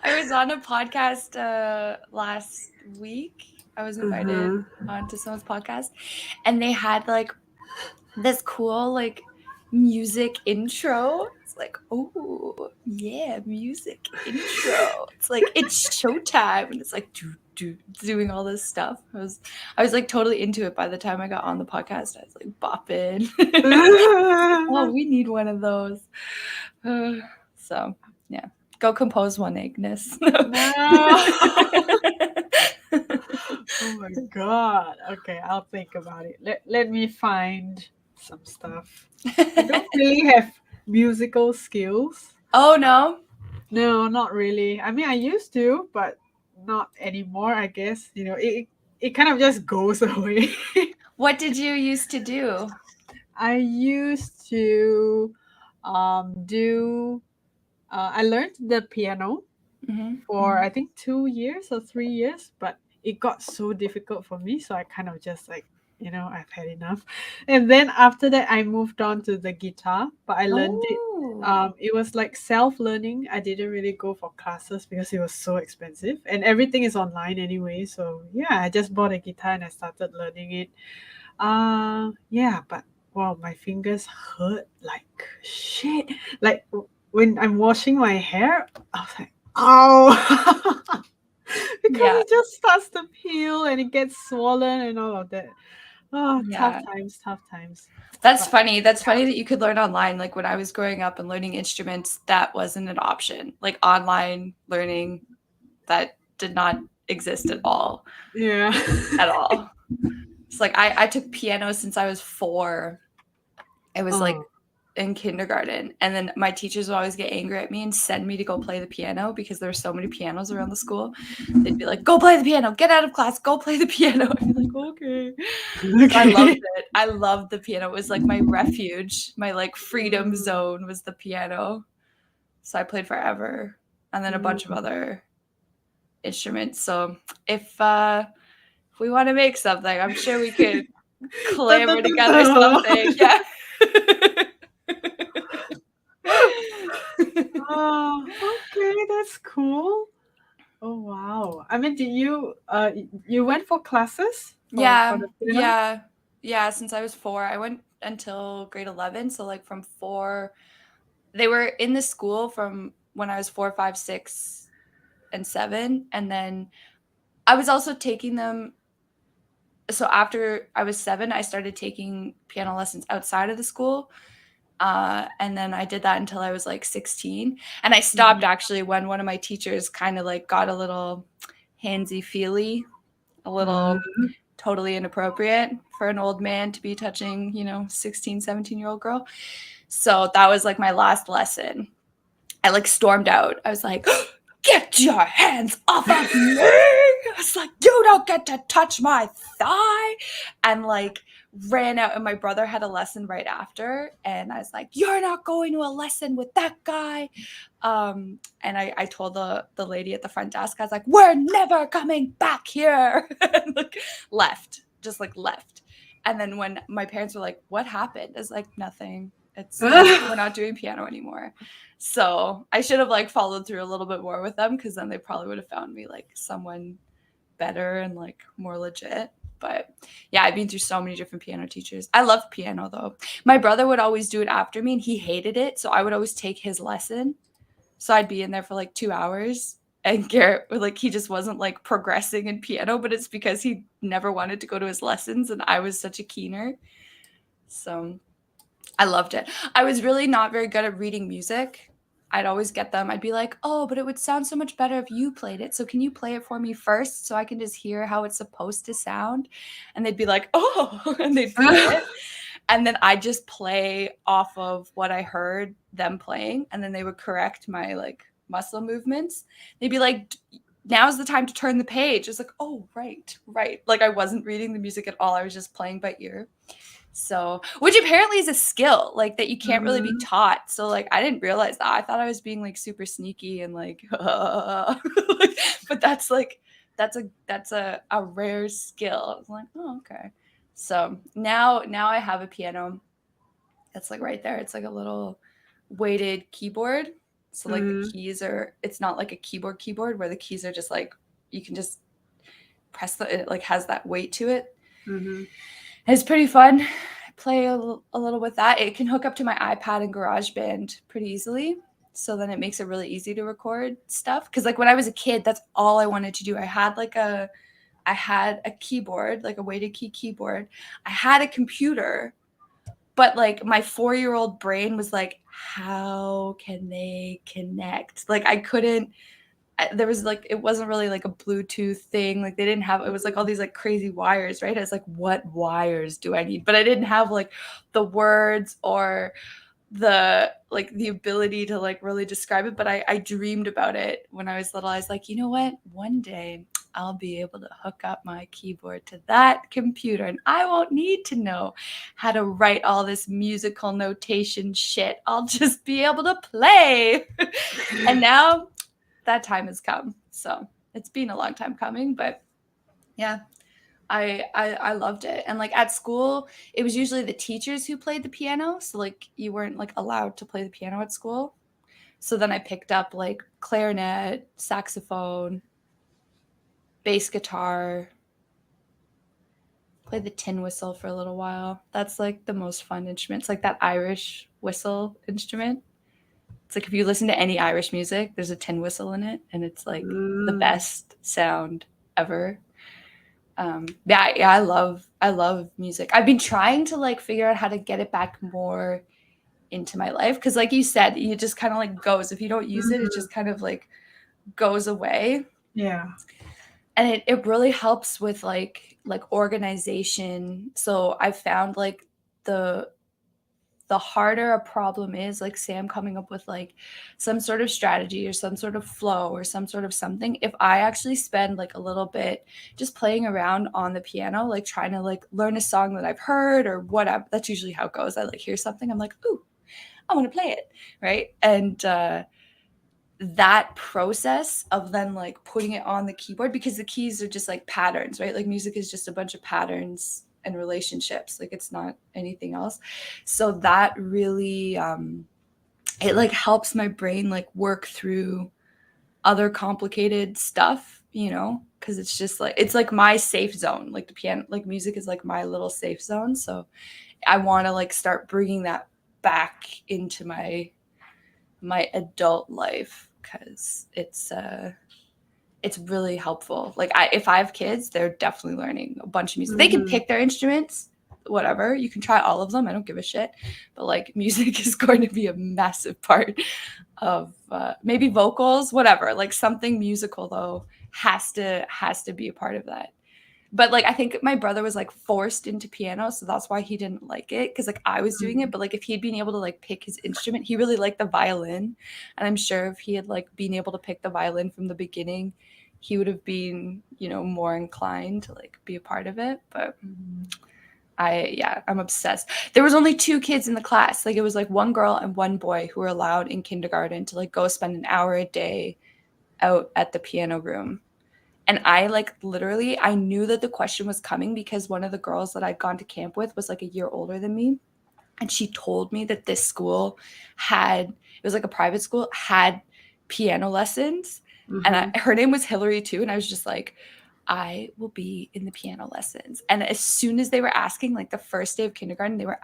I was on a podcast last week. I was invited Uh-huh. onto someone's podcast, and they had like this cool like music intro. It's like, oh yeah, music intro. It's like it's showtime, and it's like doing all this stuff. I was like totally into it by the time I got on the podcast. I was like bopping. Oh, we need one of those. So yeah, go compose one, Agnes. No. Oh my God. Okay, I'll think about it. Let me find some stuff. I don't really have musical skills. Oh no. No, not really. I mean, I used to, but not anymore, I guess. It kind of just goes away. What did you used to do? I used to do I learned the piano for I think 2 years or 3 years, but it got so difficult for me, so I kind of just like, I've had enough. And then after that, I moved on to the guitar, but I learned it. Oh. It was like self-learning. I didn't really go for classes because it was so expensive, and everything is online anyway. So yeah, I just bought a guitar and I started learning it. Yeah, but wow, my fingers hurt like shit. Like when I'm washing my hair, I was like, oh, because Yeah. it just starts to peel and it gets swollen and all of that. Oh, tough Yeah. times, tough times. That's But funny. That's funny that you could learn online. Like when I was growing up and learning instruments, that wasn't an option. Like online learning, that did not exist at all. yeah. At all. It's like I took piano since I was 4. It was like Oh. in kindergarten, and then my teachers would always get angry at me and send me to go play the piano because there were so many pianos around the school. They'd be like, "Go play the piano. Get out of class. Go play the piano." I'd be like, "Okay." So I loved Okay. it. I loved the piano. It was like my refuge, my like freedom zone was the piano. So I played forever, and then a bunch of Mm. other instruments. So if we want to make something, I'm sure we could Da, da, clamor da, together da. something. Yeah. Oh, okay, that's cool. Oh wow. I mean, did you went for classes for Yeah, the piano? yeah, yeah, since I was 4, I went until grade 11, so, like, from 4 they were in the school from when I was 4, 5, 6, and 7, and then I was also taking them so after I was 7, I started taking piano lessons outside of the school, and then I did that until I was, like, 16, and I stopped Mhm. actually when one of my teachers kinda, like, got a little handsy-feely, a Uh, little totally inappropriate for an old man to be touching, 16, 17-year-old girl. So that was like my last lesson. I like stormed out. I was like, "Get your hands off of me." I was like, "You don't get to touch my thigh." And like ran out, and my brother had a lesson right after, and I was like, "You're not going to a lesson with that guy." And I told the lady at the front desk, I was like, "We're never coming back here." And like left, just like left. And then when my parents were like, "What happened?" It's like nothing. It's we're not doing piano anymore. So I should have like followed through a little bit more with them because then they probably would have found me like someone better and like more legit. But yeah, I've been through so many different piano teachers. I love piano though. My brother would always do it after me and he hated it. So I would always take his lesson. So I'd be in there for like 2 hours. And Garrett, like, he just wasn't like progressing in piano, but it's because he never wanted to go to his lessons and I was such a keener. So I loved it. I was really not very good at reading music. I'd always get them. I'd be like, "Oh, but it would sound so much better if you played it. So can you play it for me first so I can just hear how it's supposed to sound?" And they'd be like, "Oh," and they'd play it. And then I'd just play off of what I heard them playing, and then they would correct my like muscle movements. They'd be like, "Now's the time to turn the page." It's like, "Oh, right, right." Like I wasn't reading the music at all. I was just playing by ear. So, which apparently is a skill, like, that you can't really be Mhm. taught. So, like, I didn't realize that. I thought I was being, like, super sneaky and, like, but that's a rare skill. I was like, "Oh, okay." So, now I have a piano. It's, like, right there. It's, like, a little weighted keyboard. So like the Mm-hmm. keys are, it's not like a keyboard where the keys are just like, you can just press it like has that weight to it. Mm-hmm. It's pretty fun. I play a little with that. It can hook up to my iPad and GarageBand pretty easily. So then it makes it really easy to record stuff. Cause like when I was a kid, that's all I wanted to do. I had a keyboard, like a weighted keyboard. I had a computer, but like my 4-year-old brain was like, how can they connect? Like I couldn't, there was like, it wasn't really like a Bluetooth thing. Like they didn't have, it was like all these like crazy wires, right? I was like, what wires do I need? But I didn't have like the words or the ability to like really describe it. But I dreamed about it when I was little. I was like, you know what? One day I'll be able to hook up my keyboard to that computer and I won't need to know how to write all this musical notation shit. I'll just be able to play. And now that time has come. So it's been a long time coming, but yeah, I loved it. And like at school, it was usually the teachers who played the piano. So like you weren't like allowed to play the piano at school. So then I picked up like clarinet, saxophone, bass guitar, played the tin whistle for a little while. That's like the most fun instrument. It's like that Irish whistle instrument. It's like if you listen to any Irish music, there's a tin whistle in it, and it's like the best sound ever. Yeah, I love music. I've been trying to like figure out how to get it back more into my life because, like you said, it just kind of like goes. If you don't use it, it just kind of like goes away. Yeah. And it really helps with like organization. So I found like the harder a problem is, like Sam coming up with like some sort of strategy or some sort of flow or some sort of something, if I actually spend like a little bit just playing around on the piano, like trying to like learn a song that I've heard or whatever, that's usually how it goes. I like hear something, I'm like, ooh, I want to play it, right? And that process of then like putting it on the keyboard, because the keys are just like patterns, right? Like music is just a bunch of patterns and relationships, like it's not anything else. So that really it like helps my brain like work through other complicated stuff, you know, because it's just like it's like my safe zone. Like the piano, like music is like my little safe zone. So I want to like start bringing that back into my adult life because it's really helpful. Like if I have kids, they're definitely learning a bunch of music. They can pick their instruments, whatever. You can try all of them. I don't give a shit. But like music is going to be a massive part of maybe vocals, whatever. Like something musical though has to be a part of that. But like I think my brother was like forced into piano, so that's why he didn't like it, because like I was doing it. But like if he'd been able to like pick his instrument, he really liked the violin, and I'm sure if he had like been able to pick the violin from the beginning, he would have been, you know, more inclined to like be a part of it. But I'm obsessed. There was only 2 kids in the class. Like it was like 1 girl and 1 boy who were allowed in kindergarten to like go spend an hour a day out at the piano room. And I like literally, I knew that the question was coming because one of the girls that I'd gone to camp with was like a year older than me. And she told me that this school had, it was like a private school, had piano lessons. And her name was Hillary too. And I was just like, I will be in the piano lessons. And as soon as they were asking, like the first day of kindergarten, they were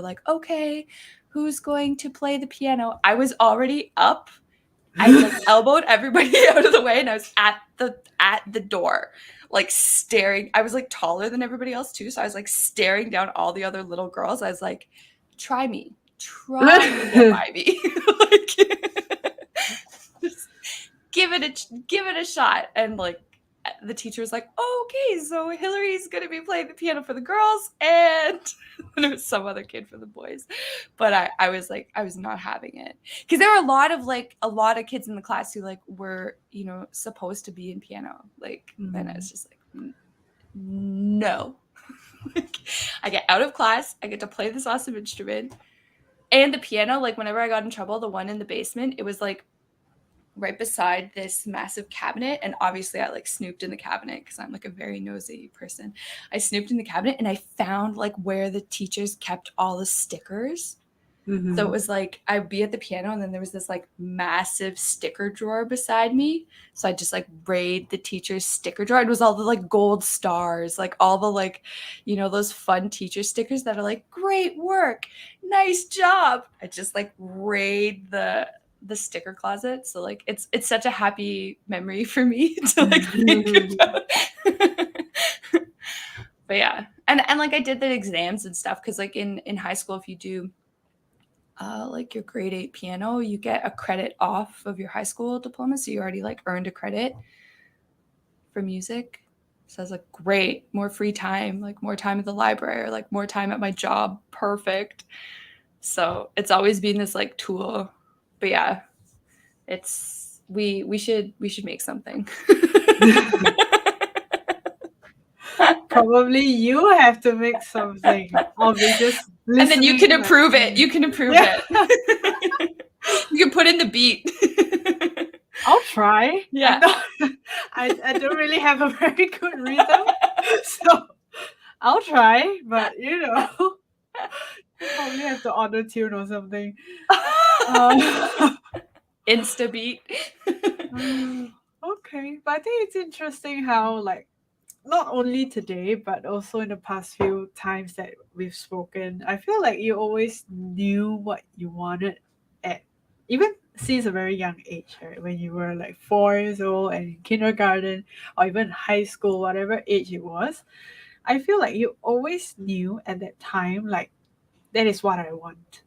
like, okay, who's going to play the piano? I was already up. I like elbowed everybody out of the way, and I was at the door, like staring. I was like taller than everybody else too, so I was like staring down all the other little girls. I was like, try me, get by me, like, just give it a shot. And like the teacher was like, oh, okay, so Hillary's gonna be playing the piano for the girls, and there was some other kid for the boys. But I was like, I was not having it, because there were a lot of kids in the class who like were, you know, supposed to be in piano, like, and I was just like, no. Like, I get out of class, I get to play this awesome instrument, and the piano. Like whenever I got in trouble, the one in the basement, it was like right beside this massive cabinet. And obviously I like snooped in the cabinet because I'm like a very nosy person. I snooped in the cabinet and I found like where the teachers kept all the stickers. So it Mhm. was like I'd be at the piano and then there was this like massive sticker drawer beside me. So I just like raid the teacher's sticker drawer. It was all the like gold stars, like all the like, those fun teacher stickers that are like, great work, nice job. I just like raid the sticker closet. So like it's such a happy memory for me to like think about. But yeah. And like I did the exams and stuff because like in high school, if you do like your grade 8 piano, you get a credit off of your high school diploma. So you already like earned a credit for music. So I was like, great, more free time, like more time at the library, or like more time at my job. Perfect. So it's always been this like tool. But yeah, it's we should make something. Probably you have to make something. I'll be just And then you can listening like, approve it. You can approve yeah. it. You can put in the beat. I'll try. I'm Yeah. not I don't really have a very good rhythm. So I'll try, but you probably have to auto tune or something. Uh, Insta beat. okay, but I think it's interesting how like not only today but also in the past few times that we've spoken, I feel like you always knew what you wanted at even since a very young age, right? When you were like 4 years old and in kindergarten or even high school, whatever age it was, I feel like you always knew at that time like that is what I want.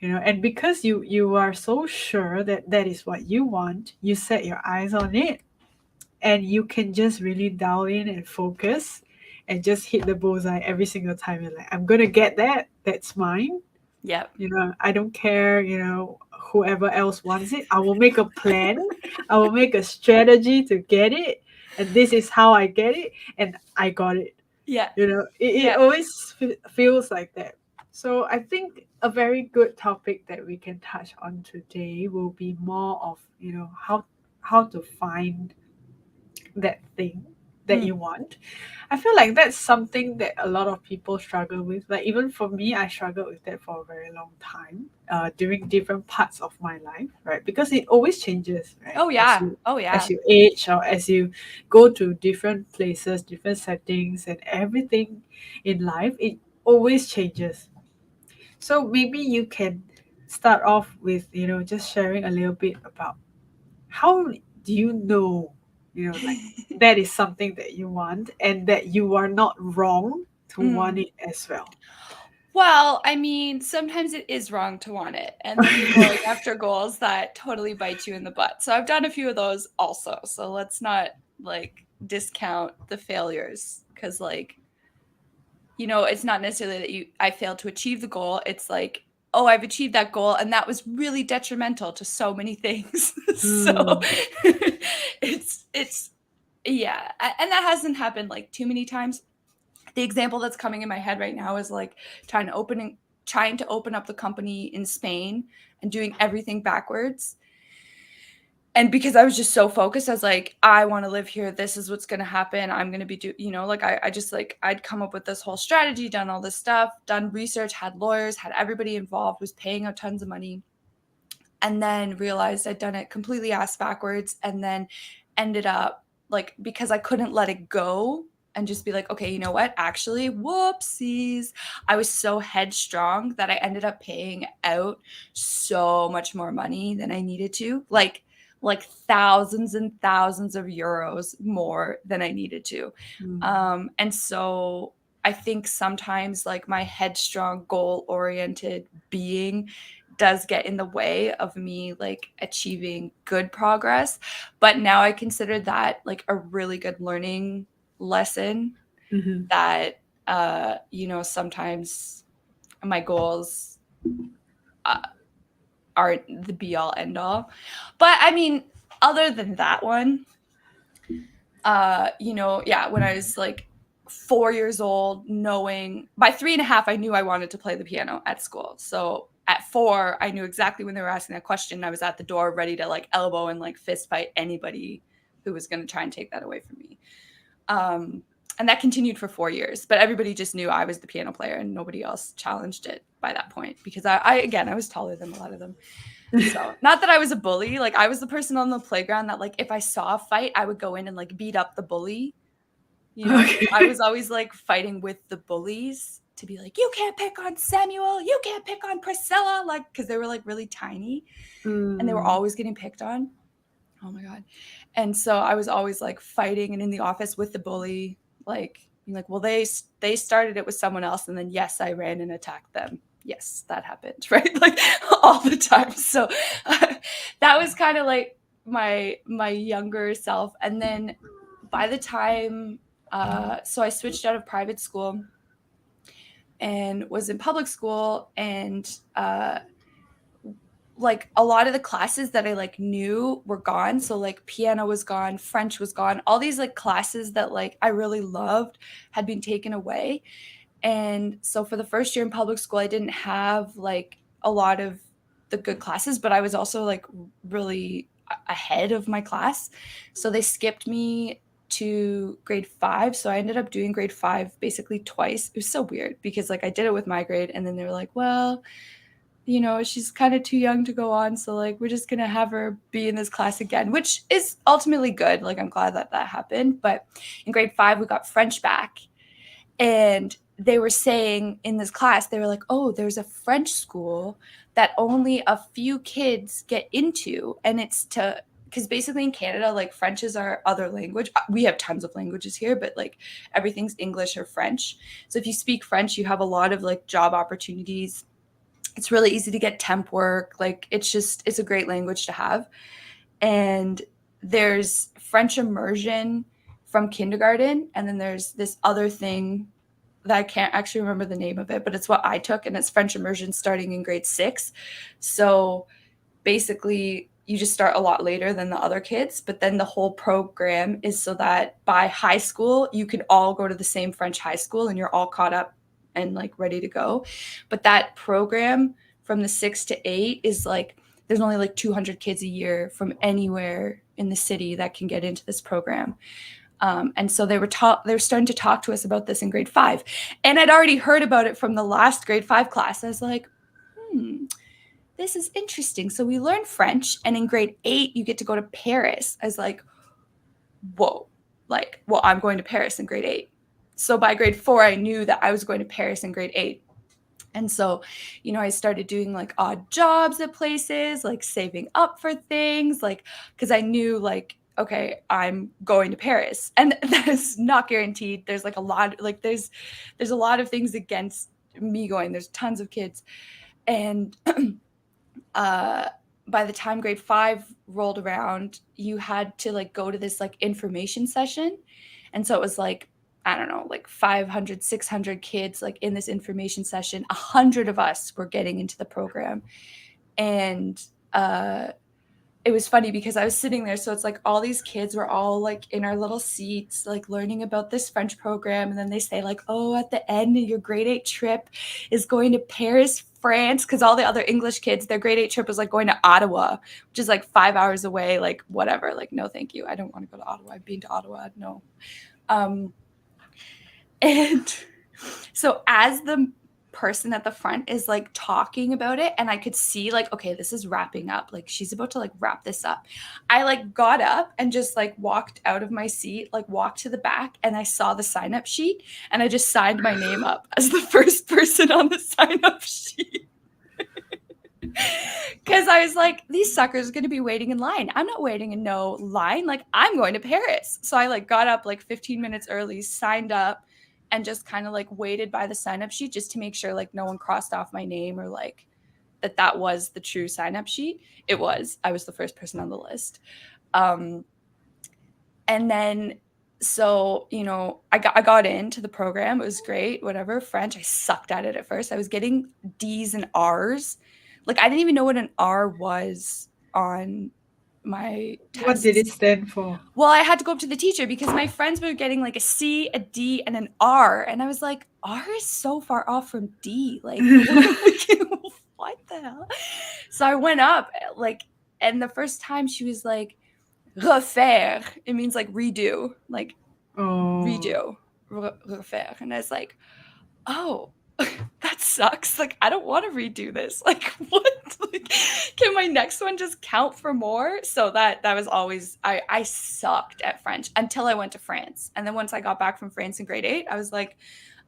And because you are so sure that that is what you want, you set your eyes on it and you can just really dial in and focus and just hit the bullseye every single time. You're like, I'm gonna get that, that's mine. Yep. I don't care, whoever else wants it. I will make a plan, I will make a strategy to get it, and this is how I get it, and I got it. Yeah. It Yeah. always feels like that. So I think a very good topic that we can touch on today will be more of how to find that thing that Mm. you want. I feel like that's something that a lot of people struggle with. Like even for me, I struggled with that for a very long time, during different parts of my life, right? Because it always changes, right? Oh As yeah. you Oh as yeah. you age or as you go to different places, different settings, and everything in life, it always changes. So maybe you can start off with just sharing a little bit about how do you know, like that is something that you want and that you are not wrong to want Mm. it as well. Well, I mean, sometimes it is wrong to want it, and then you're going after goals that totally bite you in the butt. So I've done a few of those also. So let's not like discount the failures because like, it's not necessarily that I failed to achieve the goal. It's like, oh, I've achieved that goal and that was really detrimental to so many things. So Mm, it's yeah, and that hasn't happened like too many times. The example that's coming in my head right now is like trying to open up the company in Spain and doing everything backwards. And because I was just so focused, I was like, I want to live here. This is what's going to happen. I'm going to be like I just like I'd come up with this whole strategy, done all this stuff, done research, had lawyers, had everybody involved, was paying out tons of money, and then realized I'd done it completely ass backwards, and then ended up like because I couldn't let it go and just be like, okay, you know what? Actually, whoopsies. I was so headstrong that I ended up paying out so much more money than I needed to. Like thousands and thousands of euros more than I needed to. mm, And so I think sometimes like my headstrong goal oriented being does get in the way of me like achieving good progress, but now I consider that like a really good learning lesson mhm, that sometimes my goals uh, aren't the be all end all. But I mean, other than that one, yeah, when I was like 4 years old, knowing by 3.5, I knew I wanted to play the piano at school. So at 4, I knew exactly when they were asking that question. I was at the door ready to like elbow and like fist fight anybody who was going to try and take that away from me. Um, And that continued for 4 years, but everybody just knew I was the piano player and nobody else challenged it by that point because I was taller than a lot of them. So not that I was a bully, like I was the person on the playground that like if I saw a fight, I would go in and like beat up the bully. You know, Okay. I was always like fighting with the bullies to be like, you can't pick on Samuel, you can't pick on Priscilla, like because they were like really tiny and they were always getting picked on. Oh my God. And so I was always like fighting and in the office with the bully, like being like, well, they started it with someone else. And then, yes, I ran and attacked them. Yes, that happened, right? Like all the time. So that was kind of like my younger self. And then by the time, so I switched out of private school and was in public school, and like a lot of the classes that I like knew were gone. So like piano was gone, French was gone, all these like classes that like I really loved had been taken away. And so for the first year in public school, I didn't have like a lot of the good classes, but I was also like really ahead of my class. So they skipped me to grade 5. So I ended up doing grade 5 basically twice. It was so weird because like I did it with my grade and then they were like, well, you know, she's kind of too young to go on. So, like, we're just going to have her be in this class again, which is ultimately good. Like, I'm glad that that happened. But in grade 5, we got French back. And they were saying in this class, they were like, oh, there's a French school that only a few kids get into. And it's to, because basically in Canada, like, French is our other language. We have tons of languages here, but like everything's English or French. So if you speak French, you have a lot of like job opportunities. It's really easy to get temp work. Like it's a great language to have. And there's French immersion from kindergarten. And then there's this other thing that I can't actually remember the name of it, but it's what I took. And it's French immersion starting in grade 6. So basically you just start a lot later than the other kids, but then the whole program is so that by high school, you can all go to the same French high school and you're all caught up and like ready to go. But that program from the 6 to 8 is like there's only like 200 kids a year from anywhere in the city that can get into this program. And so they were starting to talk to us about this in grade 5. And I'd already heard about it from the last grade 5 class. I was like, this is interesting. So we learned French, and in grade 8, you get to go to Paris. I was like, whoa, like, well, I'm going to Paris in grade 8. So by grade 4, I knew that I was going to Paris in grade 8. And so, you know, I started doing like odd jobs at places, like saving up for things, like, because I knew like, okay, I'm going to Paris. And that is not guaranteed. There's like a lot, like there's a lot of things against me going. There's tons of kids. And by the time grade 5 rolled around, you had to like go to this like information session. And so it was like, I don't know, like 500, 600 kids like in this information session. 100 of us were getting into the program. And it was funny because I was sitting there. So it's like all these kids were all like in our little seats, like learning about this French program. And then they say like, oh, at the end of your grade 8 trip is going to Paris, France. Cause all the other English kids, their grade 8 trip was like going to Ottawa, which is like 5 hours away. Like whatever, like, no, thank you. I don't want to go to Ottawa. I've been to Ottawa. No. And so as the person at the front is like talking about it, and I could see like, okay, this is wrapping up. Like she's about to like wrap this up. I like got up and just like walked out of my seat, like walked to the back, and I saw the sign up sheet and I just signed my name up as the first person on the sign up sheet. Because I was like, these suckers are going to be waiting in line. I'm not waiting in no line. Like I'm going to Paris. So I like got up like 15 minutes early, signed up, and just kind of like waited by the sign up sheet just to make sure like no one crossed off my name or like that was the true sign up sheet. It was. I was the first person on the list. And then so, you know, I got into the program. It was great, whatever. French, I sucked at it at first. I was getting D's and R's. Like I didn't even know what an R was on my tests. What did it stand for? Well, I had to go up to the teacher because my friends were getting like a C, a D, and an R. And I was like, R is so far off from D. Like, what the hell? So I went up, like, and the first time she was like, refaire. It means like redo, like redo, refaire. And I was like, oh, that sucks. Like, I don't want to redo this. Like, what? Like, can my next one just count for more? So that was always, I sucked at French until I went to France. And then once I got back from France in grade 8, I was like,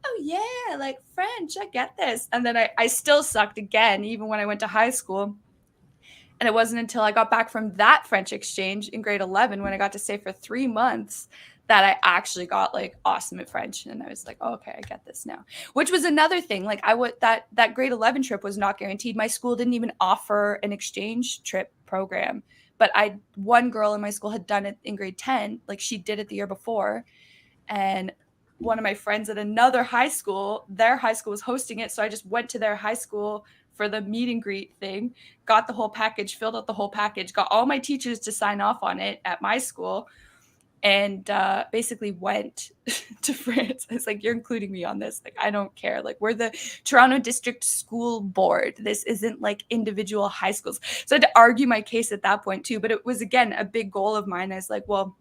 oh yeah, like French, I get this. And then I still sucked again, even when I went to high school. And it wasn't until I got back from that French exchange in grade 11 when I got to stay for 3 months that I actually got like awesome at French. And I was like, oh, okay, I get this now. Which was another thing. Like I would that grade 11 trip was not guaranteed. My school didn't even offer an exchange trip program. But one girl in my school had done it in grade 10. Like she did it the year before. And one of my friends at another high school, their high school was hosting it. So I just went to their high school for the meet and greet thing, got the whole package, filled out the whole package, got all my teachers to sign off on it at my school, and basically went to France. I was like, you're including me on this. Like, I don't care. Like, we're the Toronto District School Board. This isn't like individual high schools. So I had to argue my case at that point too. But it was, again, a big goal of mine. I was like, well,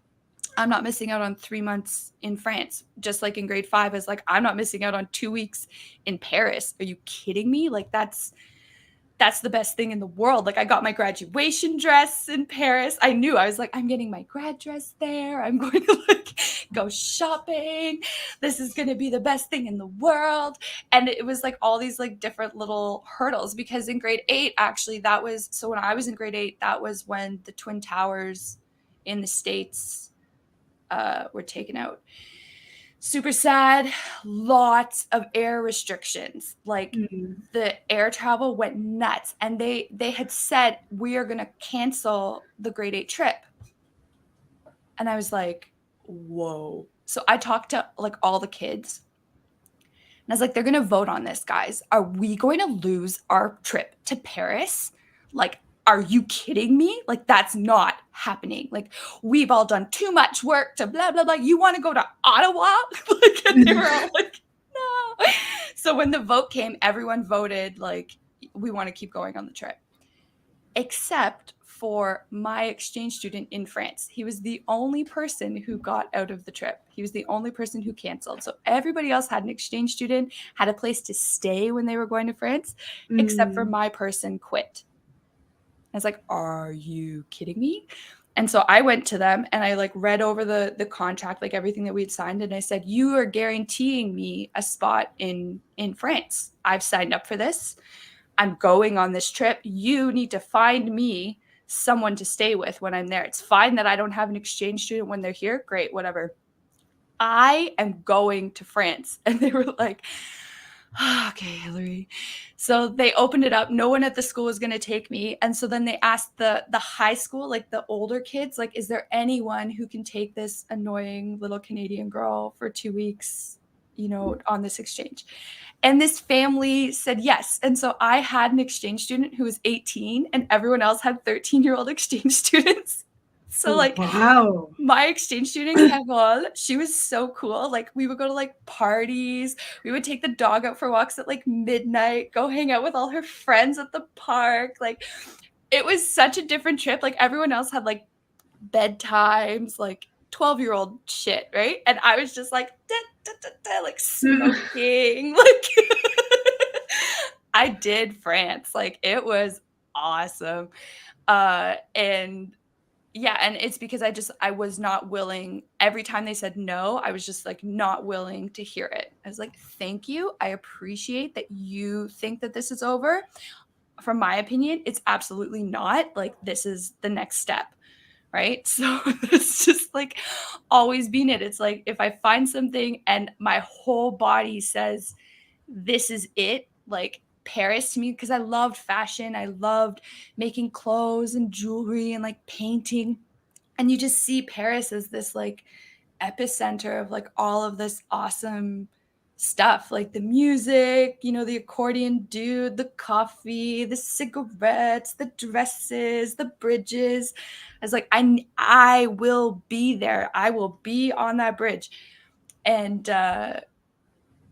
I'm not missing out on 3 months in France. Just like in grade 5, I was like, I'm not missing out on 2 weeks in Paris. Are you kidding me? Like that's the best thing in the world. Like I got my graduation dress in Paris. I knew, I was like, I'm getting my grad dress there. I'm going to like go shopping. This is going to be the best thing in the world. And it was like all these like different little hurdles, because in grade 8, actually so when I was in grade 8, that was when the Twin Towers in the States were taken out. Super sad. Lots of air restrictions. Like the air travel went nuts, and they had said, we are going to cancel the grade 8 trip. And I was like, whoa. So I talked to like all the kids, and I was like, they're going to vote on this, guys. Are we going to lose our trip to Paris? Like, are you kidding me? Like, that's not happening. Like, we've all done too much work to blah, blah, blah. You want to go to Ottawa? Like, and they were all like, no. So when the vote came, everyone voted like, we want to keep going on the trip. Except for my exchange student in France. He was the only person who got out of the trip. He was the only person who canceled. So everybody else had an exchange student, had a place to stay when they were going to France, except for my person quit. I was like, are you kidding me? And so I went to them and I like read over the contract, like everything that we had signed. And I said, you are guaranteeing me a spot in France. I've signed up for this. I'm going on this trip. You need to find me someone to stay with when I'm there. It's fine that I don't have an exchange student when they're here. Great, whatever. I am going to France. And they were like, okay, Hillary. So they opened it up. No one at the school was going to take me. And so then they asked the high school, like the older kids, like, is there anyone who can take this annoying little Canadian girl for 2 weeks, you know, on this exchange? And this family said yes. And so I had an exchange student who was 18 and everyone else had 13-year-old exchange students. So like, wow, my exchange student, Carol, she was so cool. Like we would go to like parties. We would take the dog out for walks at like midnight, go hang out with all her friends at the park. Like it was such a different trip. Like everyone else had like bedtimes, like 12-year-old shit, right? And I was just like, da, da, da, da, like smoking. Like I did France. Like it was awesome. And yeah, and it's because I was not willing. Every time they said no, I was just like not willing to hear it. I was like, thank you. I appreciate that you think that this is over. From my opinion, it's absolutely not. Like this is the next step, right? So it's just like always been it. It's like if I find something and my whole body says this is it, like Paris to me, because I loved fashion. I loved making clothes and jewelry and like painting. And you just see Paris as this like epicenter of like all of this awesome stuff, like the music, you know, the accordion dude, the coffee, the cigarettes, the dresses, the bridges. I was like, I will be there. I will be on that bridge. And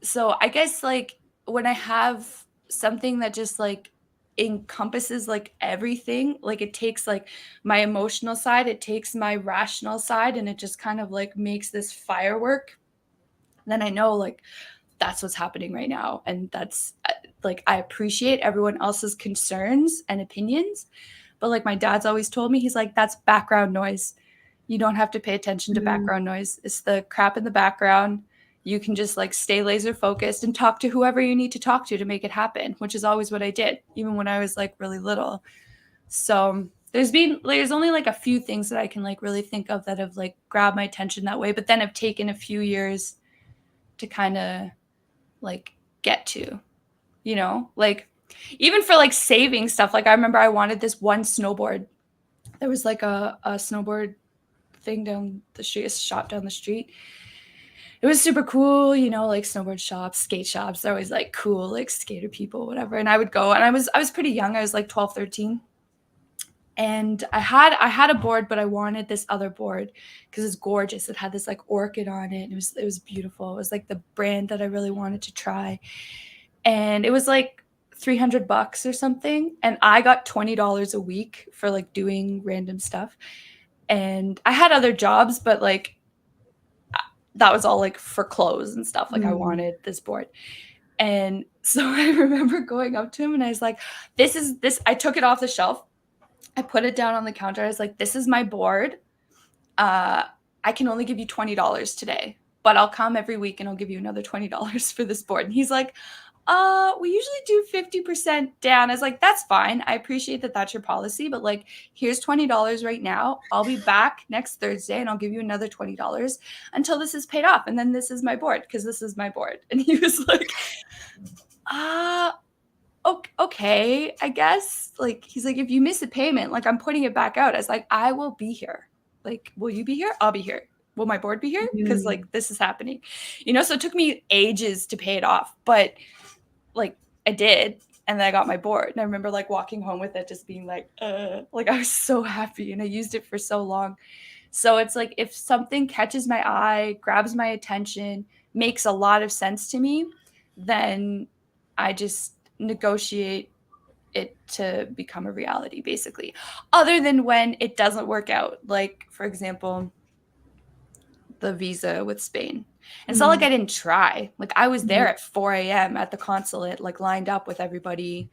so I guess like when I have something that just like encompasses like everything, like it takes like my emotional side, it takes my rational side, and it just kind of like makes this firework. then I know like that's what's happening right now. And that's like, I appreciate everyone else's concerns and opinions. But like my dad's always told me, he's like, that's background noise. You don't have to pay attention to background noise. It's the crap in the background. You can just like stay laser focused and talk to whoever you need to talk to make it happen, which is always what I did, even when I was like really little. So there's only like a few things that I can like really think of that have like grabbed my attention that way, but then have taken a few years to kind of like get to, you know, like even for like saving stuff. Like I remember I wanted this one snowboard. There was like a snowboard thing down the street, a shop down the street. It was super cool, you know, like snowboard shops, skate shops. They're always like cool, like skater people, whatever. And I would go, and I was pretty young. I was like 12, 13. And I had a board, but I wanted this other board because it's gorgeous. It had this like orchid on it. It was beautiful. It was like the brand that I really wanted to try. And it was like $300 or something. And I got $20 a week for like doing random stuff. And I had other jobs, but like that was all like for clothes and stuff. Like I wanted this board. And so I remember going up to him and I was like, this. I took it off the shelf. I put it down on the counter. I was like, this is my board. I can only give you $20 today, but I'll come every week and I'll give you another $20 for this board. And he's like, we usually do 50% down. I was like, that's fine. I appreciate that that's your policy, but like, here's $20 right now. I'll be back next Thursday and I'll give you another $20 until this is paid off. And then this is my board because this is my board. And he was like, okay, I guess. Like, he's like, if you miss a payment, like I'm putting it back out. I was like, I will be here. Like, will you be here? I'll be here. Will my board be here? Because like this is happening, you know? So it took me ages to pay it off, but like I did. And then I got my board. And I remember like walking home with it, just being like I was so happy and I used it for so long. So it's like, if something catches my eye, grabs my attention, makes a lot of sense to me, then I just negotiate it to become a reality, basically. Other than when it doesn't work out. Like, for example, the visa with Spain. And it's not like I didn't try. Like I was there at 4 a.m. at the consulate, like lined up with everybody,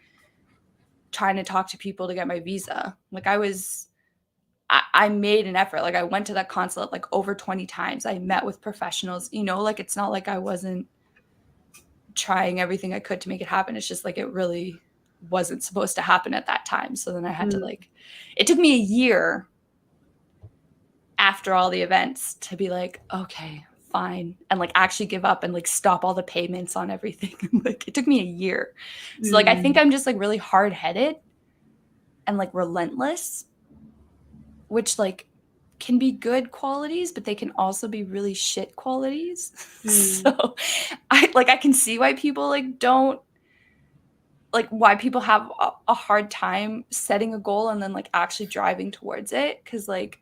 trying to talk to people to get my visa. Like I made an effort. Like I went to that consulate like over 20 times. I met with professionals, you know, like it's not like I wasn't trying everything I could to make it happen. It's just like it really wasn't supposed to happen at that time. So then I had to like, it took me a year after all the events to be like, okay, fine, and like actually give up and like stop all the payments on everything. Like it took me a year. So like I think I'm just like really hard-headed and like relentless, which like can be good qualities, but they can also be really shit qualities. So I can see why people like don't, like why people have a hard time setting a goal and then like actually driving towards it. Cause like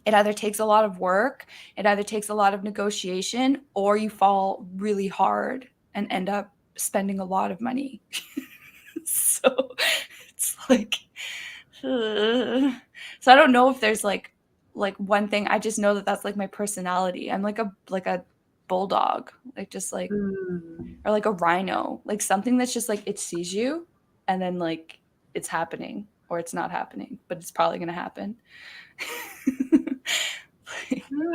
it either takes a lot of work, it either takes a lot of negotiation, or you fall really hard and end up spending a lot of money. So it's like, so I don't know if there's like one thing. I just know that that's like my personality. I'm like a bulldog, like just like, or like a rhino, like something that's just like, it sees you and then like it's happening or it's not happening, but it's probably going to happen.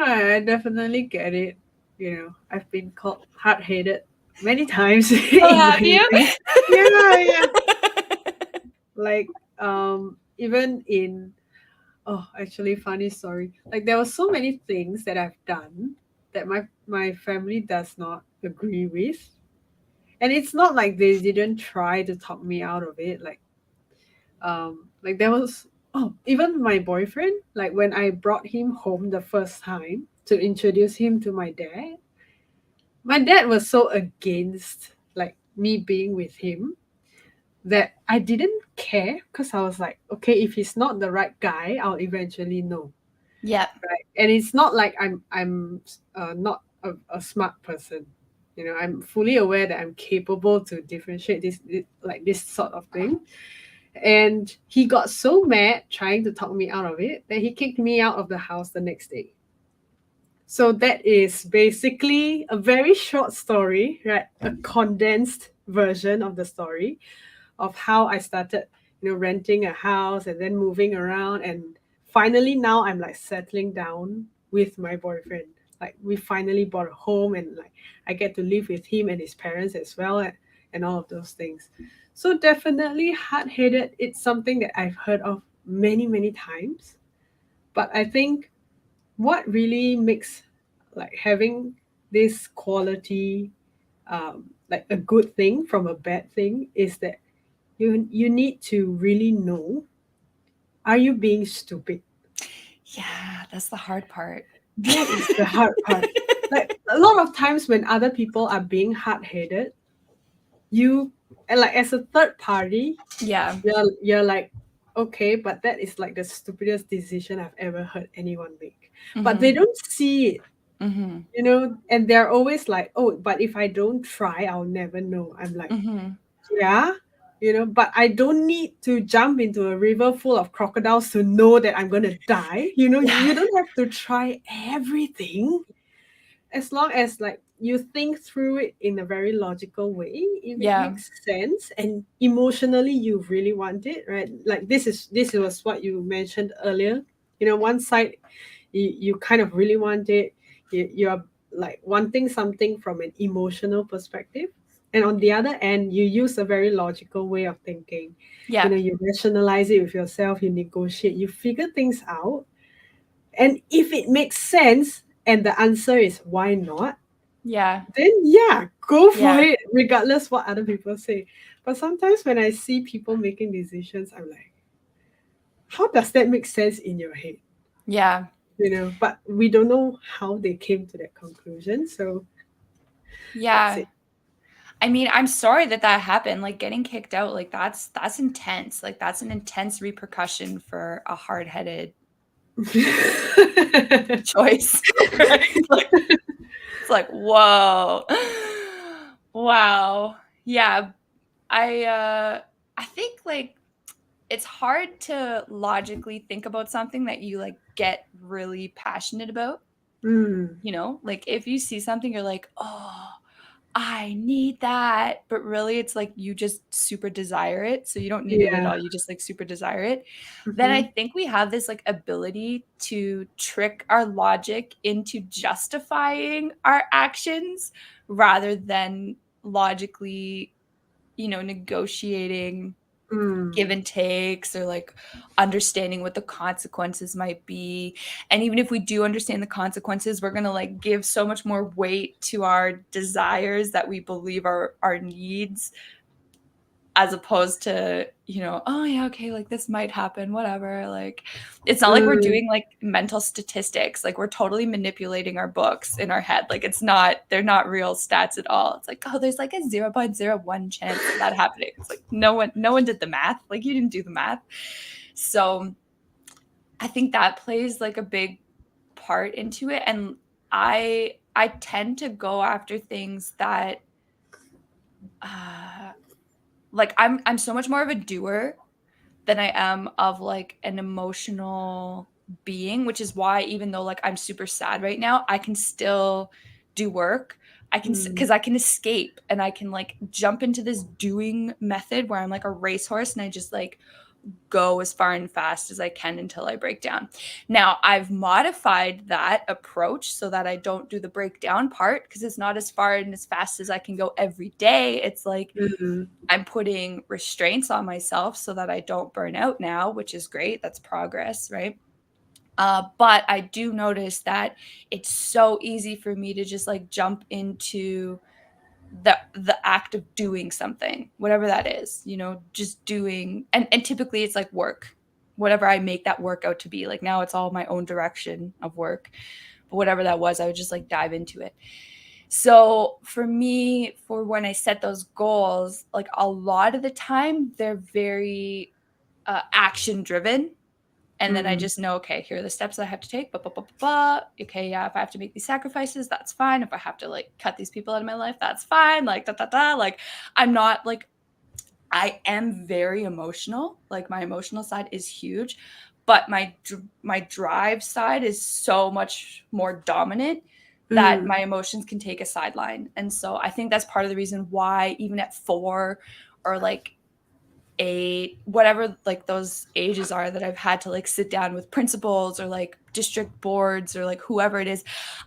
I definitely get it. You know, I've been called hard-headed many times. Oh, have you? Yeah. Like, even in, actually, funny story. Like, there were so many things that I've done that my family does not agree with, and it's not like they didn't try to talk me out of it. Like there was, even my boyfriend. Like when I brought him home the first time to introduce him to my dad was so against like me being with him that I didn't care, because I was like, okay, if he's not the right guy, I'll eventually know. Yeah. Right. And it's not like I'm not a smart person. You know, I'm fully aware that I'm capable to differentiate this sort of thing. And he got so mad trying to talk me out of it that he kicked me out of the house the next day. So that is basically a very short story, right? A condensed version of the story of how I started, renting a house and then moving around, and finally now I'm like settling down with my boyfriend. Like we finally bought a home, and like I get to live with him and his parents as well, and all of those things. So definitely hard-headed. It's something that I've heard of many, many times. But I think what really makes like having this quality like a good thing from a bad thing is that you need to really know, are you being stupid? Yeah, that's the hard part. That is the hard part. Like a lot of times when other people are being hard-headed, you, and like as a third party, Yeah. you're like, okay, but that is like the stupidest decision I've ever heard anyone make. But they Mm-hmm. don't see it, Mm-hmm. and they're always like, oh, but if I don't try, I'll never know. I'm like, Mm-hmm. yeah, but I don't need to jump into a river full of crocodiles to know that I'm going to die. Yeah. You don't have to try everything, as long as like you think through it in a very logical way. If it Yeah. makes sense and emotionally you really want it, right? Like this was what you mentioned earlier. One side, you kind of really want it. You're like wanting something from an emotional perspective, and on the other end you use a very logical way of thinking. Yeah. You rationalize it with yourself, you negotiate, you figure things out, and if it makes sense and the answer is why not, Yeah. then yeah, go for Yeah. it regardless what other people say. But sometimes when I see people making decisions, I'm like, how does that make sense in your head? Yeah. But we don't know how they came to that conclusion, so that's Yeah. it. I mean, I'm sorry that that happened. Like getting kicked out, like that's intense. Like that's an intense repercussion for a hard-headed choice, right? Like it's like, whoa. Wow. Yeah. I think like it's hard to logically think about something that you like get really passionate about. Mm, Like if you see something, you're like, oh, I need that. But really, it's like you just super desire it. So you don't need it at yeah. all. You just like super desire it. Then I Mhm. think we have this like ability to trick our logic into justifying our actions rather than logically, negotiating give Mm, and takes or like understanding what the consequences might be. And even if we do understand the consequences, we're going to like give so much more weight to our desires that we believe are our needs, as opposed to, oh yeah, okay, like this might happen, whatever. Like it's not like we're mm, doing like mental statistics. Like we're totally manipulating our books in our head. Like they're not real stats at all. It's like, oh, there's like a 0.01 chance of that happening. It's like no one did the math. Like you didn't do the math. So I think that plays like a big part into it. And I tend to go after things that uh like I'm so much more of a doer than I am of like an emotional being, which is why even though like I'm super sad right now, I can still do work. I can mm, because I can escape and I can like jump into this doing method where I'm like a racehorse and I just like go as far and fast as I can until I break down. Now, I've modified that approach so that I don't do the breakdown part because it's not as far and as fast as I can go every day. It's like mm, I'm putting restraints on myself so that I don't burn out now, which is great. That's progress, right? But I do notice that it's so easy for me to just like jump into the act of doing something, whatever that is, just doing, and typically it's like work, whatever I make that work out to be. Like now it's all my own direction of work, but whatever that was, I would just like dive into it. So for me, for when I set those goals, like a lot of the time, they're very action driven. And then I mm, just know, okay, here are the steps I have to take. Okay, yeah, if I have to make these sacrifices, that's fine. If I have to like cut these people out of my life, that's fine. Like da da da. Like I'm not like I am very emotional. Like my emotional side is huge, but my drive side is so much more dominant that my emotions can take a sideline. And so I think that's part of the reason why even at 4 or like 8, whatever like those ages are, that I've had to like sit down with principals or like district boards or like whoever it is,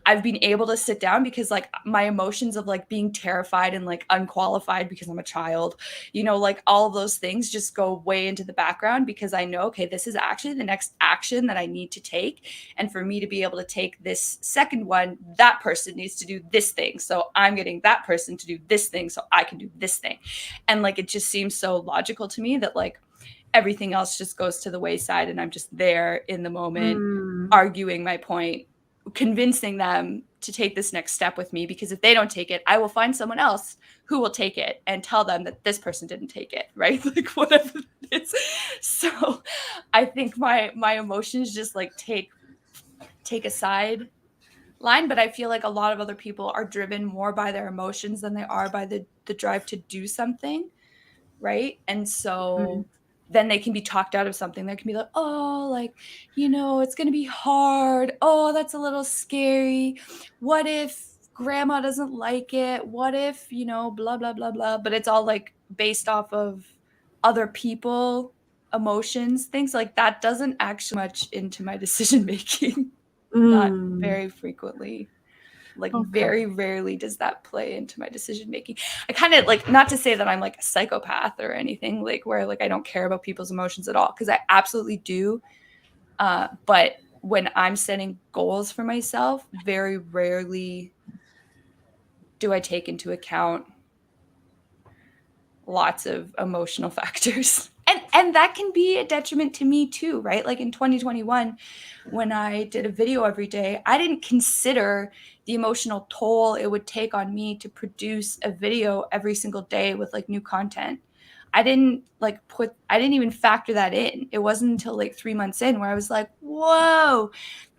I've been able to sit down because like my emotions of like being terrified and like unqualified because I'm a child, like all of those things just go way into the background because I know, okay, this is actually the next action that I need to take. And for me to be able to take this second one, that person needs to do this thing. So I'm getting that person to do this thing so I can do this thing. And like it just seems so logical to me that like everything else just goes to the wayside and I'm just there in the moment arguing my point, convincing them to take this next step with me, because if they don't take it, I will find someone else who will take it and tell them that this person didn't take it, right? Like whatever it is. So I think my emotions just like take a side line, but I feel like a lot of other people are driven more by their emotions than they are by the drive to do something, right? And so then they can be talked out of something. They can be like, oh, like, it's going to be hard. Oh, that's a little scary. What if grandma doesn't like it? What if, blah, blah, blah, blah. But it's all like based off of other people, emotions, things like that doesn't actually much into my decision making. Not very frequently. Like very rarely does that play into my decision making. I kind of like, not to say that I'm like a psychopath or anything, like where like I don't care about people's emotions at all, because I absolutely do. But when I'm setting goals for myself, very rarely do I take into account lots of emotional factors. And that can be a detriment to me too, right? Like in 2021, when I did a video every day, I didn't consider the emotional toll it would take on me to produce a video every single day with like new content. I didn't even factor that in. It wasn't until like 3 months in where I was like, whoa,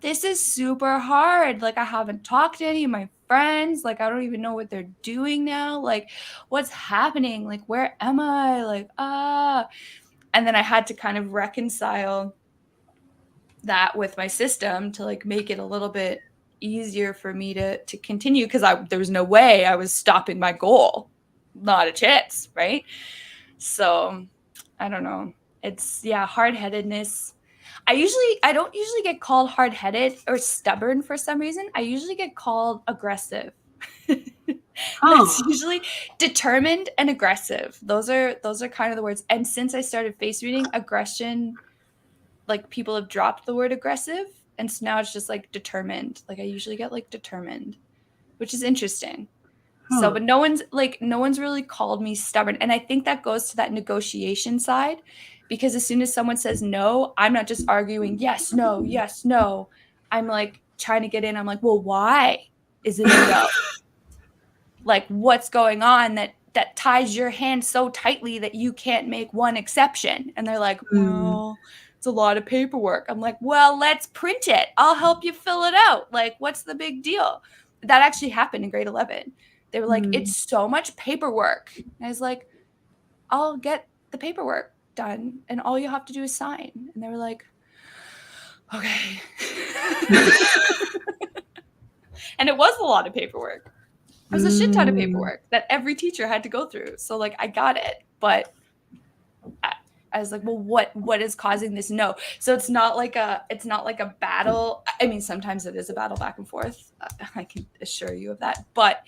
this is super hard. Like I haven't talked to any of my friends. Like I don't even know what they're doing now. Like what's happening? Like where am I? Like, and then I had to kind of reconcile that with my system to like make it a little bit easier for me to continue, because there was no way I was stopping my goal. Not a chance, right? So I don't know. It's hard-headedness. I don't usually get called hard-headed or stubborn for some reason. I usually get called aggressive. That's usually determined and aggressive. Those are kind of the words. And since I started face reading, aggression, like people have dropped the word aggressive, and so now it's just like determined. Like I usually get like determined, which is interesting. So, but no one's really called me stubborn. And I think that goes to that negotiation side, because as soon as someone says no, I'm not just arguing yes, no, yes, no. I'm like trying to get in. I'm like, well, why is it a no? Like what's going on that ties your hand so tightly that you can't make one exception? And they're like, well, it's a lot of paperwork. I'm like, well, let's print it. I'll help you fill it out. Like, what's the big deal? That actually happened in grade 11. They were like, it's so much paperwork. And I was like, I'll get the paperwork done and all you have to do is sign. And they were like, okay. And it was a lot of paperwork. It was a shit ton of paperwork that every teacher had to go through. So like I got it, but I was like, well, what is causing this no? So it's not like a battle. I mean, sometimes it is a battle back and forth. I can assure you of that. But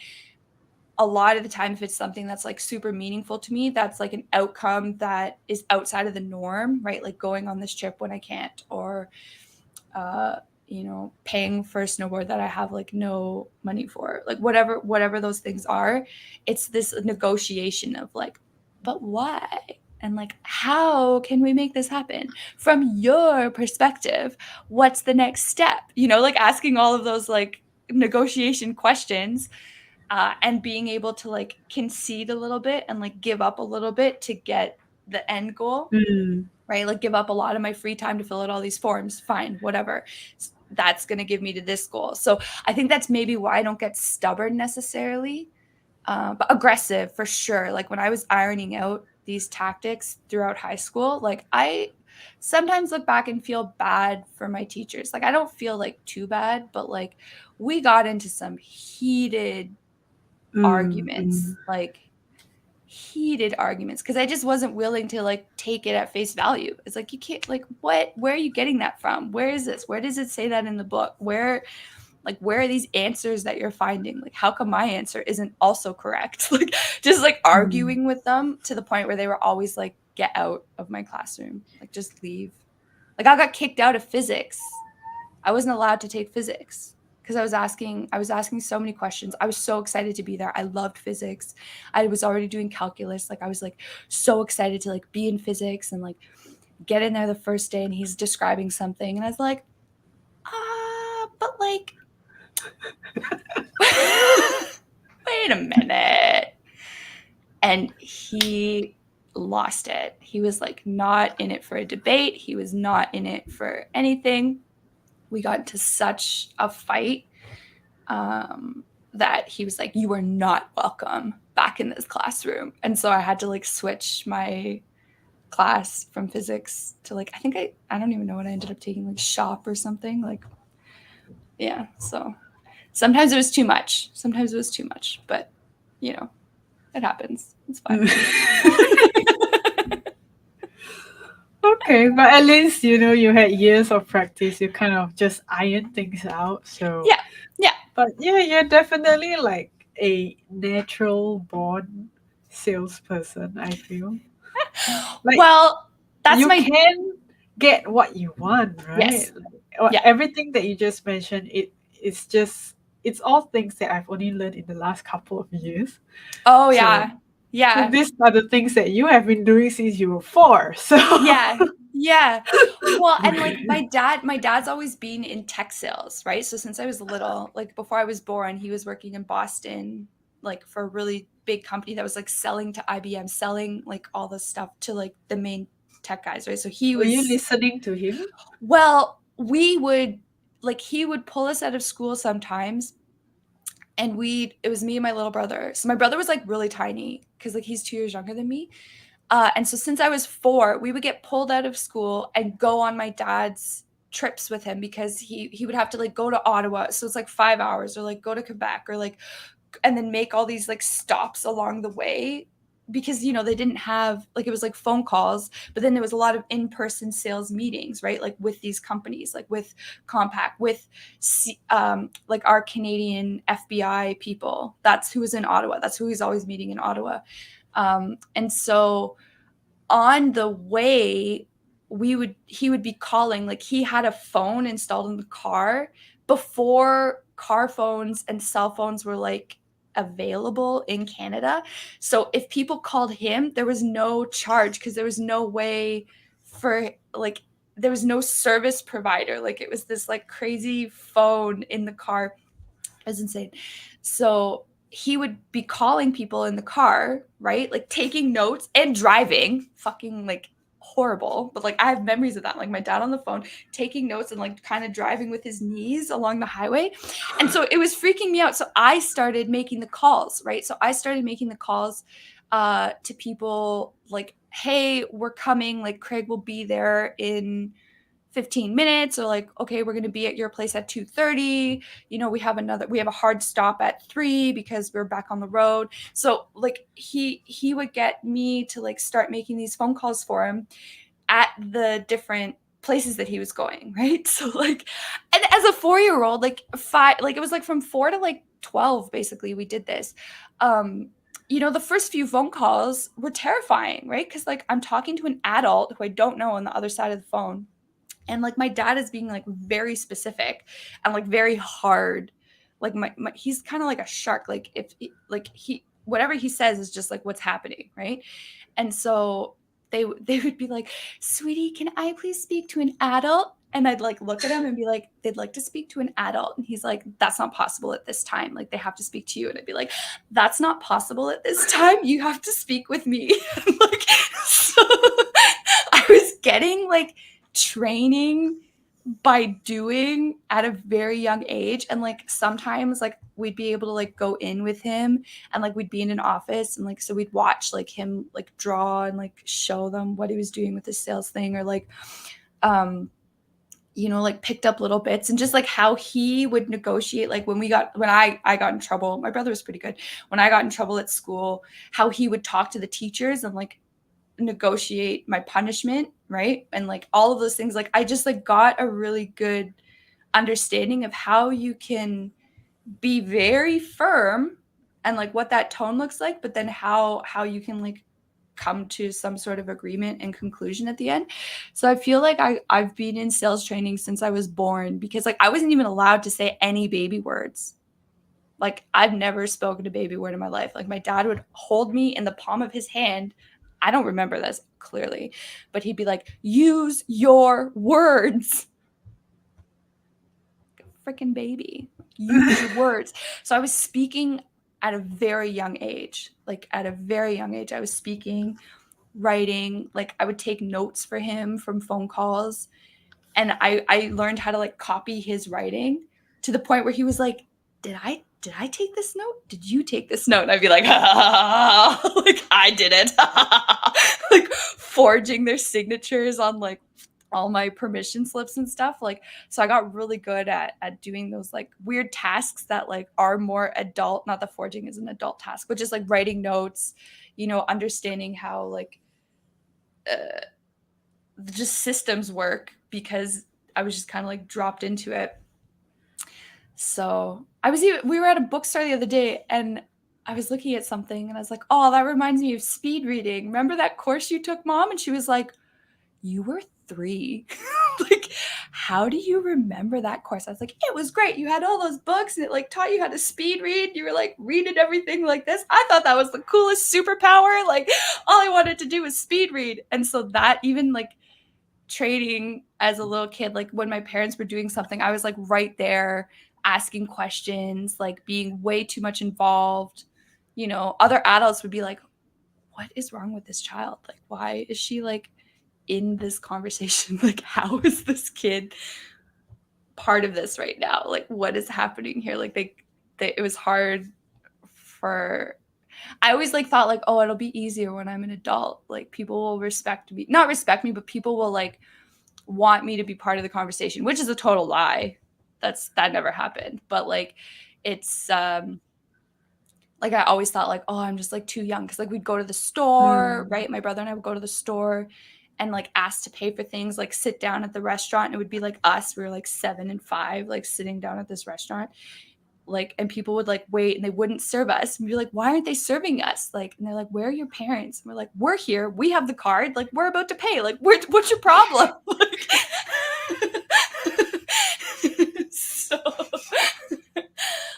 a lot of the time, if it's something that's like super meaningful to me, that's like an outcome that is outside of the norm, right? Like going on this trip when I can't, or paying for a snowboard that I have like no money for, like whatever those things are. It's this negotiation of like, but why? And like, how can we make this happen from your perspective? What's the next step? Like asking all of those like negotiation questions, and being able to like concede a little bit and like give up a little bit to get the end goal, right? Like give up a lot of my free time to fill out all these forms. Fine, whatever. That's going to give me to this goal. So I think that's maybe why I don't get stubborn necessarily, but aggressive for sure. Like when I was ironing out these tactics throughout high school, like I sometimes look back and feel bad for my teachers. Like I don't feel like too bad, but like we got into some heated arguments, like heated arguments, because I just wasn't willing to like take it at face value. It's like, you can't, like, what, where are you getting that from? Where is this? Where does it say that in the book? Where are these answers that you're finding? Like, how come my answer isn't also correct? Like, just like arguing with them to the point where they were always like, get out of my classroom, like just leave. Like I got kicked out of physics. I wasn't allowed to take physics because I was asking so many questions. I was so excited to be there. I loved physics. I was already doing calculus. Like I was like so excited to like be in physics and like get in there the first day, and he's describing something and I was like, but like wait a minute. And he lost it. He was like not in it for a debate. He was not in it for anything. We got into such a fight that he was like, you are not welcome back in this classroom. And so I had to like switch my class from physics to like, I don't even know what I ended up taking, like shop or something. Like, yeah. So sometimes it was too much. But you know, it happens. It's fine. Okay, but at least you had years of practice. You kind of just iron things out. So Yeah. But yeah, you're definitely like a natural born salesperson, I feel. Like, well, that's you my can get what you want, right? Yes. Like, Yeah. everything that you just mentioned, it's all things that I've only learned in the last couple of years. Oh So- yeah. So Yeah. these are the things that you have been doing since you were 4. So Yeah. Well, and like my dad's always been in tech sales, right? So since I was little, like before I was born, he was working in Boston, like for a really big company that was like selling to IBM, selling like all the stuff to like the main tech guys, right? So he were was you listening to him? Well, we would like he would pull us out of school sometimes, and it was me and my little brother. So my brother was like really tiny because like he's 2 years younger than me. And so since I was 4, we would get pulled out of school and go on my dad's trips with him because he would have to like go to Ottawa. So it's like 5 hours, or like go to Quebec, or like, and then make all these like stops along the way because they didn't have, like, it was like phone calls, but then there was a lot of in-person sales meetings, right? Like with these companies, like with Compaq, with like our Canadian FBI people. That's who was in Ottawa. That's who he's always meeting in Ottawa. And so on the way, he would be calling, like he had a phone installed in the car before car phones and cell phones were like available in Canada. So if people called him, there was no charge because there was no way for like, there was no service provider. Like it was this like crazy phone in the car. It was insane. So he would be calling people in the car, right? Like taking notes and driving, fucking like horrible. But like I have memories of that. Like my dad on the phone taking notes and like kind of driving with his knees along the highway. And so it was freaking me out. So I started making the calls, right? So I started making the calls to people like, hey, we're coming. Like Craig will be there in 15 minutes, or like, okay, we're going to be at your place at 2:30. We have a hard stop at 3 because we're back on the road. So like he would get me to like start making these phone calls for him at the different places that he was going, right? So like, and as a 4-year-old, like it was like from 4 to like 12, basically, we did this. The first few phone calls were terrifying, right? Because like I'm talking to an adult who I don't know on the other side of the phone. And like my dad is being like very specific and like very hard. Like he's kind of like a shark. Like if he whatever he says is just like what's happening, right? And so they would be like, "Sweetie, can I please speak to an adult?" And I'd like look at him and be like, "They'd like to speak to an adult." And he's like, "That's not possible at this time. Like they have to speak to you." And I'd be like, "That's not possible at this time. You have to speak with me." Like so I was getting like training by doing at a very young age. And like sometimes like we'd be able to like go in with him and like we'd be in an office and like so we'd watch like him like draw and like show them what he was doing with his sales thing, or like you know, like picked up little bits and just like how he would negotiate. Like when I got in trouble, my brother was pretty good. When I got in trouble at school, how he would talk to the teachers and like negotiate my punishment, right? And like all of those things, like I just like got a really good understanding of how you can be very firm and like what that tone looks like, but then how you can like come to some sort of agreement and conclusion at the end. So I feel like I've been in sales training since I was born, because like I wasn't even allowed to say any baby words. Like I've never spoken a baby word in my life. Like my dad would hold me in the palm of his hand. I don't remember this clearly, but he'd be like, use your words. Freaking baby, use your words. So I was speaking at a very young age. Like at a very young age, I was speaking, writing. Like I would take notes for him from phone calls. And I learned how to like copy his writing to the point where he was like, did I take this note? Did you take this note? And I'd be like, like I did it. Like forging their signatures on like all my permission slips and stuff. Like, so I got really good at doing those like weird tasks that like are more adult. Not that forging is an adult task, but just like writing notes, you know, understanding how like just systems work, because I was just kind of like dropped into it. So we were at a bookstore the other day and I was looking at something and I was like, oh, that reminds me of speed reading. Remember that course you took, Mom? And she was like, you were 3. Like, how do you remember that course? I was like, it was great. You had all those books and it like taught you how to speed read. You were like reading everything like this. I thought that was the coolest superpower. Like all I wanted to do was speed read. And so that even like trading as a little kid, like when my parents were doing something, I was like right there asking questions, like being way too much involved. You know, other adults would be like, what is wrong with this child? Like, why is she like in this conversation? Like, how is this kid part of this right now? Like, what is happening here? Like it was hard for, I always like thought like, oh, it'll be easier when I'm an adult. Like people will respect me, not respect me, but people will like want me to be part of the conversation, which is a total lie. That never happened. But like, it's like I always thought like, oh, I'm just like too young. Cause like we'd go to the store, right? My brother and I would go to the store and like ask to pay for things, like sit down at the restaurant. And it would be like us, we were like 7 and 5, like sitting down at this restaurant. Like, and people would like wait and they wouldn't serve us and be like, why aren't they serving us? Like, and they're like, where are your parents? And we're like, we're here. We have the card. Like, we're about to pay. Like, what's your problem? Like, so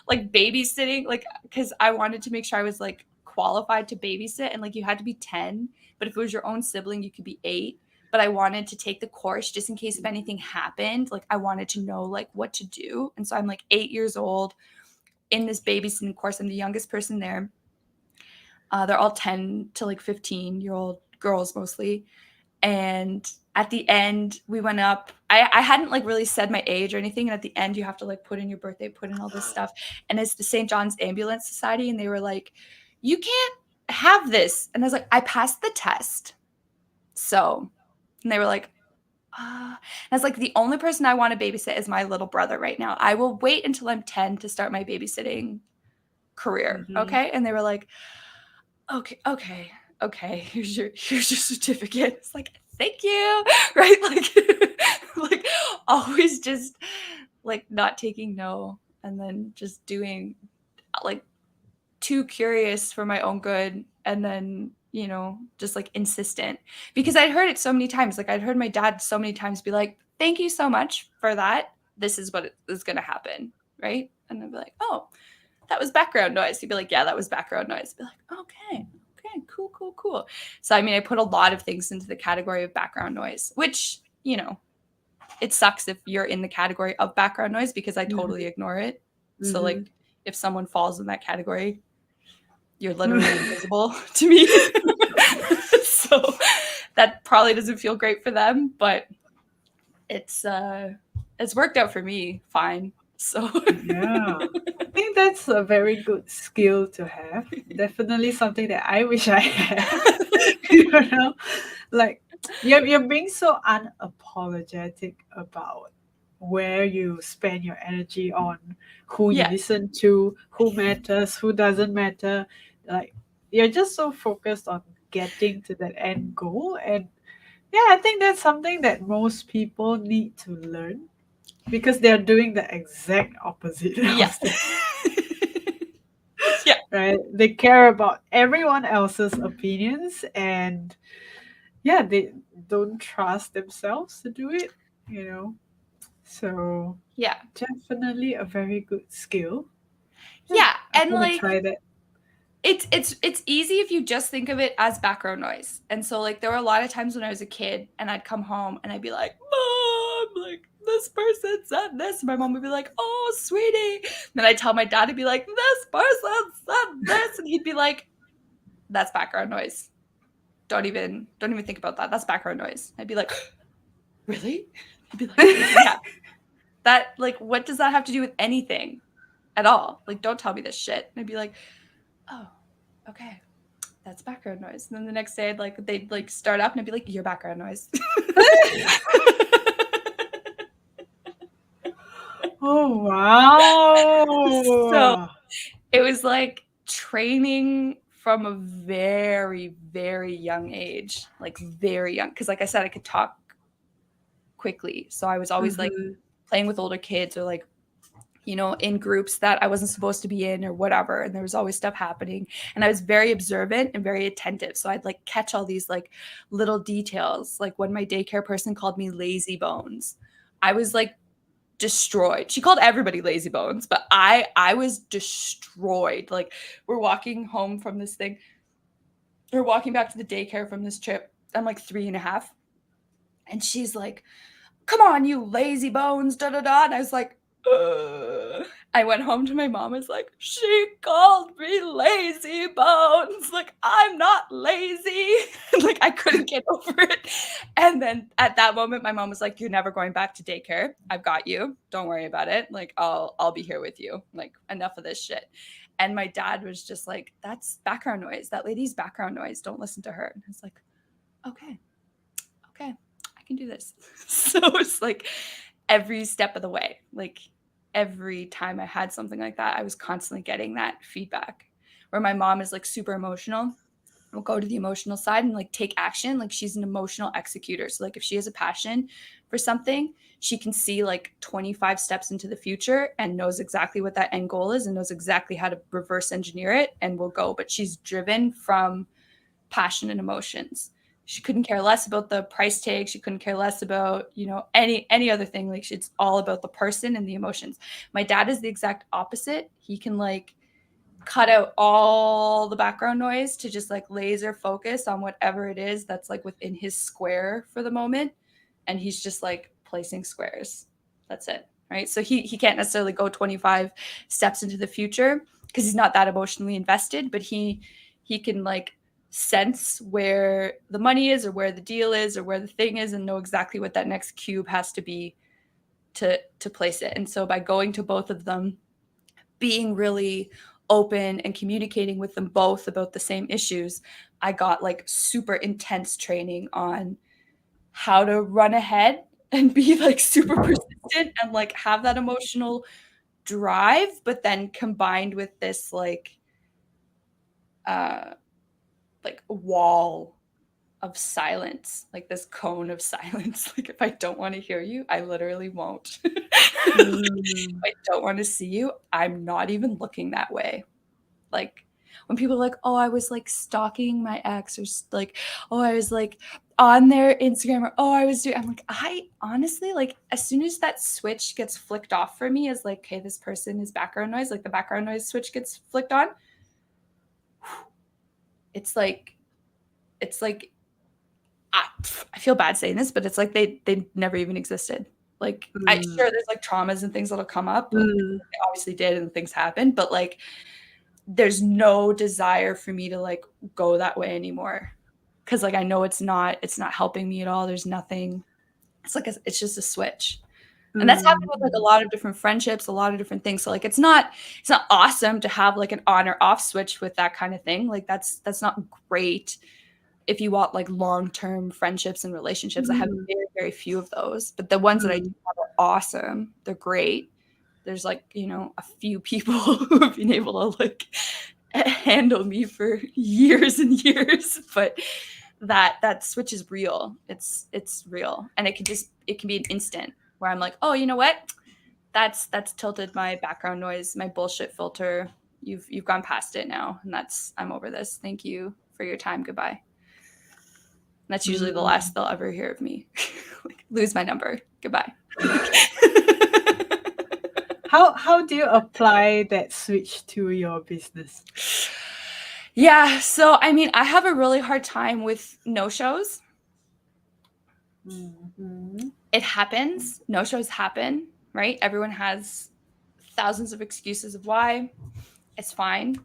like babysitting, like, cause I wanted to make sure I was like qualified to babysit, and like you had to be 10, but if it was your own sibling, you could be 8. But I wanted to take the course just in case if anything happened, like I wanted to know like what to do. And so I'm like 8 years old in this babysitting course. I'm the youngest person there. They're all 10 to like 15-year-old girls mostly. And at the end, we went up. I hadn't like really said my age or anything. And at the end, you have to like put in your birthday, put in all this stuff. And it's the St. John's Ambulance Society. And they were like, you can't have this. And I was like, I passed the test. So, and they were like, and I was like, the only person I want to babysit is my little brother right now. I will wait until I'm 10 to start my babysitting career. Mm-hmm. Okay. And they were like, okay. Here's your certificate. It's like, thank you. Right. Like always just like not taking no, and then just doing like too curious for my own good. And then, you know, just like insistent, because I'd heard it so many times. Like I'd heard my dad so many times be like, thank you so much for that. This is what is going to happen. Right. And I'd be like, oh, that was background noise. He'd be like, yeah, that was background noise. I'd be like, okay, cool. So, I mean, I put a lot of things into the category of background noise, which, you know, it sucks if you're in the category of background noise, because I totally ignore it. Mm-hmm. So like if someone falls in that category, you're literally invisible to me. So that probably doesn't feel great for them, but it's it's worked out for me fine. So Yeah. I think that's a very good skill to have. Definitely something that I wish I had. You know, like you're being so unapologetic about where you spend your energy on, who you yeah. listen to, who matters, who doesn't matter. Like you're just so focused on getting to that end goal. And yeah, I think that's something that most people need to learn because they're doing the exact opposite Yeah. of that, Yeah. right? They care about everyone else's opinions and yeah, they don't trust themselves to do it, you know. So Yeah. definitely a very good skill. Yeah, Yeah. I'm And gonna like try that. it's easy if you just think of it as background noise. And so like there were a lot of times when I was a kid and I'd come home and I'd be like, Mom, like this person said this. And my mom would be like, oh, sweetie. And then I'd tell my dad, he'd be like, this person said this. And he'd be like, that's background noise. Don't even think about that. That's background noise. I'd be like, really? He'd be like, yeah. That like what does that have to do with anything at all? Like, don't tell me this shit. And I'd be like, oh, okay. That's background noise. And then the next day they'd like start up and I'd be like, your background noise. Oh So wow. it was like training from a very, very young age, like very young. Cause like I said, I could talk quickly. So I was always like Mhm. playing with older kids or like, in groups that I wasn't supposed to be in or whatever. And there was always stuff happening. And I was very observant and very attentive. So I'd like catch all these like little details. Like when my daycare person called me lazy bones, I was like destroyed. She called everybody lazy bones, but I was destroyed. Like we're walking home from this thing. We're walking back to the daycare from this trip. I'm like 3.5. And she's like, come on, you lazy bones, da da da. And I was like, Ugh. I went home to my mom. I was like, she called me lazy bones. Like, I'm not lazy. Like, I couldn't get over it. And then at that moment, my mom was like, you're never going back to daycare. I've got you. Don't worry about it. Like, I'll be here with you. Like, enough of this shit. And my dad was just like, that's background noise. That lady's background noise. Don't listen to her. And I was like, okay, I can do this. So it's like every step of the way, like every time I had something like that, I was constantly getting that feedback. Where my mom is like super emotional, will go to the emotional side and like take action. Like she's an emotional executor. So like if she has a passion for something, she can see like 25 steps into the future and knows exactly what that end goal is and knows exactly how to reverse engineer it and will go. But she's driven from passion and emotions. She couldn't care less about the price tag. She couldn't care less about, any other thing. Like it's all about the person and the emotions. My dad is the exact opposite. He can like cut out all the background noise to just like laser focus on whatever it is that's like within his square for the moment. And he's just like placing squares. That's it. Right. So he can't necessarily go 25 steps into the future because he's not that emotionally invested, but he can like sense where the money is or where the deal is or where the thing is and know exactly what that next cube has to be to place it. And so by going to both of them, being really open and communicating with them both about the same issues, I got like super intense training on how to run ahead and be like super persistent and like have that emotional drive, but then combined with this uh like wall of silence, like this cone of silence. Like if I don't want to hear you, I literally won't. If Mm. I don't want to see you, I'm not even looking that way. Like when people are like, oh, I was like stalking my ex or like, oh, I was like on their Instagram or oh, I was doing, I'm like, I honestly like as soon as that switch gets flicked off for me as like, okay, this person is background noise, like the background noise switch gets flicked on, it's like, it's like I feel bad saying this, but it's like they never even existed. Like I Mm. sure there's like traumas and things that'll come up. Like, Mm. they obviously did and things happen, but like there's no desire for me to like go that way anymore. Cause like I know it's not helping me at all. There's nothing. It's like it's just a switch. And that's happened with like a Mm. lot of different friendships, a lot of different things. So like it's not awesome to have like an on or off switch with that kind of thing. Like that's not great if you want like long-term friendships and relationships. I have Mm. very, very few of those, but the ones that I do Mm. have are awesome. They're great. There's like, a few people who have been able to like handle me for years and years, but that switch is real. It's real. And it can be an instant where I'm like, oh, you know what? That's tilted my background noise, my bullshit filter. You've gone past it now, and I'm over this. Thank you for your time. Goodbye. And that's usually the last Mm. they'll ever hear of me. Like, lose my number. Goodbye. How do you apply that switch to your business? Yeah, so I mean, I have a really hard time with no-shows. Mhm. It happens. No-shows happen, right? Everyone has thousands of excuses of why. It's fine.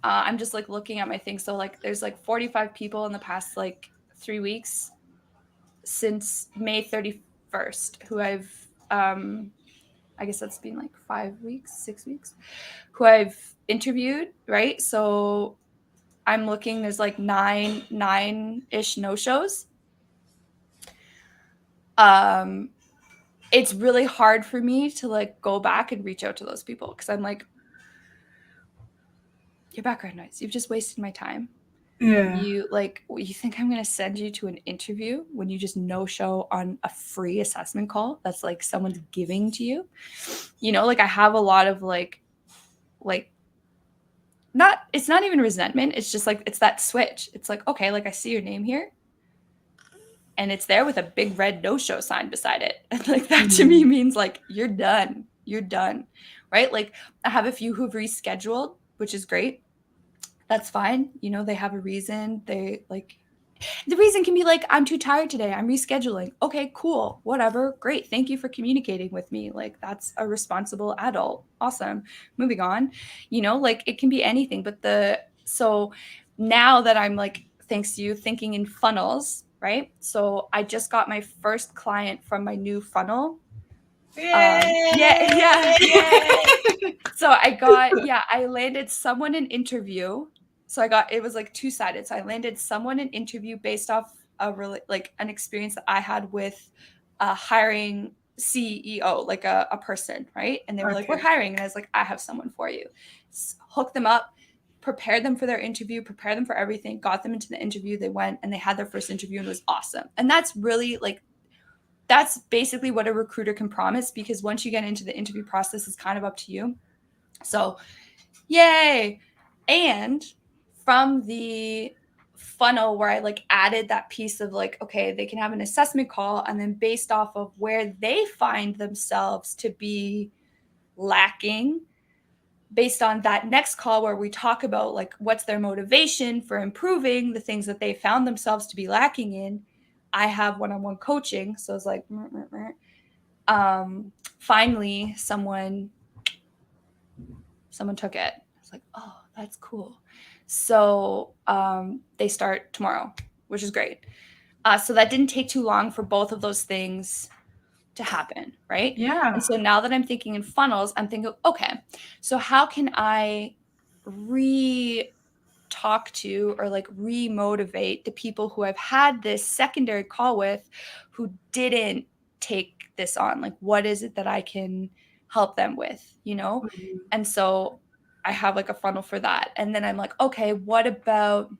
I'm just like looking at my thing. So like there's like 45 people in the past like 3 weeks since May 31st who I've I guess that's been like 5 weeks, 6 weeks, who I've interviewed, right? So I'm looking, there's like nine-ish no-shows. It's really hard for me to like go back and reach out to those people because I'm like, your background noise, you've just wasted my time. Yeah. You think I'm going to send you to an interview when you just no show on a free assessment call that's like someone's giving to you? Like I have a lot of like not, it's not even resentment. It's just like, it's that switch. It's like, okay, like I see your name here and it's there with a big red no-show sign beside it. And like that to me Mm. means like, you're done. You're done. Right? Like I have a few who've rescheduled, which is great. That's fine. They have a reason. They like, the reason can be like, I'm too tired today. I'm rescheduling. Okay, cool. Whatever. Great. Thank you for communicating with me. Like, that's a responsible adult. Awesome. Moving on. Like it can be anything. So now that I'm like, thanks to you, thinking in funnels, right? So I just got my first client from my new funnel. Yeah. Yay! So I landed someone an interview. So it was like two-sided. So I landed someone an interview based off an experience that I had with hiring CEO, like a person, right? And they were like, we're Okay. hiring. And I was like, I have someone for you. Hook them up, prepare them for their interview, prepare them for everything, got them into the interview. They went and they had their first interview and it was awesome. And that's really like, that's basically what a recruiter can promise, because once you get into the interview process, it's kind of up to you. So, yay. And from the funnel where I like added that piece of like, okay, they can have an assessment call, and then based off of where they find themselves to be lacking, based on that next call where we talk about like what's their motivation for improving the things that they found themselves to be lacking in, I have one-on-one coaching. So it's like, finally someone took it. I was like, oh, that's cool. So they start tomorrow, which is great. So that didn't take too long for both of those things to happen, right? Yeah. And so now that I'm thinking in funnels, I'm thinking, okay, so how can I talk to or like re-motivate the people who I've had this secondary call with who didn't take this on? Like, what is it that I can help them with, Mhm. And so I have like a funnel for that. And then I'm like, okay, what about,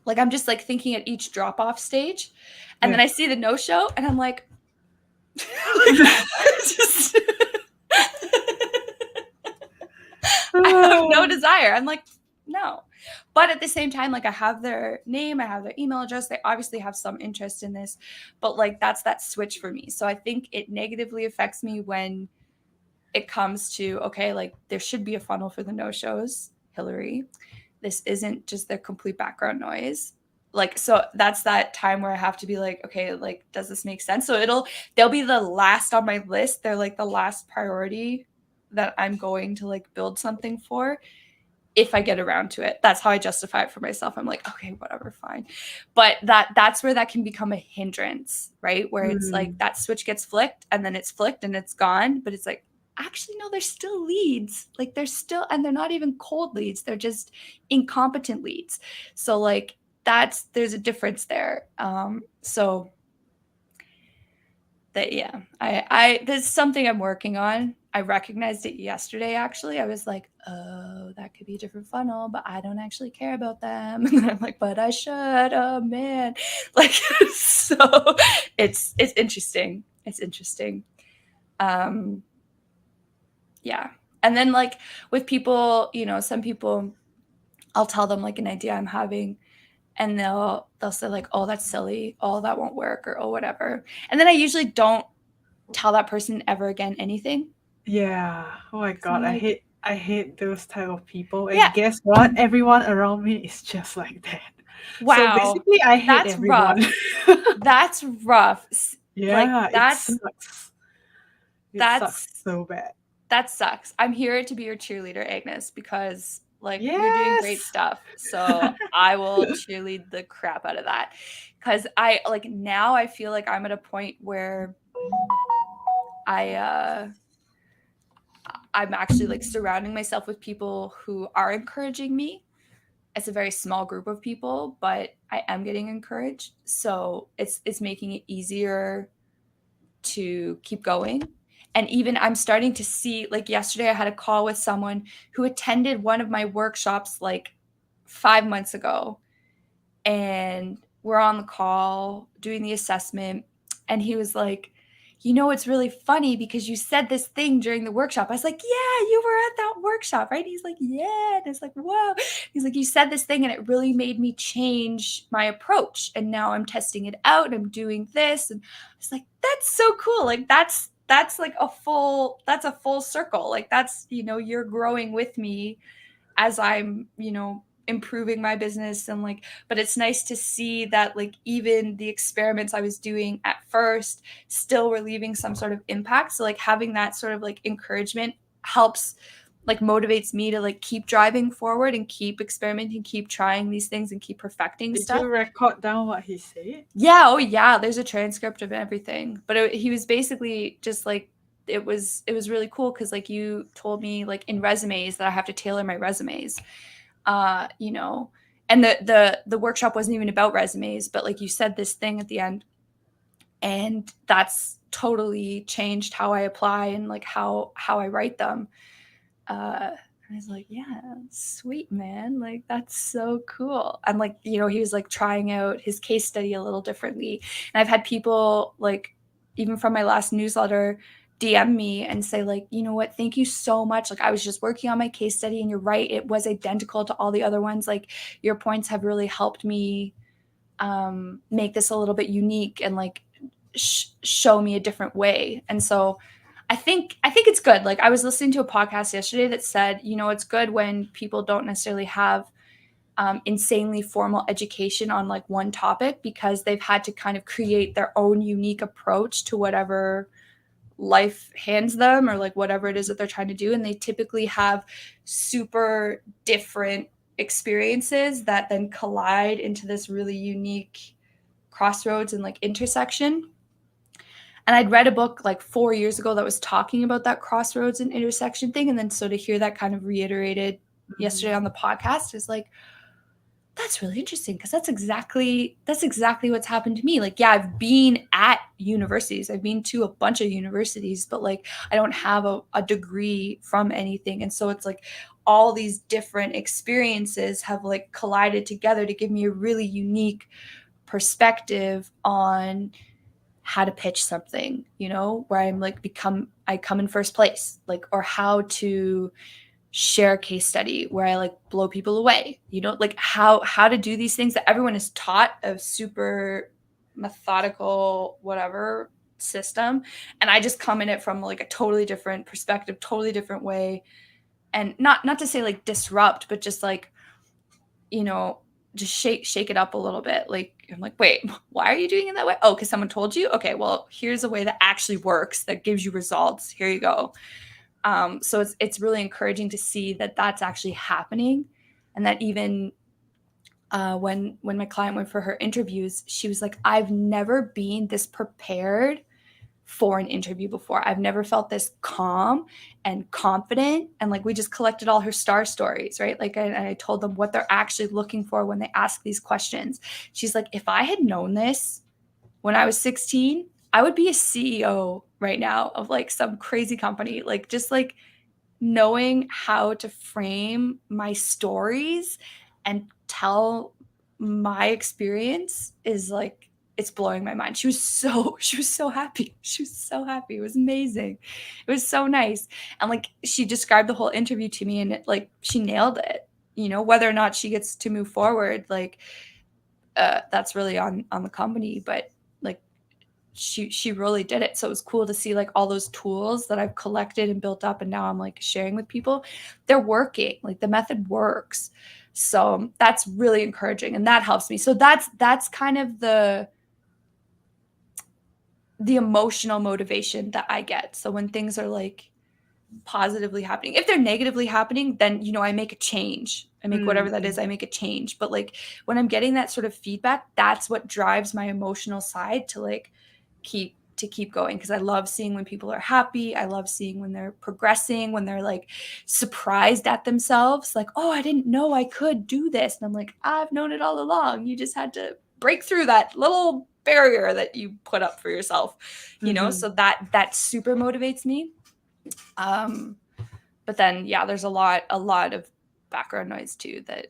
like, I'm just like thinking at each drop off stage. And then Yeah. I see the no show and I'm like, just, I have no desire. I'm like, no. But at the same time, like I have their name, I have their email address. They obviously have some interest in this, but like that's that switch for me. So I think it negatively affects me when it comes to, okay, like there should be a funnel for the no-shows, Hillary. This isn't just their complete background noise. Like, so that's that time where I have to be like, okay, like, does this make sense? So they'll be the last on my list. They're like the last priority that I'm going to like build something for. if I get around to it. That's how I justify it for myself. I'm like, okay, whatever, fine. But that's where that can become a hindrance, right? Where it's like that switch gets flicked and then it's flicked and it's gone. But it's like, actually, no, there's still leads. Like they're still, and they're not even cold leads. They're just incompetent leads. So like there's a difference there. So that, yeah, there's something I'm working on. I recognized it yesterday, actually. I was like, oh, that could be a different funnel, but I don't actually care about them. And then I'm like, but I should. Oh man. Like, so it's interesting. It's interesting. Yeah. And then like with people, some people, I'll tell them like an idea I'm having, and they'll say like, oh, that's silly. Oh, that won't work, or oh, whatever. And then I usually don't tell that person ever again anything. Yeah. Oh my God. Like, I hate those type of people. And yeah. guess what? Everyone around me is just like that. Wow. So basically I hate that's everyone. Rough. That's rough. Yeah, Like that's it sucks. It sucks so bad. That sucks. I'm here to be your cheerleader, Agnes, because like you're doing great Yes. stuff. So I will cheerlead the crap out of that. Cause now I feel like I'm at a point where I'm actually like surrounding myself with people who are encouraging me. It's a very small group of people, but I am getting encouraged. So it's making it easier to keep going. And even I'm starting to see, like yesterday I had a call with someone who attended one of my workshops like 5 months ago. And we're on the call doing the assessment. And he was like, it's really funny because you said this thing during the workshop. I was like, yeah, you were at that workshop, right? He's like, yeah. And it's like, whoa. He's like, you said this thing and it really made me change my approach. And now I'm testing it out and I'm doing this. And I was like, that's so cool. Like that's like that's a full circle. Like that's, you're growing with me as I'm, improving my business. And like, but it's nice to see that like even the experiments I was doing at first still were leaving some sort of impact. So like having that sort of like encouragement helps, like motivates me to like keep driving forward and keep experimenting, keep trying these things and keep perfecting stuff. Did you record down what he said? Yeah. Oh yeah. There's a transcript of everything, but he was basically just like, it was really cool. Cause like you told me like in resumes that I have to tailor my resumes. And the workshop wasn't even about resumes, but like you said this thing at the end, and that's totally changed how I apply and like how I write them. I was like, yeah, sweet, man. Like, that's so cool. And like, he was like trying out his case study a little differently. And I've had people like, even from my last newsletter, DM me and say like, you know what, thank you so much. Like I was just working on my case study and you're right. It was identical to all the other ones. Like your points have really helped me make this a little bit unique and like show me a different way. And so I think it's good. Like I was listening to a podcast yesterday that said, it's good when people don't necessarily have insanely formal education on like one topic because they've had to kind of create their own unique approach to whatever life hands them or like whatever it is that they're trying to do. And they typically have super different experiences that then collide into this really unique crossroads and like intersection. And I'd read a book like 4 years ago that was talking about that crossroads and intersection thing. And then so to hear that kind of reiterated yesterday on the podcast is like, that's really interesting because that's exactly what's happened to me. Like, yeah, I've been at universities. I've been to a bunch of universities, but like I don't have a degree from anything. And so it's like all these different experiences have like collided together to give me a really unique perspective on how to pitch something, where I'm like I come in first place, like, or how to share a case study where I like blow people away, like how to do these things that everyone is taught a super methodical, whatever system. And I just come in it from like a totally different perspective, totally different way. And not to say like disrupt, but just like, just shake it up a little bit. Like, I'm like, wait, why are you doing it that way? Oh, because someone told you? Okay, well, here's a way that actually works, that gives you results. Here you go. So it's really encouraging to see that that's actually happening, and that even when my client went for her interviews, she was like, I've never been this prepared for an interview before. I've never felt this calm and confident. And like we just collected all her star stories, right? Like I told them what they're actually looking for when they ask these questions. She's like, if I had known this when I was 16, I would be a CEO right now of like some crazy company. Like just like knowing how to frame my stories and tell my experience is like it's blowing my mind. She was so happy. She was so happy. It was amazing. It was so nice. And like she described the whole interview to me and it like she nailed it. You know, whether or not she gets to move forward, like that's really on the company, but like she really did it. So it was cool to see like all those tools that I've collected and built up and now I'm like sharing with people. They're working. Like the method works. So that's really encouraging and that helps me. So that's kind of the emotional motivation that I get. So when things are like positively happening, if they're negatively happening, then you know I make a change. I make whatever that is, I make a change. But like when I'm getting that sort of feedback, that's what drives my emotional side to like keep going, because I love seeing when people are happy. I love seeing when they're progressing, when they're like surprised at themselves, like, oh, I didn't know I could do this. And I'm like, I've known it all along. You just had to break through that little barrier that you put up for yourself, you know? So that super motivates me. But then yeah, there's a lot of background noise too that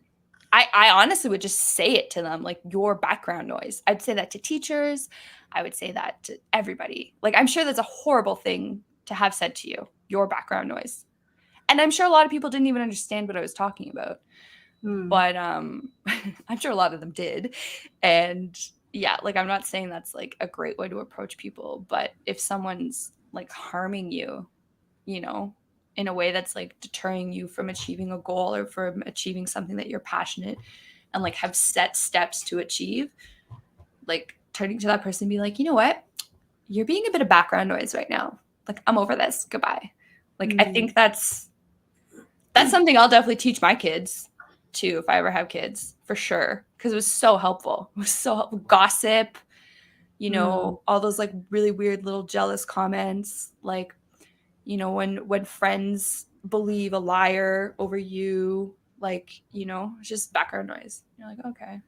I honestly would just say it to them, like your background noise. I'd say that to teachers. I would say that to everybody. Like I'm sure that's a horrible thing to have said to you, your background noise. And I'm sure a lot of people didn't even understand what I was talking about. But I'm sure a lot of them did. And yeah, like I'm not saying that's like a great way to approach people, but if someone's like harming you, you know, in a way that's like deterring you from achieving a goal or from achieving something that you're passionate and like have set steps to achieve, like turning to that person and be like, you know what? You're being a bit of background noise right now. Like I'm over this. Goodbye. Like I think that's something I'll definitely teach my kids too if I ever have kids, for sure. Because it was so helpful. It was so helpful. Gossip, you know, all those like really weird little jealous comments, like, you know, when friends believe a liar over you, like, you know, it's just background noise. You're like, okay,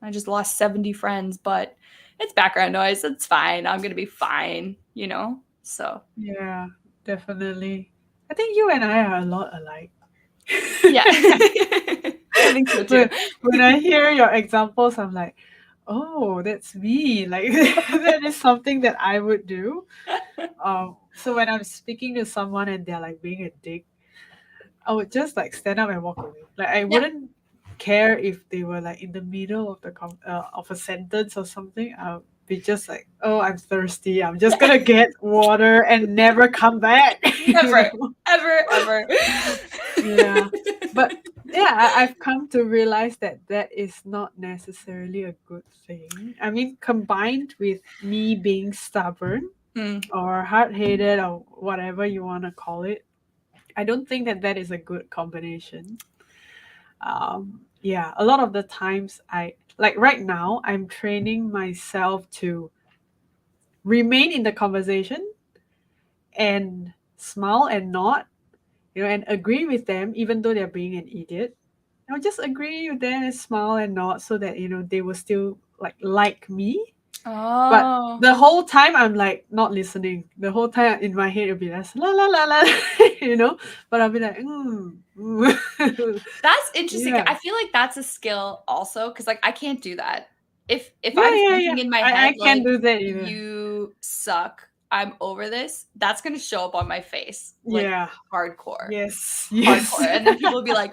I just lost 70 friends, but it's background noise. It's fine. I'm gonna be fine, you know? So Yeah, definitely. I think you and I are a lot alike. yeah. I think so too. When I hear your examples, I'm like, oh, that's me. Like that is something that I would do. So when I'm speaking to someone and they're like being a dick, I would just like stand up and walk away. Like I wouldn't care if they were like in the middle of of a sentence or something. I'll be just like, oh, I'm thirsty. I'm just gonna get water and never come back. Never, ever. Yeah, but yeah, I've come to realize that that is not necessarily a good thing. I mean, combined with me being stubborn or hard-headed or whatever you want to call it, I don't think that that is a good combination. Yeah, a lot of the times I like right now I'm training myself to remain in the conversation and smile and nod, and agree with them even though they're being an idiot. I'll just agree with them and smile and nod so that they will still like me. But Oh, the whole time I'm like not listening. The whole time in my head it'll be like la la la la, But I'll be like, that's interesting. yeah, I feel like that's a skill also, because like I can't do that. If yeah, I'm yeah, yeah. thinking in my I head can't like do that either. you suck, I'm over this, that's gonna show up on my face like Yeah. hardcore. Yes. Hardcore. Yes. And then people will be like,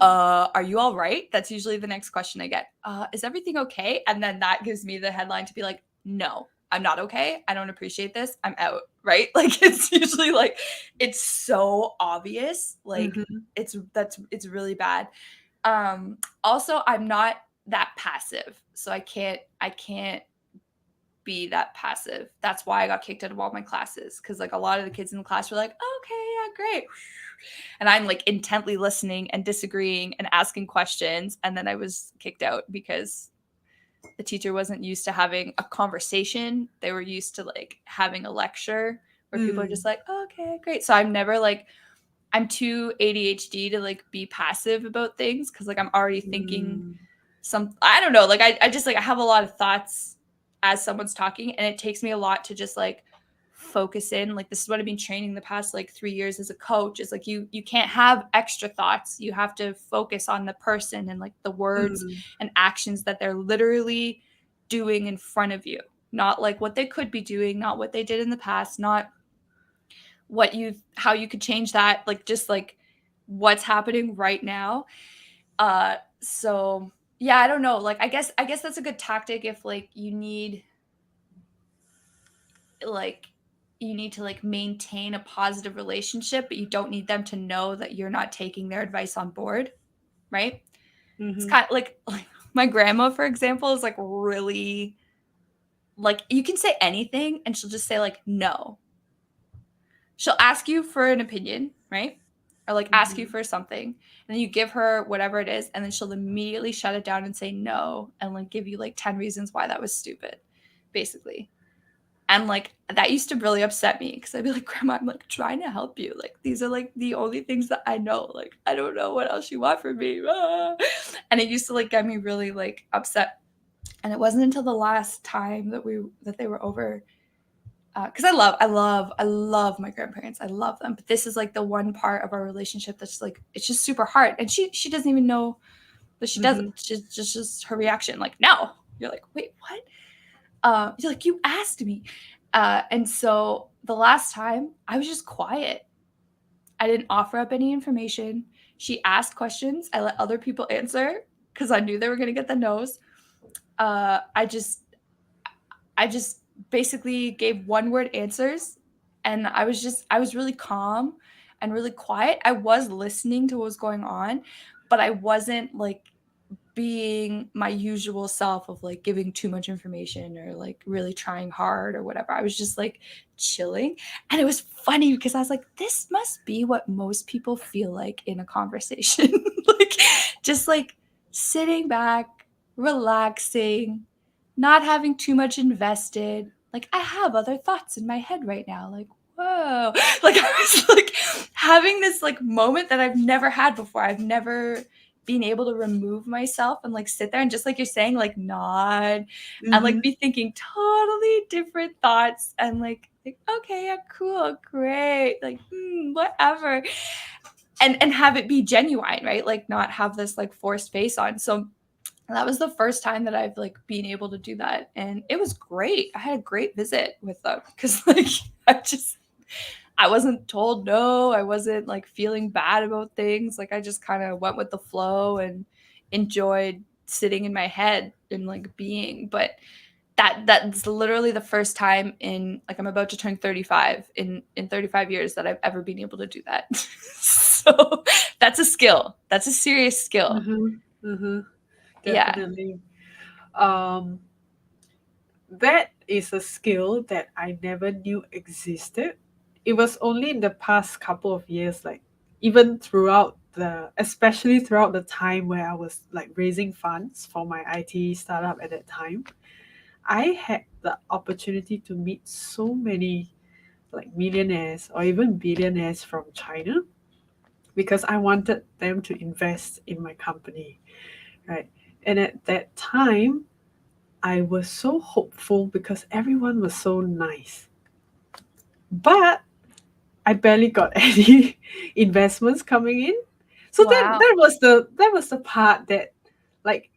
are you all right? That's usually the next question I get. Is everything okay? And then that gives me the headline to be like, no, I'm not okay. I don't appreciate this. I'm out. Right? Like it's usually like it's so obvious. Like Mhm. it's really bad. Also I'm not that passive. So I can't be that passive. That's why I got kicked out of all my classes, because like a lot of the kids in the class were like, okay, yeah, great. And I'm like intently listening and disagreeing and asking questions. And then I was kicked out because the teacher wasn't used to having a conversation. They were used to like having a lecture where people are just like, oh, okay, great. So I'm never like, I'm too ADHD to like be passive about things because like I'm already thinking I don't know, like I just like I have a lot of thoughts as someone's talking, and it takes me a lot to just like focus in. Like this is what I've been training the past like 3 years as a coach, is like you can't have extra thoughts. You have to focus on the person and like the words and actions that they're literally doing in front of you, not like what they could be doing, not what they did in the past, not how you could change that, like just like what's happening right now. So yeah, I don't know, like I guess that's a good tactic if like like you need to like maintain a positive relationship, but you don't need them to know that you're not taking their advice on board, right? It's kind of like my grandma, for example, is like really like you can say anything and she'll just say like no. She'll ask you for an opinion, right? Or like ask you for something, and then you give her whatever it is, and then she'll immediately shut it down and say no, and like give you like 10 reasons why that was stupid, basically. And like that used to really upset me because I'd be like, Grandma, I'm like trying to help you. Like these are like the only things that I know. Like I don't know what else you want from me. Ah. And it used to like get me really like upset. And it wasn't until the last time that they were over, because I love my grandparents. I love them, but this is like the one part of our relationship that's like it's just super hard. And she doesn't even know that she doesn't. She's just her reaction, like no. You're like, wait, what? You're like, you asked me. And so the last time I was just quiet. I didn't offer up any information. She asked questions. I let other people answer because I knew they were gonna get the no's. I just basically gave one word answers, and I was really calm and really quiet. I was listening to what was going on, but I wasn't like being my usual self of like giving too much information or like really trying hard or whatever. I was just like chilling. And it was funny because I was like, this must be what most people feel like in a conversation. Like just like sitting back, relaxing, not having too much invested. Like I have other thoughts in my head right now. Like, whoa. Like I was like having this like moment that I've never had before. I've never being able to remove myself and like sit there and just like you're saying, like nod and like be thinking totally different thoughts and like okay, yeah, cool, great, like whatever, and have it be genuine, right? Like not have this like forced face on. So that was the first time that I've like been able to do that, and it was great. I had a great visit with them because like I wasn't told no. I wasn't like feeling bad about things. Like I just kind of went with the flow and enjoyed sitting in my head and like being. But that's literally the first time in like I'm about to turn 35 in 35 years that I've ever been able to do that. So that's a skill. That's a serious skill. Yeah. Definitely. Um, that is a skill that I never knew existed. It was only in the past couple of years, like even especially throughout the time where I was like raising funds for my IT startup at that time, I had the opportunity to meet so many like millionaires or even billionaires from China because I wanted them to invest in my company, right? And at that time, I was so hopeful because everyone was so nice. But I barely got any investments coming in. So Wow. that was the part that like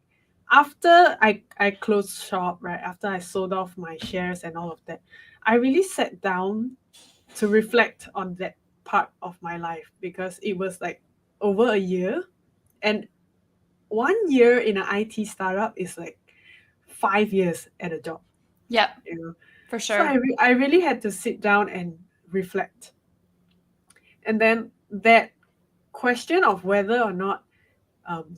after I closed shop, right? After I sold off my shares and all of that, I really sat down to reflect on that part of my life because it was like over a year, and 1 year in an IT startup is like 5 years at a job, Yep. you know. For So sure. I really had to sit down and reflect. And then that question of whether or not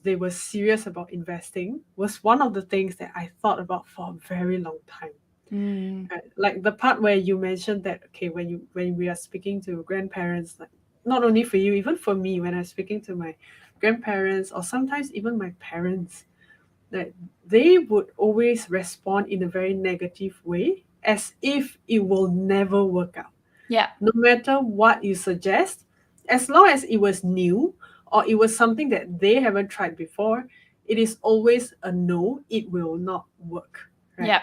they were serious about investing was one of the things that I thought about for a very long time. Right? Like the part where you mentioned that, okay, when we are speaking to grandparents, like not only for you, even for me, when I'm speaking to my grandparents or sometimes even my parents, that they would always respond in a very negative way, as if it will never work out. Yeah. No matter what you suggest, as long as it was new or it was something that they haven't tried before, it is always a no, it will not work. Right. Yeah.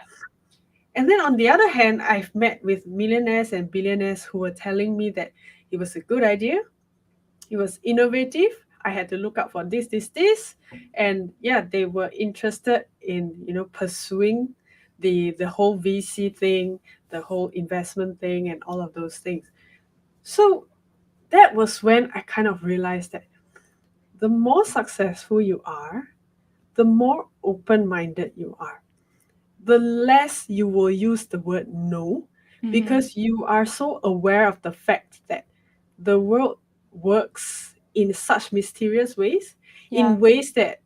And then on the other hand, I've met with millionaires and billionaires who were telling me that it was a good idea, it was innovative. I had to look out for this, and yeah, they were interested in pursuing the whole VC thing, the whole investment thing, and all of those things. So that was when I kind of realized that the more successful you are, the more open-minded you are, the less you will use the word no, Mhm. because you are so aware of the fact that the world works in such mysterious ways, Yeah. in ways that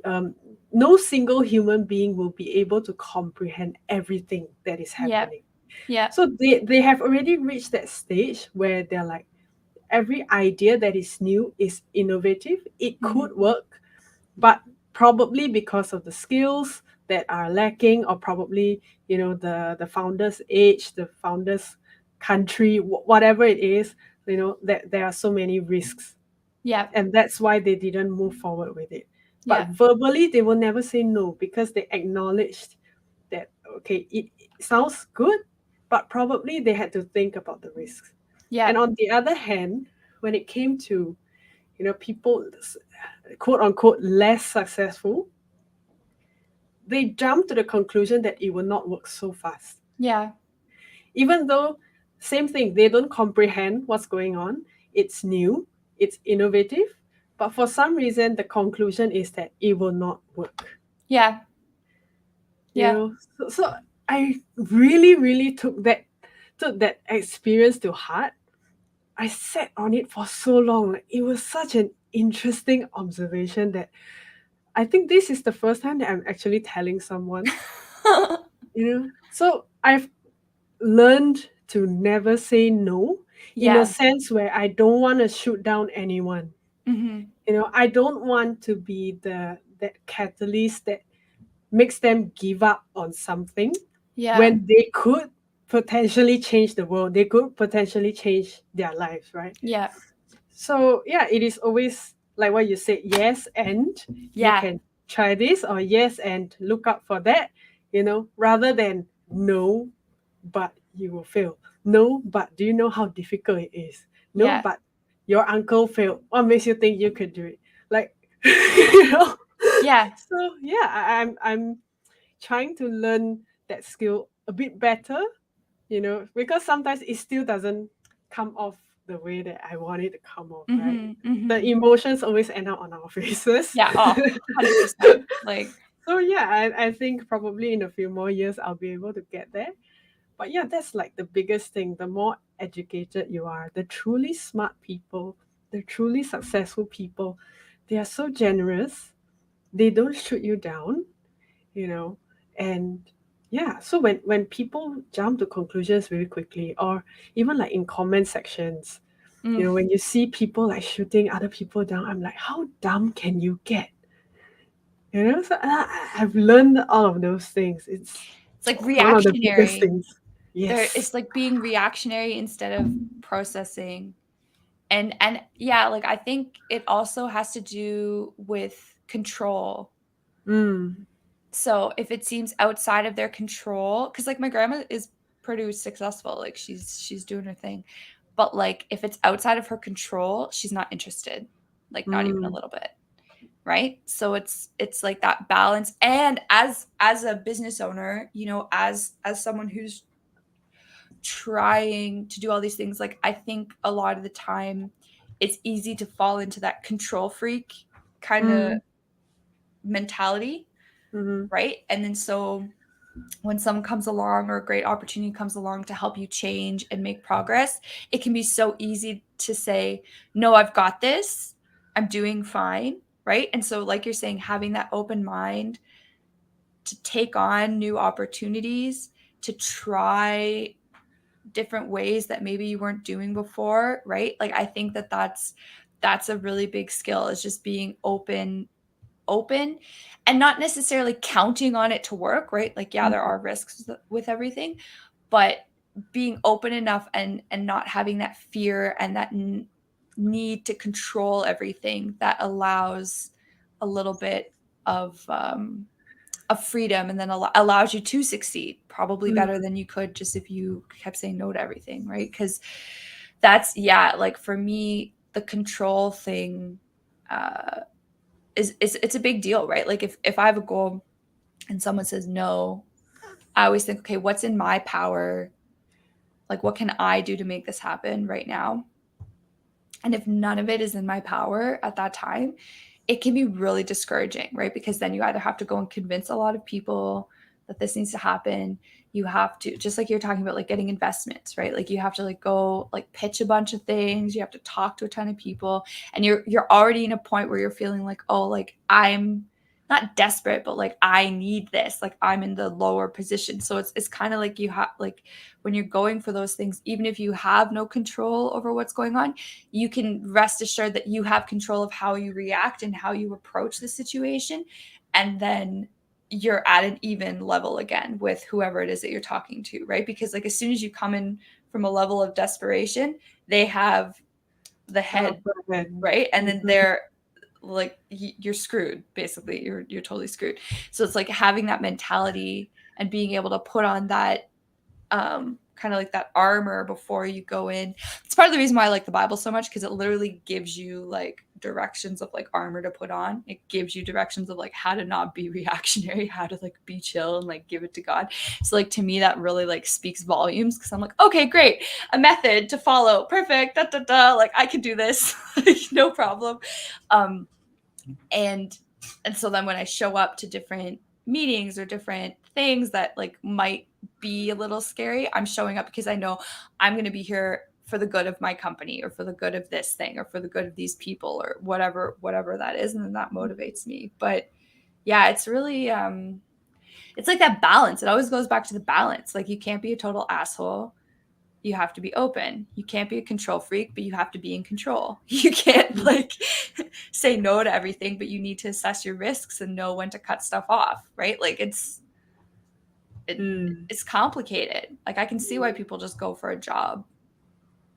um, no single human being will be able to comprehend everything that is Yeah. happening. Yeah. So they have already reached that stage where they're like, every idea that is new is innovative. It Mhm. could work, but probably because of the skills that are lacking, or probably the founder's age, the founder's country, whatever it is, that there are so many risks, Yeah. and that's why they didn't move forward with it. But Yeah. verbally they will never say no, because they acknowledged that, okay, it sounds good, but probably they had to think about the risks. Yeah. And on the other hand, when it came to people, quote unquote, less successful, they jumped to the conclusion that it will not work so fast. Yeah. Even though, same thing, they don't comprehend what's going on, it's new, it's innovative, but for some reason, the conclusion is that it will not work. Yeah. Yeah. So I really, really took that experience to heart. I sat on it for so long. Like, it was such an interesting observation that I think this is the first time that I'm actually telling someone. So I've learned to never say no, in a Yeah. sense where I don't want to shoot down anyone. Mhm. I don't want to be the that catalyst that makes them give up on something Yeah. when they could potentially change the world. They could potentially change their lives, right? Yeah. So yeah, it is always like what you said, yes, and you Yeah. can try this, or yes, and look out for that, rather than no, but you will fail. No, but do you know how difficult it is? No, Yeah. but your uncle failed. What makes you think you could do it? Like, you know. Yeah. So yeah, I'm trying to learn that skill a bit better, because sometimes it still doesn't come off the way that I want it to come off, right? Mhm. The Mhm. emotions always end up on our faces. Yeah. Oh, 100%. Like, So yeah, I think probably in a few more years I'll be able to get there. But yeah, that's like the biggest thing. The more educated you are, the truly smart people, the truly successful people, they are so generous. They don't shoot you down, you know and yeah, so when people jump to conclusions very quickly, or even like in comment sections, mm, when you see people like shooting other people down, I'm like, how dumb can you get? So I've learned all of those things. It's it's like one of the biggest reactionary. things. There, Yes. it's like being reactionary instead of processing. And yeah, like I think it also has to do with control. Mm. So if it seems outside of their control, because like my grandma is pretty successful, like she's doing her thing. But like if it's outside of her control, she's not interested. Like not even a Mm. little bit. Right? So it's like that balance. And as a business owner, as someone who's trying to do all these things, like I think a lot of the time it's easy to fall into that control freak kind of Mm. mentality, Mhm. right? And then so when someone comes along or a great opportunity comes along to help you change and make progress, it can be so easy to say, no, I've got this. I'm doing fine. Right. And so, like you're saying, having that open mind to take on new opportunities, to try different ways that maybe you weren't doing before, right? Like I think that that's a really big skill, is just being open and not necessarily counting on it to work, right? Like yeah, there are risks with everything, but being open enough and not having that fear and that need to control everything, that allows a little bit of freedom, and then allows you to succeed probably better than you could just if you kept saying no to everything, right? Because that's, yeah, like for me, the control thing is it's a big deal, right? Like if I have a goal and someone says no, I always think, okay, what's in my power? Like what can I do to make this happen right now? And if none of it is in my power at that time, it can be really discouraging, right? Because then you either have to go and convince a lot of people that this needs to happen. You have to, just like you're talking about, like getting investments, right? Like you have to like go like pitch a bunch of things. You have to talk to a ton of people, and you're already in a point where you're feeling like, oh, like I'm not desperate, but like I need this. Like I'm in the lower position. So it's kind of like you have, like when you're going for those things, even if you have no control over what's going on, you can rest assured that you have control of how you react and how you approach the situation. And then you're at an even level again with whoever it is that you're talking to, right? Because like as soon as you come in from a level of desperation, they have the head, right? And then they're like, you're screwed, basically. You're totally screwed. So it's like having that mentality and being able to put on that kind of like that armor before you go in. It's part of the reason why I like the Bible so much, because it literally gives you like directions of like armor to put on. It gives you directions of like how to not be reactionary, how to like be chill and like give it to God. So like to me that really like speaks volumes, because I'm like, okay, great, a method to follow, perfect, da da da, like I can do this, no problem. And so then when I show up to different meetings or different things that like might be a little scary, I'm showing up because I know I'm going to be here for the good of my company, or for the good of this thing, or for the good of these people, or whatever that is, and then that motivates me. But yeah, it's really it's like that balance. It always goes back to the balance. Like you can't be a total asshole, you have to be open. You can't be a control freak, but you have to be in control. You can't like say no to everything, but you need to assess your risks and know when to cut stuff off, right? Like it's complicated. Like I can see why people just go for a job.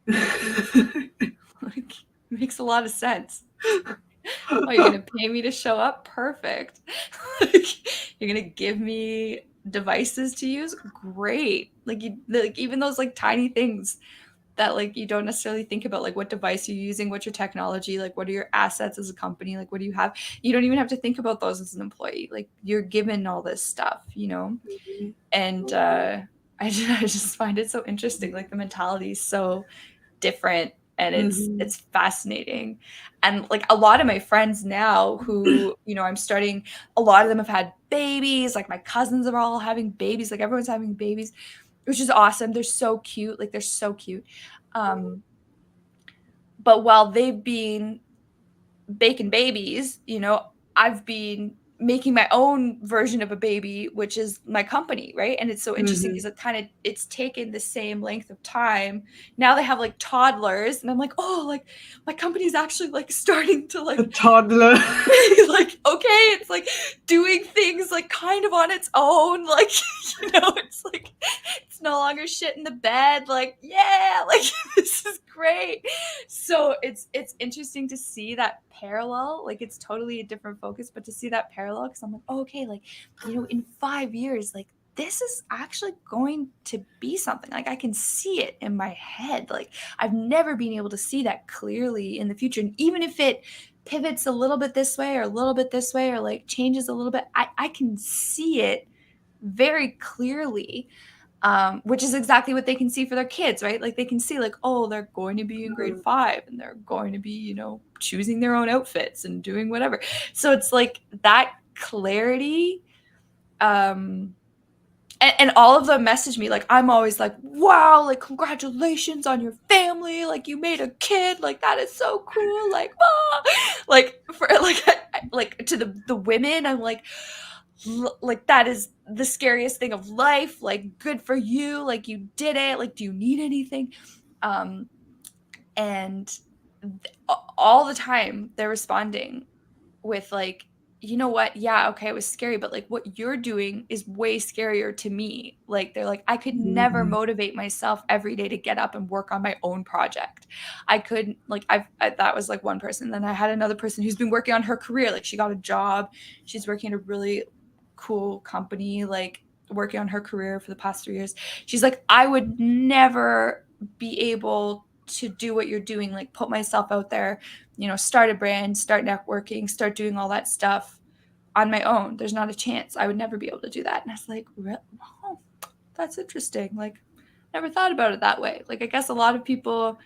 Like it makes a lot of sense. Oh, you're gonna pay me to show up? Perfect. Like, you're gonna give me devices to use? Great. Like you, like even those like tiny things that like you don't necessarily think about, like what device you're using, what's your technology, like what are your assets as a company, like what do you have? You don't even have to think about those as an employee. Like you're given all this stuff, you know? And I just find it so interesting. Like the mentality is so different, and it's fascinating. And like a lot of my friends now who, you know, I'm starting, a lot of them have had babies. Like my cousins are all having babies, like everyone's having babies, which is awesome. They're so cute. Like they're so cute. But while they've been baking babies, you know, I've been making my own version of a baby, which is my company, right? And it's so interesting because it's taken the same length of time. Now they have like toddlers, and I'm like, oh, like my company's actually like starting to like a toddler. like, okay, it's like doing things like kind of on its own, like you know, it's like it's no longer shit in the bed, like yeah, like this is great. So it's interesting to see that parallel. Like it's totally a different focus, but to see that parallel, because I'm like, oh, okay, like you know, in 5 years, like this is actually going to be something. Like I can see it in my head. Like I've never been able to see that clearly in the future. And even if it pivots a little bit this way or a little bit this way, or like changes a little bit, I can see it very clearly. Which is exactly what they can see for their kids, right? Like they can see like, oh, they're going to be in grade 5 and they're going to be, you know, choosing their own outfits and doing whatever. So it's like that clarity. And all of them message me, like I'm always like, wow, like congratulations on your family, like you made a kid, like that is so cool, like ah! Like for like to the women, I'm like that is the scariest thing of life, like, good for you, like, you did it, like, do you need anything? And all the time they're responding with like, you know what, yeah, okay, it was scary, but like what you're doing is way scarier to me. Like, they're like, I could never Mhm. motivate myself every day to get up and work on my own project. I could, like, that was like one person. Then I had another person who's been working on her career, like she got a job, she's working at a really cool company, like working on her career for the past 3 years. She's like, I would never be able to do what you're doing, like put myself out there, start a brand, start networking, start doing all that stuff on my own. There's not a chance. I would never be able to do that. And I was like, oh, that's interesting. Like, never thought about it that way. Like, I guess a lot of people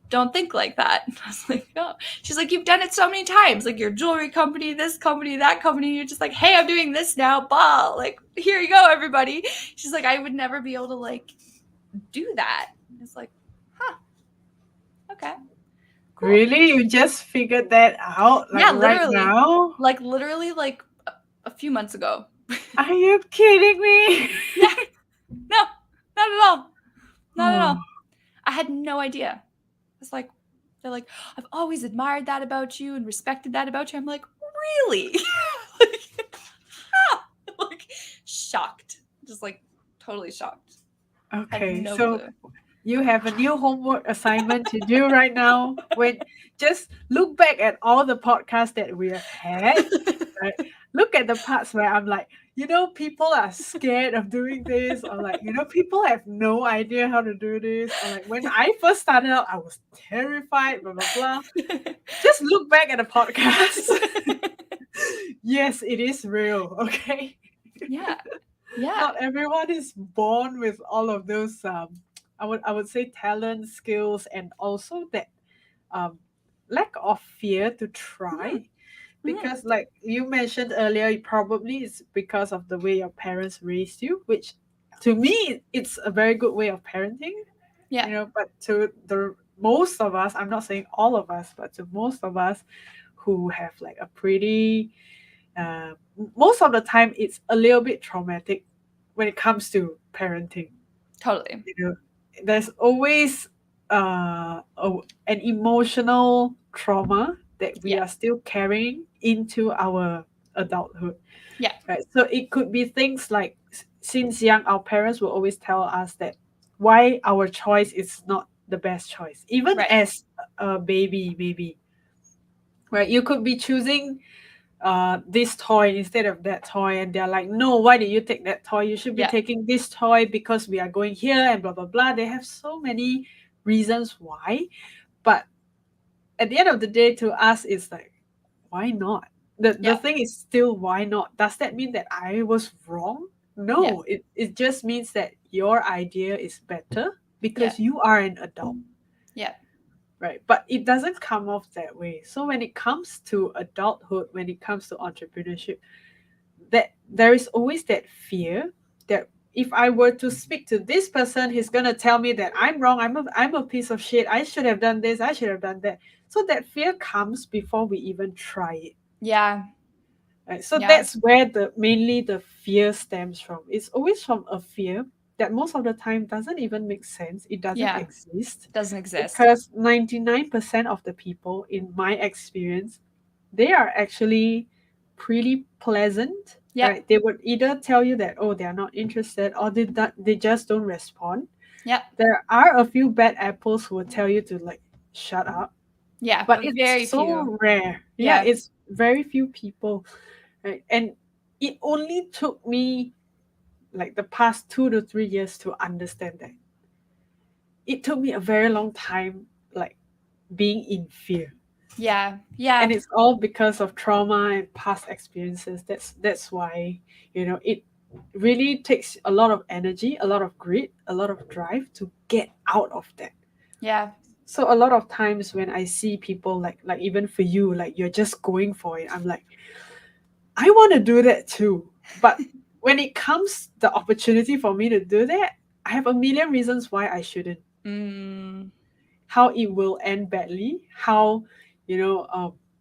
don't think like that. I was like, no. She's like, you've done it so many times. Like, your jewelry company, this company, that company. You're just like, hey, I'm doing this now. Bah. Like, here you go, everybody. She's like, I would never be able to, like, do that. It's like, huh. Okay. Cool. Really? You just figured that out? Like, Yeah, right literally. now? Like, literally, like, a few months ago. Are you kidding me? Yeah. No, not at all. Not at Oh. all. I had no idea. It's like, they're like, I've always admired that about you and respected that about you. I'm like, really? like, shocked. Just like totally shocked. Had Okay, no so clue. you have a new homework assignment to do right now. When just look back at all the podcasts that we have had, right? Look at the parts where I'm like, people are scared of doing this, or like, people have no idea how to do this, or like when I first started out, I was terrified, blah blah blah. Just look back at the podcast. Yes, it is real, okay? Yeah. Yeah. Not everyone is born with all of those I would say talent, skills, and also that lack of fear to try. Because like you mentioned earlier, it probably is because of the way your parents raised you, which to me it's a very good way of parenting. Yeah. But to the most of us, I'm not saying all of us, but to most of us who have like a pretty most of the time it's a little bit traumatic when it comes to parenting. Totally. There's always an emotional trauma that we Yeah. are still carrying into our adulthood. Yeah. Right. So it could be things like since young, our parents will always tell us that why our choice is not the best choice, even Right. as a baby, maybe. Right. You could be choosing this toy instead of that toy, and they're like, no, why did you take that toy? You should be Yeah. taking this toy because we are going here and blah blah blah. They have so many reasons why, but at the end of the day, to us it's like, why not? The Yeah. thing is still, why not? Does that mean that I was wrong? No, it just means that your idea is better because you are an adult. Yeah. Right, but it doesn't come off that way. So when it comes to adulthood, when it comes to entrepreneurship, that there is always that fear that if I were to speak to this person, he's gonna tell me that I'm wrong, I'm a piece of shit, I should have done this, I should have done that. So that fear comes before we even try it. Yeah. Right? So Yeah. that's where mainly the fear stems from. It's always from a fear that most of the time doesn't even make sense. It doesn't exist. Doesn't exist. Because 99% of the people, in my experience, they are actually pretty pleasant. Yeah. Right? They would either tell you that, oh, they're not interested, or they just don't respond. Yeah. There are a few bad apples who will tell you to like shut up. Yeah. But it's very so few. rare. Yeah. It's very few people. Right? And it only took me like the past 2 to 3 years to understand that. It took me a very long time, like being in fear. Yeah. Yeah. And it's all because of trauma and past experiences. That's why, it really takes a lot of energy, a lot of grit, a lot of drive to get out of that. Yeah. So a lot of times when I see people like even for you, like you're just going for it, I'm like, I want to do that too. But when it comes the opportunity for me to do that, I have a million reasons why I shouldn't. How it will end badly, how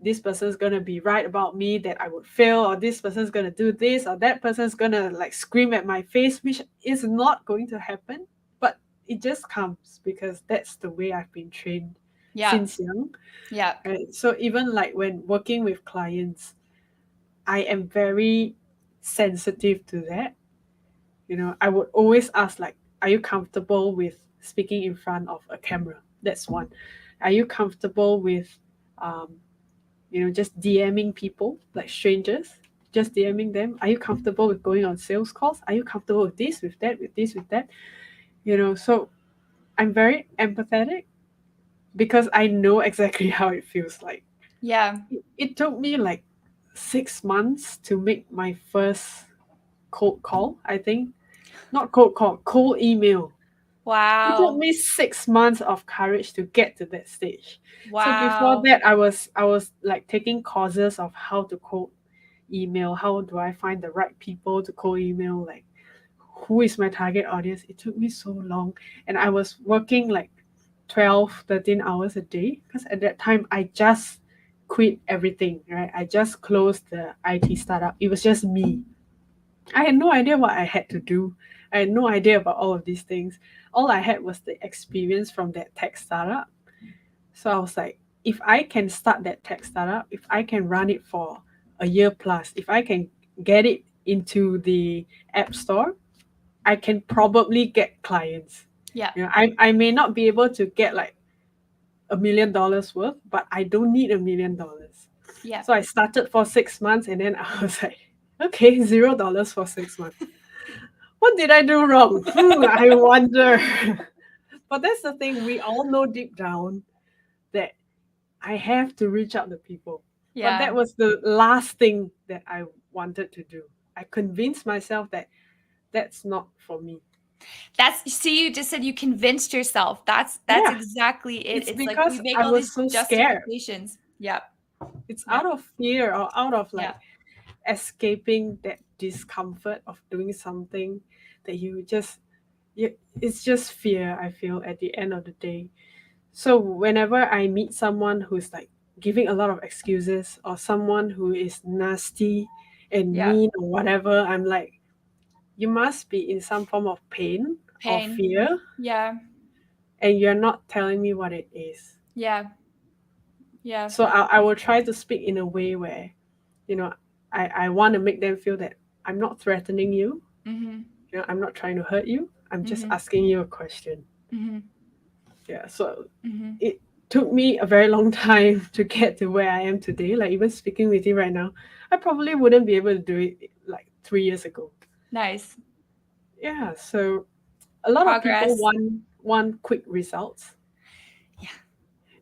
this person's gonna be right about me that I would fail, or this person's gonna do this, or that person's gonna like scream at my face, which is not going to happen. But it just comes because that's the way I've been trained Yeah. since young. Yeah. Right. So even like when working with clients, I am very sensitive to that. I would always ask, like, are you comfortable with speaking in front of a camera? That's one. Are you comfortable with just DMing people, like strangers, just DMing them? Are you comfortable with going on sales calls? Are you comfortable with this, with that, with this, with that? So I'm very empathetic because I know exactly how it feels like. Yeah. It took me like 6 months to make my first cold call, I think. Not cold call, cold email. It took Wow. me 6 months of courage to get to that stage. So before Wow. that, I was like taking courses of how to cold email, how do I find the right people to cold email, like who is my target audience. It took me so long, and I was working like 12, 13 hours a day because at that time I just quit everything, right? I just closed the IT startup. It was just me. I had no idea what I had to do. I had no idea about all of these things. All I had was the experience from that tech startup. So I was like, if I can start that tech startup, if I can run it for a year plus, if I can get it into the app store, I can probably get clients. Yeah. I may not be able to get like $1 million worth, but I don't need $1 million. Yeah. So I started for 6 months, and then I was like, okay, $0 for 6 months. What did I do wrong? I wonder. But that's the thing, we all know deep down that I have to reach out to people. But Yeah. that was the last thing that I wanted to do. I convinced myself that that's not for me. See, you just said you convinced yourself. That's Yeah, exactly it. it's It's like we because make I all these was so scared. justifications. Yeah. It's Yeah. out of fear or out of Yeah. like escaping that discomfort of doing something that it's just fear, I feel, at the end of the day. So whenever I meet someone who's like giving a lot of excuses, or someone who is nasty and Yeah. mean or whatever, I'm like, you must be in some form of pain or Pain. fear, Yeah. and you're not telling me what it is. Yeah. Yeah. So I will try to speak in a way where, you know, I want to make them feel that I'm not threatening you. Mhm. I'm not trying to hurt you. I'm just Mhm. asking you a question. Mhm. Yeah. So Mhm. it took me a very long time to get to where I am today. Like even speaking with you right now, I probably wouldn't be able to do it like 3 years ago. Nice. Yeah. So a lot of people Progress. want quick results Yeah.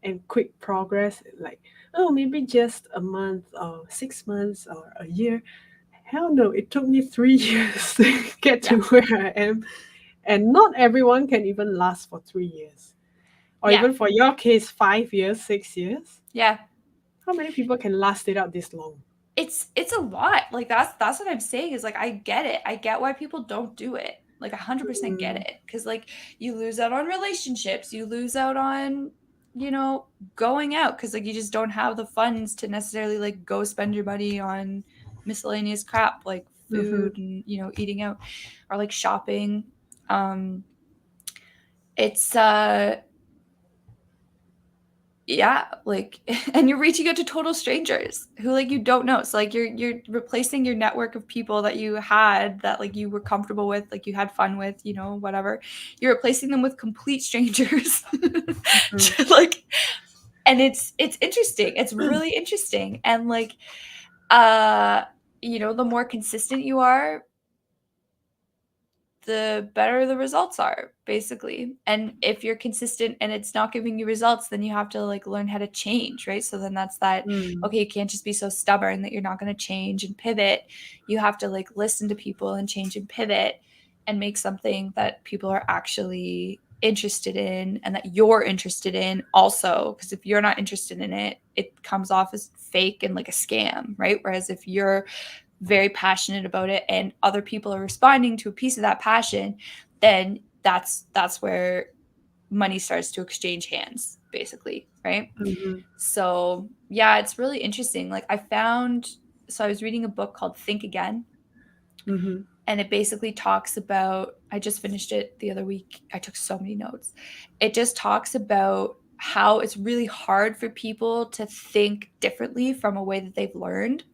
and quick progress, like, oh, maybe just a month or 6 months or a year. Hell no, it took me 3 years to get Yeah. to where I am. And not everyone can even last for 3 years. Or Yeah. even for your case, 5 years, 6 years. Yeah. How many people can last it out this long? It's a lot. Like that's what I'm saying is like I get it. I get why people don't do it. Like 100% get Mm, it. Cuz like you lose out on relationships, you lose out on going out cuz like you just don't have the funds to necessarily like go spend your money on miscellaneous crap like mhm. food and eating out or like shopping. Um it's yeah, like and you're reaching out to total strangers who like you don't know. So like you're replacing your network of people that you had that like you were comfortable with, like you had fun with, whatever. You're replacing them with complete strangers. Mhm. Like and it's interesting. It's really interesting. And like uh the more consistent you are, the better the results are basically. And if you're consistent and it's not giving you results, then you have to like learn how to change, right? So then that's that, Mm, okay, you can't just be so stubborn that you're not going to change and pivot. You have to like listen to people and change and pivot and make something that people are actually interested in and that you're interested in also, because if you're not interested in it, it comes off as fake and like a scam, right? Whereas if you're very passionate about it and other people are responding to a piece of that passion, then that's where money starts to exchange hands, basically, right? Mm-hmm. So yeah, it's really interesting. Like I was reading a book called Think Again, Mm-hmm. and it basically talks about, I just finished it the other week. I took so many notes. It just talks about how it's really hard for people to think differently from a way that they've learned.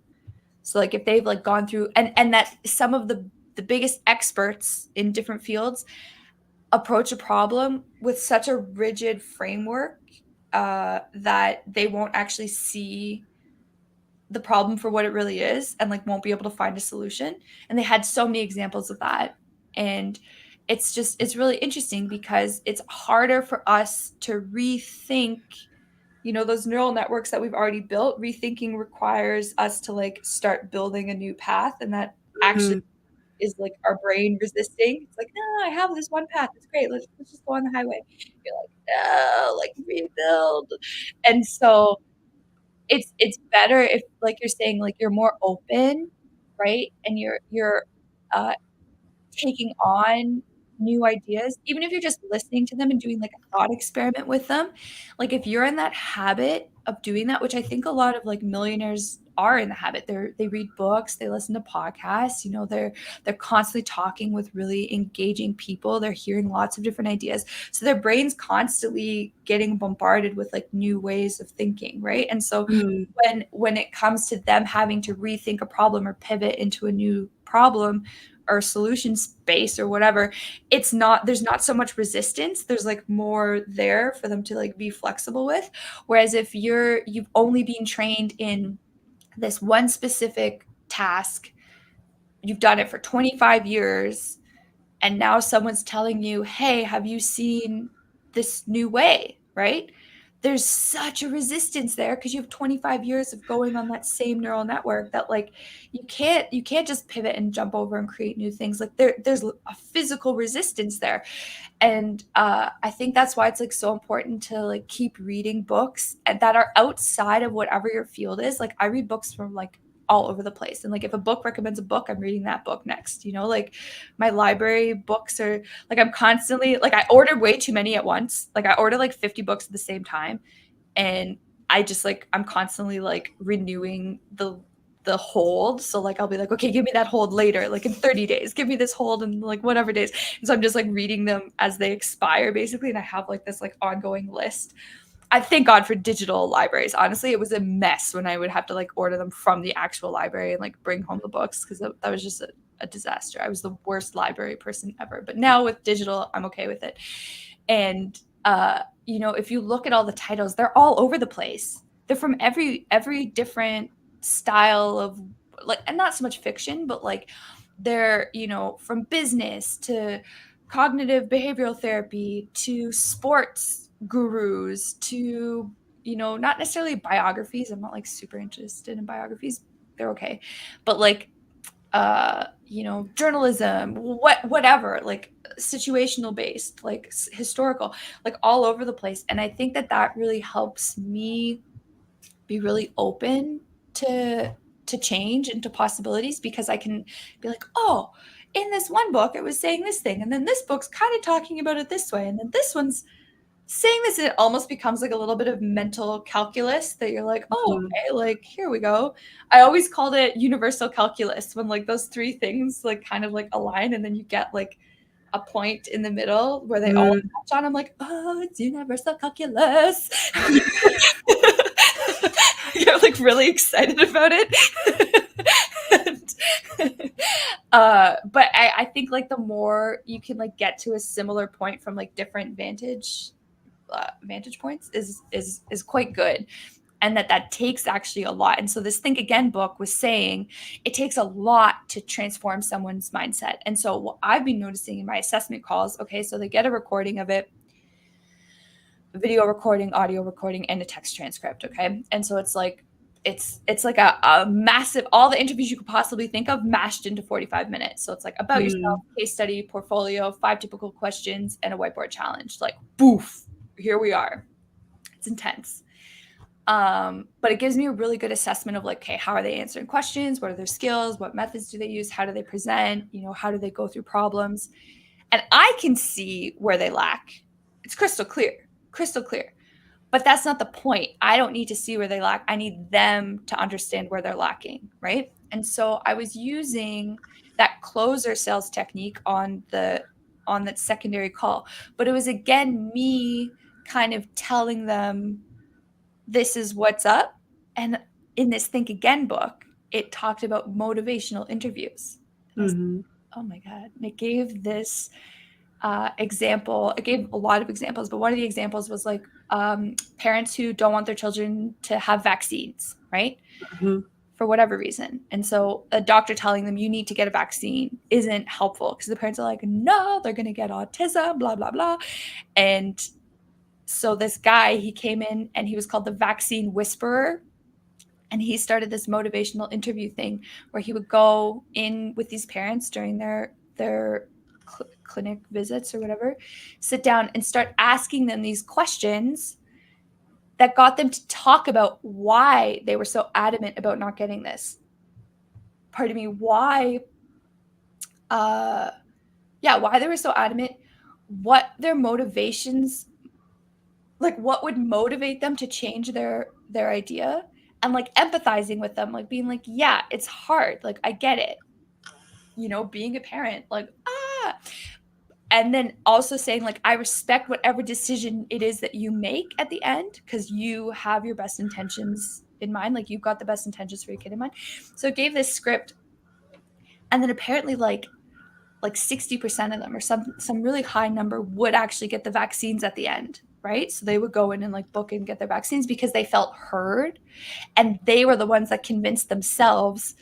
So like if they've like gone through, and that some of the biggest experts in different fields approach a problem with such a rigid framework that they won't actually see the problem for what it really is, and like won't be able to find a solution. And they had so many examples of that. And it's really interesting because it's harder for us to rethink, those neural networks that we've already built. Rethinking requires us to like start building a new path, and that actually is like our brain resisting. It's like, no, I have this one path. It's great. Let's just go on the highway. You're like, no, like rebuild. And so it's better if, like you're saying, like you're more open, right? And you're uh taking on new ideas, even if you're just listening to them and doing like a thought experiment with them. Like if you're in that habit of doing that, which I think a lot of like millionaires are in the habit, they read books, they listen to podcasts, they're constantly talking with really engaging people, they're hearing lots of different ideas. So their brain's constantly getting bombarded with like new ways of thinking, right? And so Mm-hmm. when it comes to them having to rethink a problem or pivot into a new problem or solution space or whatever, there's not so much resistance. There's like more there for them to like be flexible with. Whereas if you've only been trained in this one specific task, you've done it for 25 years, and now someone's telling you, hey, have you seen this new way, right? There's such a resistance there because you have 25 years of going on that same neural network that like you can't just pivot and jump over and create new things. Like there's a physical resistance there. And I think that's why it's like so important to like keep reading books that are outside of whatever your field is. Like I read books from like all over the place, and like if a book recommends a book, I'm reading that book next. Like my library books are like, I'm constantly like, I ordered way too many at once. Like I ordered like 50 books at the same time, and I just like, I'm constantly like renewing the hold. So like I'll be like, okay, give me that hold later, like in 30 days, give me this hold in like whatever days. And so I'm just like reading them as they expire basically, and I have like this like ongoing list. I thank God for digital libraries. Honestly, it was a mess when I would have to like order them from the actual library and like bring home the books, because that was just a disaster. I was the worst library person ever. But now with digital, I'm okay with it. And if you look at all the titles, they're all over the place. They're from every different style of like, and not so much fiction, but like they're, from business to cognitive behavioral therapy to sports gurus to, not necessarily biographies. I'm not like super interested in biographies. They're okay. But like journalism, whatever, like situational based, like historical, like all over the place. And I think that really helps me be really open to change and to possibilities, because I can be like, oh, in this one book it was saying this thing, and then this book's kind of talking about it this way, and then this one's saying this. It almost becomes like a little bit of mental calculus that you're like, oh, Mm-hmm. okay, like here we go. I always called it universal calculus, when like those three things like kind of like align, and then you get like a point in the middle where they all touch on. I'm like, oh, it's universal calculus. You're like really excited about it. But I think like the more you can like get to a similar point from like different vantage points is quite good. And that takes actually a lot. And so this Think Again book was saying it takes a lot to transform someone's mindset. And so what I've been noticing in my assessment calls, okay, so they get a recording of it, video recording, audio recording, and a text transcript, okay? And so it's like like a massive, all the interviews you could possibly think of mashed into 45 minutes. So it's like about yourself, case study, portfolio, 5 typical questions, and a whiteboard challenge. Like, boof, here we are. It's intense. But it gives me a really good assessment of like, okay, how are they answering questions? What are their skills? What methods do they use? How do they present? How do they go through problems? And I can see where they lack. It's crystal clear, crystal clear. But that's not the point. I don't need to see where they lack. I need them to understand where they're lacking, right? And so I was using that closer sales technique on that secondary call, but it was again me kind of telling them this is what's up. And in this Think Again book, it talked about motivational interviews. And I was Mm-hmm. like, oh my God. And it gave this example. It gave a lot of examples, but one of the examples was like parents who don't want their children to have vaccines, right? Mm-hmm. For whatever reason. And so a doctor telling them you need to get a vaccine isn't helpful because the parents are like, no, they're going to get autism, blah, blah, blah. And so this guy, he came in and he was called the Vaccine Whisperer. And he started this motivational interview thing where he would go in with these parents during their clinic visits or whatever, sit down and start asking them these questions that got them to talk about why they were so adamant about not getting this. Pardon me, why why they were so adamant, what their motivations, like what would motivate them to change their idea, and like empathizing with them, like being like, yeah, it's hard, like I get it, being a parent, like and then also saying like, I respect whatever decision it is that you make at the end because you have your best intentions in mind, like you've got the best intentions for your kid in mind. So it gave this script, and then apparently like 60% of them or some really high number would actually get the vaccines at the end, right? So they would go in and like book and get their vaccines because they felt heard, and they were the ones that convinced themselves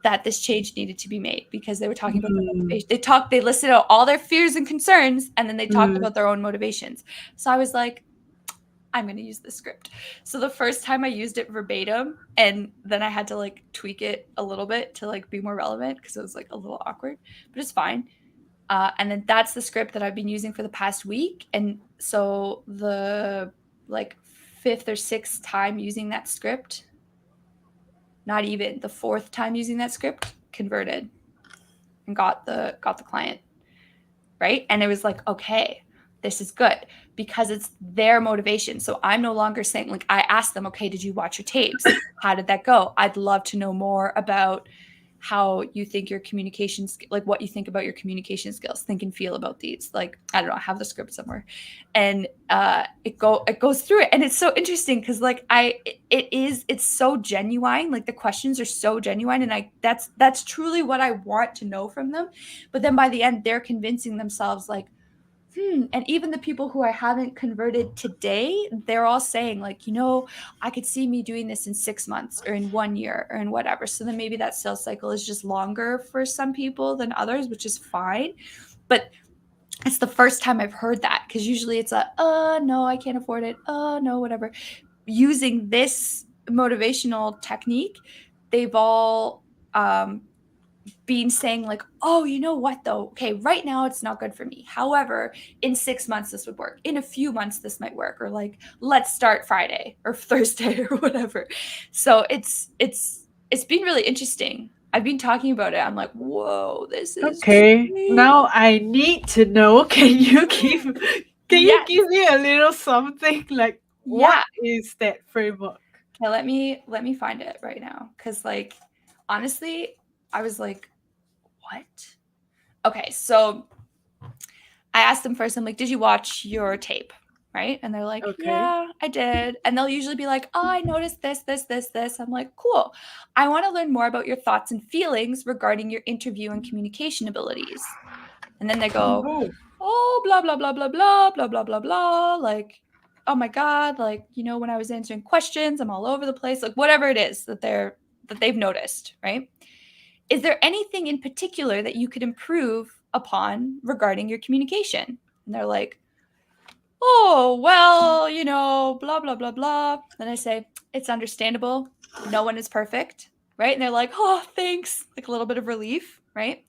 that this change needed to be made because they were talking about their motivation. They listed out all their fears and concerns, and then they talked about their own motivations. So I was like, I'm going to use this script. So the first time I used it verbatim, and then I had to like tweak it a little bit to like be more relevant because it was like a little awkward, but it's fine. And then that's the script that I've been using for the past week. And so the like 5th or 6th time using that script, not even the 4th time using that script, converted and got the client, right? And it was like, okay, this is good because it's their motivation. So I'm no longer saying, like, I asked them, okay, did you watch your tapes? How did that go? I'd love to know more about how you think your communication, like what you think about your communication skills, think and feel about these. Like, I don't know, I have the script somewhere, and it goes through it, and it's so interesting because like it's so genuine. Like the questions are so genuine, and that's truly what I want to know from them. But then by the end, they're convincing themselves like, and even the people who I haven't converted today, they're all saying like, I could see me doing this in 6 months or in 1 year or in whatever. So then maybe that sales cycle is just longer for some people than others, which is fine. But it's the first time I've heard that, because usually it's no, I can't afford it. No, whatever. Using this motivational technique, they've all been saying like, oh, you know what though? Okay, right now it's not good for me. However, in 6 months this would work. In a few months this might work, or like, let's start Friday or Thursday or whatever. So it's been really interesting. I've been talking about it. I'm like, whoa, this is Okay. sweet. Now I need to know. Can you give me a little something like what is that framework? Okay, let me find it right now, because like honestly, I was like, what? Okay, so I asked them first, I'm like, did you watch your tape? Right? And they're like, Okay. yeah, I did. And they'll usually be like, oh, I noticed this, this, this, this. I'm like, cool. I want to learn more about your thoughts and feelings regarding your interview and communication abilities. And then they go, oh, blah, blah, blah, blah, blah, blah, blah, blah, blah. Like, oh my God, like, when I was answering questions, I'm all over the place. Like whatever it is that they've noticed, right? Is there anything in particular that you could improve upon regarding your communication? And they're like, oh, well, blah, blah, blah, blah. Then I say, it's understandable. No one is perfect, right? And they're like, oh, thanks. Like a little bit of relief, right?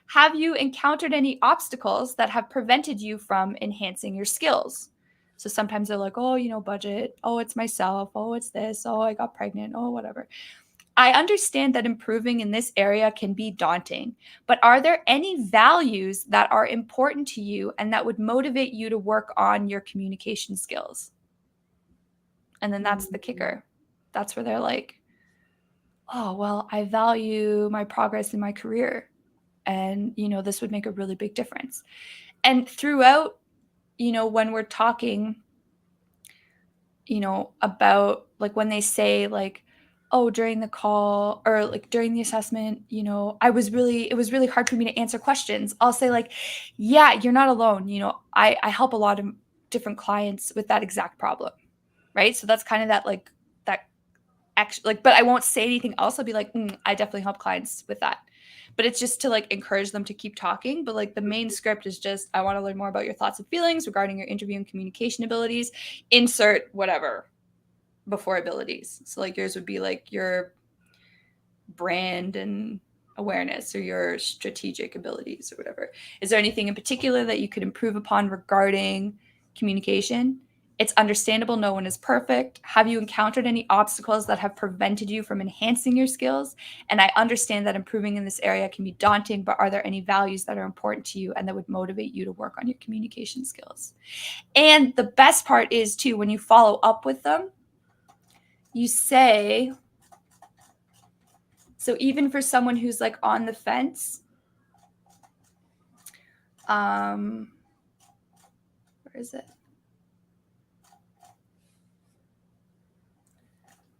Have you encountered any obstacles that have prevented you from enhancing your skills? So sometimes they're like, oh, budget. Oh, it's myself. Oh, it's this. Oh, I got pregnant. Oh, whatever. I understand that improving in this area can be daunting, but are there any values that are important to you and that would motivate you to work on your communication skills? And then that's the kicker. That's where they're like, oh, well, I value my progress in my career. And, this would make a really big difference. And throughout, when we're talking, about like when they say like, oh, during the call or like during the assessment, it was really hard for me to answer questions. I'll say like, yeah, you're not alone. I help a lot of different clients with that exact problem. Right. So that's kind of that like that actually like, but I won't say anything else. I'll be like, I definitely help clients with that. But it's just to like encourage them to keep talking. But like the main script is just, I want to learn more about your thoughts and feelings regarding your interview and communication abilities. Insert whatever before abilities. So like yours would be like your brand and awareness or your strategic abilities or whatever. Is there anything in particular that you could improve upon regarding communication? It's understandable no one is perfect. Have you encountered any obstacles that have prevented you from enhancing your skills? And I understand that improving in this area can be daunting, but are there any values that are important to you and that would motivate you to work on your communication skills? And the best part is too, when you follow up with them, you say, so even for someone who's like on the fence, where is it?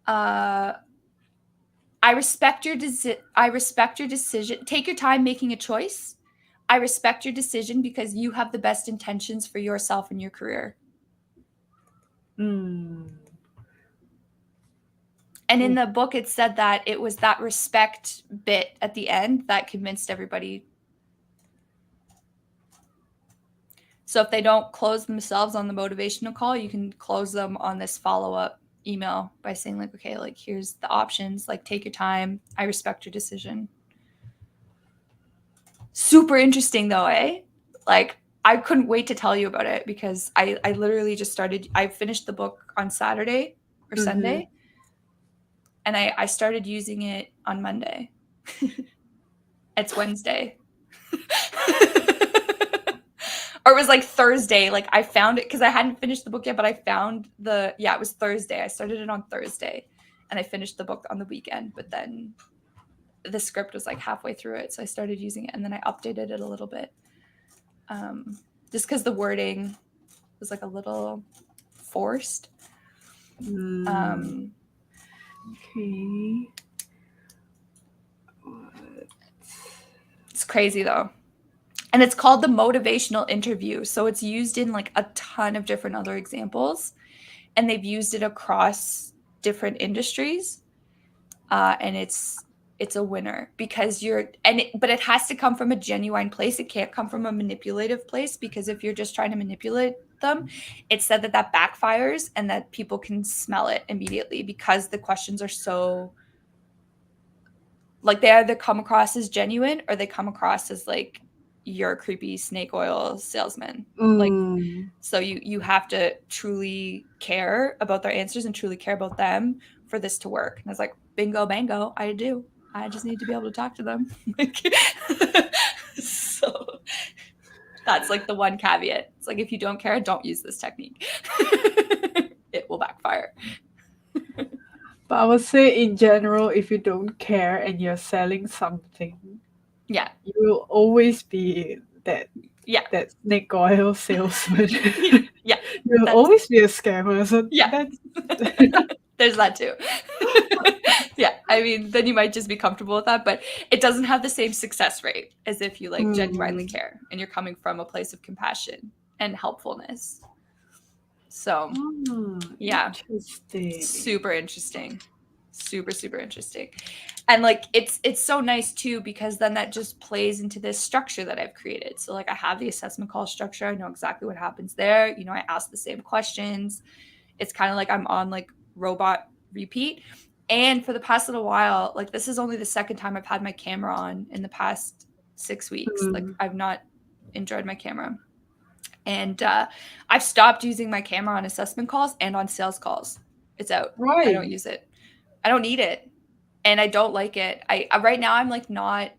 I respect your decision. Take your time making a choice. I respect your decision because you have the best intentions for yourself and your career. And in the book, it said that it was that respect bit at the end that convinced everybody. So if they don't close themselves on the motivational call, you can close them on this follow-up email by saying like, okay, like here's the options, like take your time. I respect your decision. Super interesting though, eh? Like I couldn't wait to tell you about it because I literally just I finished the book on Saturday or Sunday. And I started using it on Monday. It's Wednesday. Or it was like Thursday. Like I found it because I hadn't finished the book yet, but I found it was Thursday. I started it on Thursday and I finished the book on the weekend, but then the script was like halfway through it. So I started using it and then I updated it a little bit. Just because the wording was like a little forced. Okay. It's crazy though. And it's called the motivational interview. So it's used in like a ton of different other examples. And they've used it across different industries. And it's a winner because but it has to come from a genuine place. It can't come from a manipulative place because if you're just trying to manipulate them, it's said that backfires and that people can smell it immediately because the questions are so like they either come across as genuine or they come across as like you're a creepy snake oil salesman. Like so you have to truly care about their answers and truly care about them for this to work. And I was like, bingo bango, I do. I just need to be able to talk to them. So that's like the one caveat. It's like if you don't care, don't use this technique. It will backfire. But I would say in general, if you don't care and you're selling something, yeah, you will always be that snake oil salesman. Yeah, you'll always be a scammer. So yeah, there's that too. Yeah, I mean, then you might just be comfortable with that, but it doesn't have the same success rate as if you like genuinely care and you're coming from a place of compassion and helpfulness. So, yeah, super interesting, super interesting, and like it's so nice too because then that just plays into this structure that I've created. So like I have the assessment call structure. I know exactly what happens there. I ask the same questions. It's kind of like I'm on like robot repeat. And for the past little while, like this is only the second time I've had my camera on in the past 6 weeks. Like I've not enjoyed my camera. And I've stopped using my camera on assessment calls and on sales calls. It's out. Right. I don't use it. I don't need it. and I don't like it. Right now I'm like not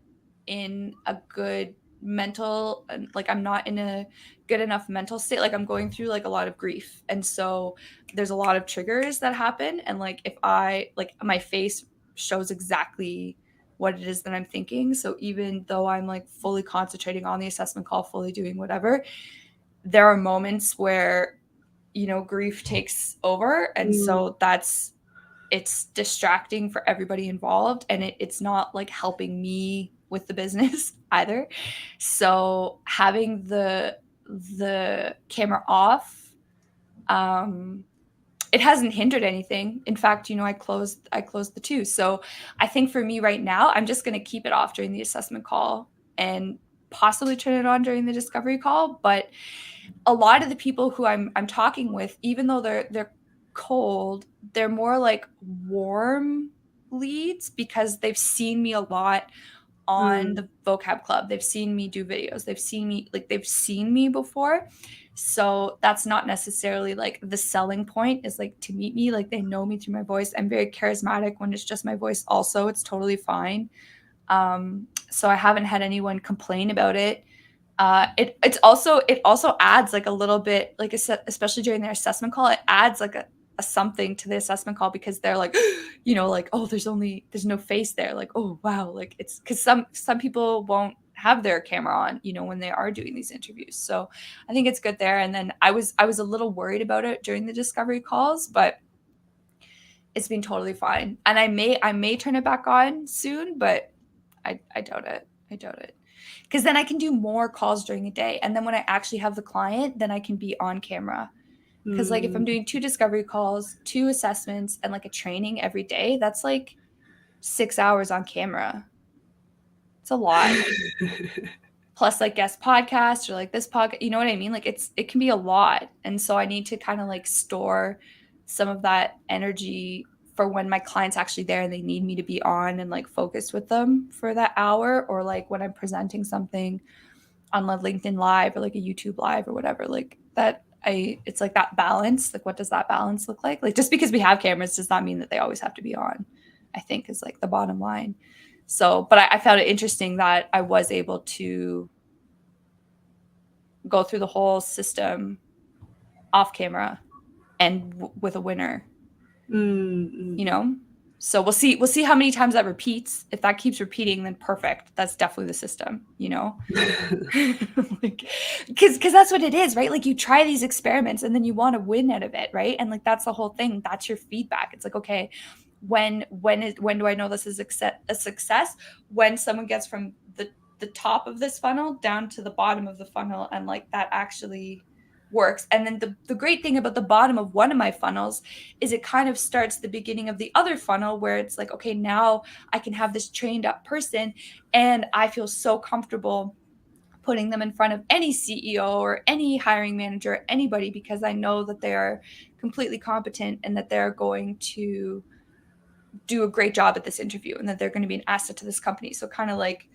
in a good mental, like I'm not in a good enough mental state. Like I'm going through like a lot of grief. And so there's a lot of triggers that happen. And like if I like my face shows exactly what it is that I'm thinking. So even though I'm like fully concentrating on the assessment call, fully doing whatever, there are moments where, you know, grief takes over. And so it's distracting for everybody involved, and it's not like helping me with the business either. So having the camera off, it hasn't hindered anything. In fact, you know, I closed the two. So I think for me right now, I'm just going to keep it off during the assessment call and possibly turn it on during the discovery call. But a lot of the people who I'm talking with, even though they're cold, they're more like warm leads because they've seen me a lot on the vocab club. They've seen me do videos. They've seen me before. So that's not necessarily like the selling point, is like to meet me. Like they know me through my voice. I'm very charismatic when it's just my voice also. It's totally fine. So I haven't had anyone complain about it. It also adds like a little bit, like I said, especially during their assessment call, it adds like a something to the assessment call because they're like, you know, like, oh, there's no face there. Like, oh, wow. Like it's because some people won't have their camera on, you know, when they are doing these interviews. So I think it's good there. And then I was a little worried about it during the discovery calls, but it's been totally fine. And I may turn it back on soon, but I doubt it. I doubt it. Because then I can do more calls during a day. And then when I actually have the client, then I can be on camera. Because like if I'm doing 2 discovery calls, 2 assessments, and like a training every day, that's like 6 hours on camera. It's a lot. Plus like guest podcasts or like this podcast, you know what I mean? Like it can be a lot. And so I need to kind of like store some of that energy for when my client's actually there and they need me to be on and like focused with them for that hour, or like when I'm presenting something on like LinkedIn Live or like a YouTube Live or whatever, like that. It's like that balance. Like what does that balance look like? Like just because we have cameras does not mean that they always have to be on, I think is like the bottom line. So, but I found it interesting that I was able to go through the whole system off camera and with a winner, you know? So we'll see how many times that repeats. If that keeps repeating, then perfect. That's definitely the system, you know? Like, cause that's what it is, right? Like you try these experiments and then you want to win out of it, right? And like, that's the whole thing. That's your feedback. It's like, okay, when do I know this is a success? When someone gets from the top of this funnel down to the bottom of the funnel, and like that actually works. And then the great thing about the bottom of one of my funnels is it kind of starts the beginning of the other funnel, where it's like, okay, now I can have this trained up person and I feel so comfortable putting them in front of any CEO or any hiring manager, anybody, because I know that they are completely competent and that they're going to do a great job at this interview and that they're going to be an asset to this company. So kind of like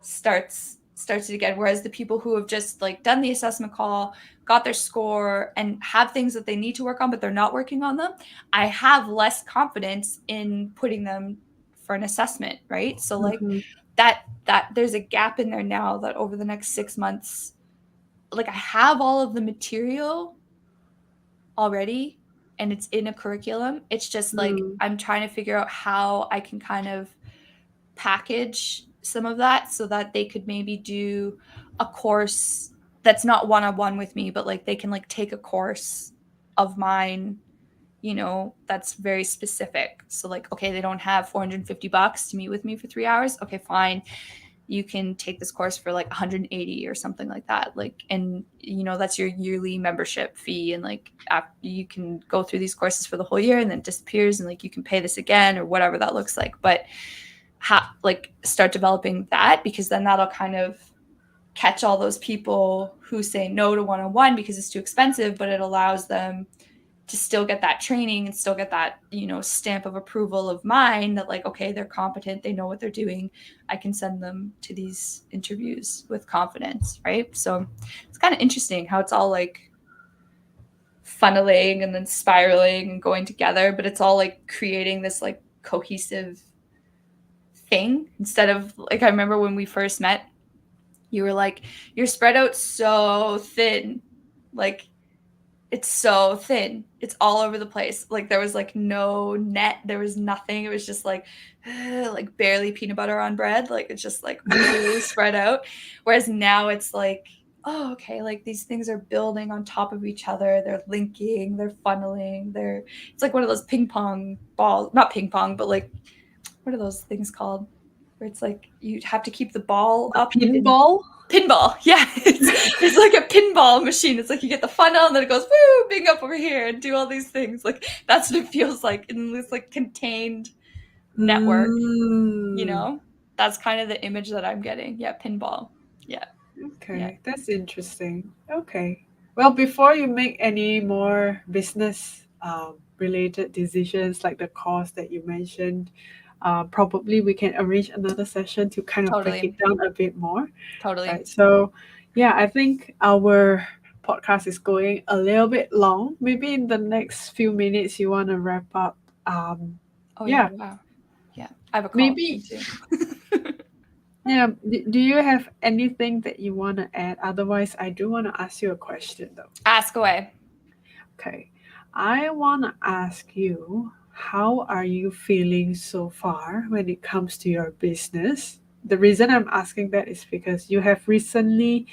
starts it again. Whereas the people who have just like done the assessment call, got their score, and have things that they need to work on, but they're not working on them, I have less confidence in putting them for an assessment, right? So like that there's a gap in there now that over the next 6 months, like I have all of the material already and it's in a curriculum. It's just like I'm trying to figure out how I can kind of package some of that so that they could maybe do a course that's not one-on-one with me, but like they can like take a course of mine, you know, that's very specific. So like, okay, they don't have $450 to meet with me for 3 hours. Okay, fine. You can take this course for like 180 or something like that. Like, and you know, that's your yearly membership fee. And like, you can go through these courses for the whole year and then it disappears, and like, you can pay this again or whatever that looks like. But like start developing that, because then that'll kind of catch all those people who say no to one-on-one because it's too expensive, but it allows them to still get that training and still get that, you know, stamp of approval of mine that like, okay, they're competent, they know what they're doing. I can send them to these interviews with confidence, right? So it's kind of interesting how it's all like funneling and then spiraling and going together, but it's all like creating this like cohesive thing instead of like, I remember when we first met, you were like, you're spread out so thin. Like, it's so thin. It's all over the place. Like, there was like no net. There was nothing. It was just like barely peanut butter on bread. Like, it's just like really spread out. Whereas now it's like, oh, okay, like these things are building on top of each other. They're linking, they're funneling. It's like one of those ping pong balls, not ping pong, but like, what are those things called? Where it's like you have to keep the ball up. Pinball? Pinball, yeah. It's like a pinball machine. It's like you get the funnel and then it goes, woo, bing up over here and do all these things. Like, that's what it feels like in this like contained network, you know? That's kind of the image that I'm getting. Yeah, pinball. Yeah. Okay, Yeah. that's interesting. Okay. Well, before you make any more business related decisions like the course that you mentioned, probably we can arrange another session to kind of break Totally. it down a bit more. Totally. Right. So, yeah, I think our podcast is going a little bit long. Maybe in the next few minutes, you want to wrap up. Oh, Yeah, wow. Yeah. I have a call maybe. too. Yeah. Do you have anything that you want to add? Otherwise, I do want to ask you a question though. Ask away. Okay. I want to ask you, how are you feeling so far when it comes to your business? The reason I'm asking that is because you have recently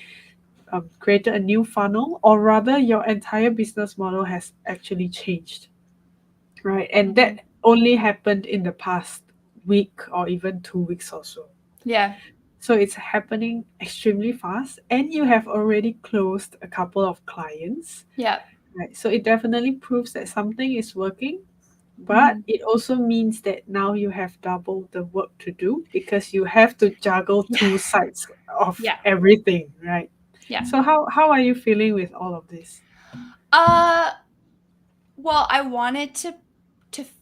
created a new funnel, or rather, your entire business model has actually changed, right? And that only happened in the past week or even 2 weeks or so. Yeah. So it's happening extremely fast, and you have already closed a couple of clients, Yeah. right? So it definitely proves that something is working, but it also means that now you have double the work to do because you have to juggle two sides of Yeah. everything, right? Yeah. So how are you feeling with all of this? Well, I wanted to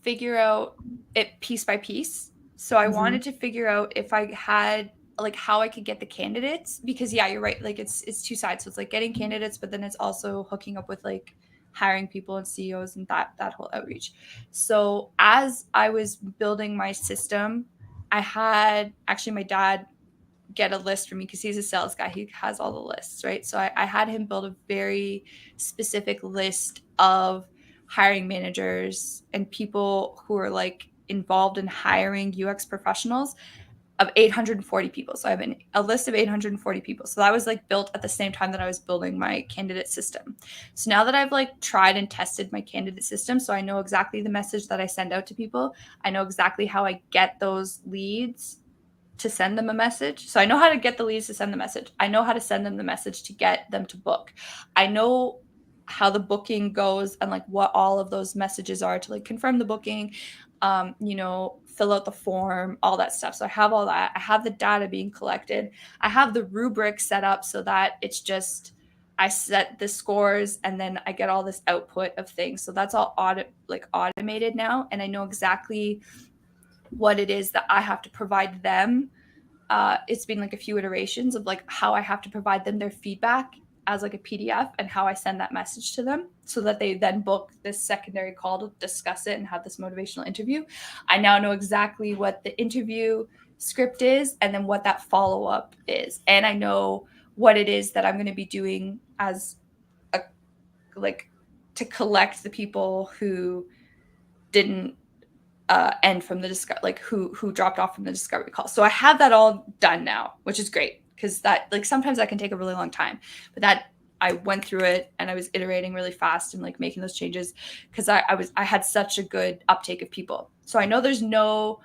figure out it piece by piece. So I wanted to figure out if I had like how I could get the candidates, because yeah, you're right. Like it's two sides. So it's like getting candidates, but then it's also hooking up with like hiring people and CEOs and that whole outreach. So as I was building my system, I had actually my dad get a list for me because he's a sales guy. He has all the lists, right? So I had him build a very specific list of hiring managers and people who are like involved in hiring UX professionals of 840 people. So I have a list of 840 people. So that was like built at the same time that I was building my candidate system. So now that I've like tried and tested my candidate system, so I know exactly the message that I send out to people, I know exactly how I get those leads to send them a message. So I know how to get the leads to send the message. I know how to send them the message to get them to book. I know how the booking goes and like what all of those messages are to like confirm the booking, fill out the form, all that stuff. So I have all that. I have the data being collected. I have the rubric set up so that it's just I set the scores and then I get all this output of things. So that's all automated now, and I know exactly what it is that I have to provide them. It's been like a few iterations of like how I have to provide them their feedback as like a PDF and how I send that message to them so that they then book this secondary call to discuss it and have this motivational interview. I now know exactly what the interview script is and then what that follow-up is. And I know what it is that I'm going to be doing as a like to collect the people who didn't end from the like who dropped off from the discovery call. So I have that all done now, which is great because that like sometimes that can take a really long time, but that I went through it and I was iterating really fast and like making those changes because I had such a good uptake of people. So I know there's no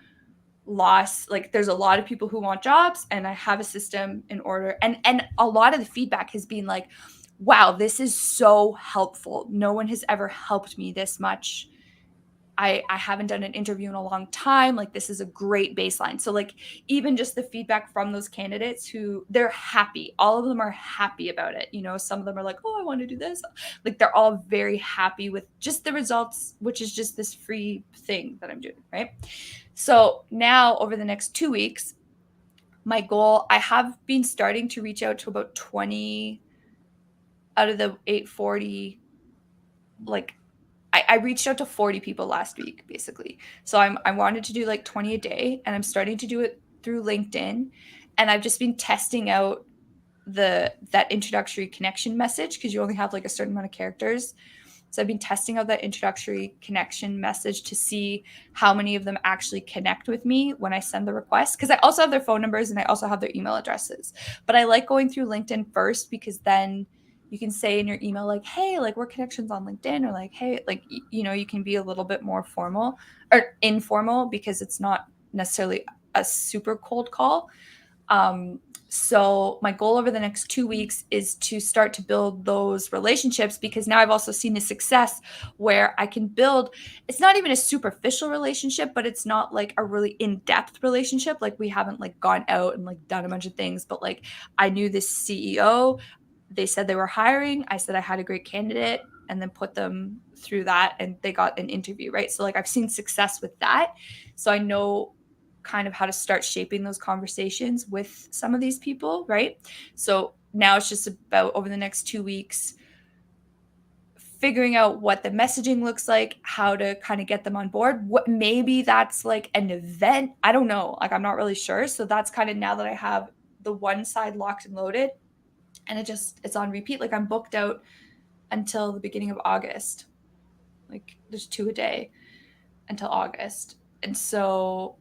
loss. Like there's a lot of people who want jobs and I have a system in order. And a lot of the feedback has been like, wow, this is so helpful. No one has ever helped me this much. I haven't done an interview in a long time. Like this is a great baseline. So like even just the feedback from those candidates who they're happy. All of them are happy about it. You know, some of them are like, oh, I want to do this. Like they're all very happy with just the results, which is just this free thing that I'm doing. Right. So now over the next 2 weeks, my goal, I have been starting to reach out to about 20 out of the 840, like I I reached out to 40 people last week, basically. So I wanted to do like 20 a day, and I'm starting to do it through LinkedIn. And I've just been testing out that introductory connection message, because you only have like a certain amount of characters. So I've been testing out that introductory connection message to see how many of them actually connect with me when I send the request. Because I also have their phone numbers and I also have their email addresses. But I like going through LinkedIn first, because then you can say in your email, like, hey, like, we're connections on LinkedIn, or like, hey, like, you know, you can be a little bit more formal or informal, because it's not necessarily a super cold call. So my goal over the next 2 weeks is to start to build those relationships, because now I've also seen the success where I can build, it's not even a superficial relationship, but it's not like a really in-depth relationship. Like, we haven't like gone out and like done a bunch of things, but like, I knew this CEO, they said they were hiring. I said I had a great candidate, and then put them through that, and they got an interview, right? So like, I've seen success with that. So I know kind of how to start shaping those conversations with some of these people, right? So now it's just about, over the next 2 weeks, figuring out what the messaging looks like, how to kind of get them on board. What, maybe that's like an event. I don't know. Like, I'm not really sure. So that's kind of, now that I have the one side locked and loaded, and it's on repeat. Like, I'm booked out until the beginning of August. Like, there's 2 a day until August. And so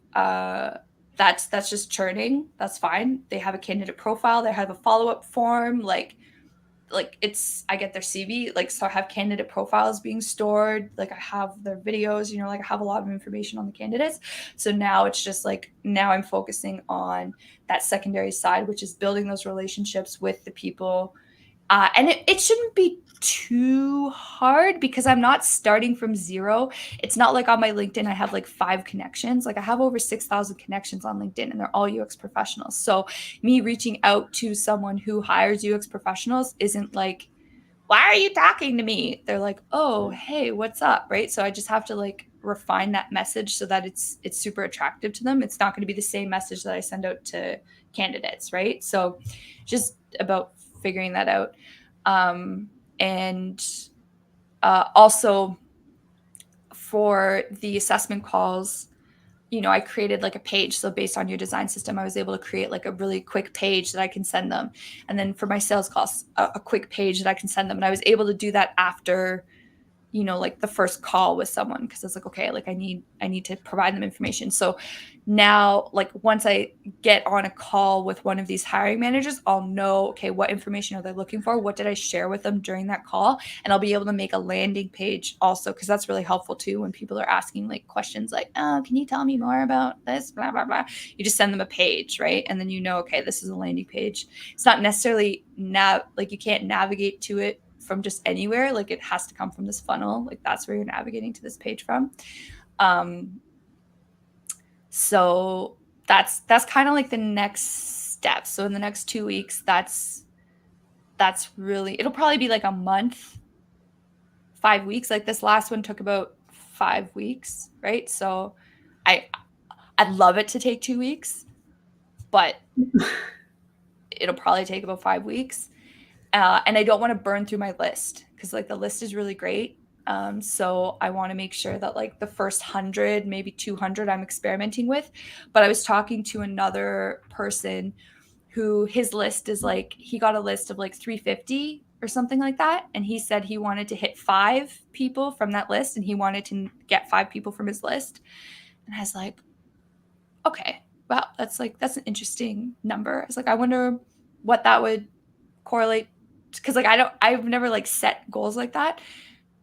that's just churning. That's fine. They have a candidate profile. They have a follow-up form. Like it's, I get their CV. Like, so I have candidate profiles being stored. Like, I have their videos, you know, like, I have a lot of information on the candidates. So now it's just like, now I'm focusing on that secondary side, which is building those relationships with the people. And it shouldn't be too hard, because I'm not starting from zero. It's not like on my LinkedIn I have like 5 connections. Like, I have over 6,000 connections on LinkedIn, and they're all UX professionals. So me reaching out to someone who hires UX professionals isn't like, why are you talking to me? They're like, oh, hey, what's up? Right? So I just have to like refine that message so that it's super attractive to them. It's not going to be the same message that I send out to candidates, right? So just about figuring that out. And also, for the assessment calls, you know, I created like a page. So based on your design system, I was able to create like a really quick page that I can send them. And then for my sales calls, a quick page that I can send them. And I was able to do that after, you know, like the first call with someone, because it's like, okay, like I need to provide them information. So now, like, once I get on a call with one of these hiring managers, I'll know, okay, what information are they looking for? What did I share with them during that call? And I'll be able to make a landing page also, because that's really helpful too when people are asking like questions like, oh, can you tell me more about this? Blah, blah, blah. You just send them a page, right? And then you know, okay, this is a landing page. It's not necessarily like, you can't navigate to it from just anywhere. Like, it has to come from this funnel. Like, that's where you're navigating to this page from. So that's kind of like the next step. So in the next 2 weeks, that's really, it'll probably be like a month, 5 weeks. Like, this last one took about 5 weeks, right? So I'd love it to take 2 weeks, but it'll probably take about 5 weeks. And I don't want to burn through my list, because like the list is really great. So I want to make sure that like the first 100, maybe 200 I'm experimenting with. But I was talking to another person who, his list is like, he got a list of like 350 or something like that. And he said he wanted to hit 5 people from that list, and he wanted to get 5 people from his list. And I was like, okay, wow, that's an interesting number. I was like, I wonder what that would correlate, because like I've never like set goals like that.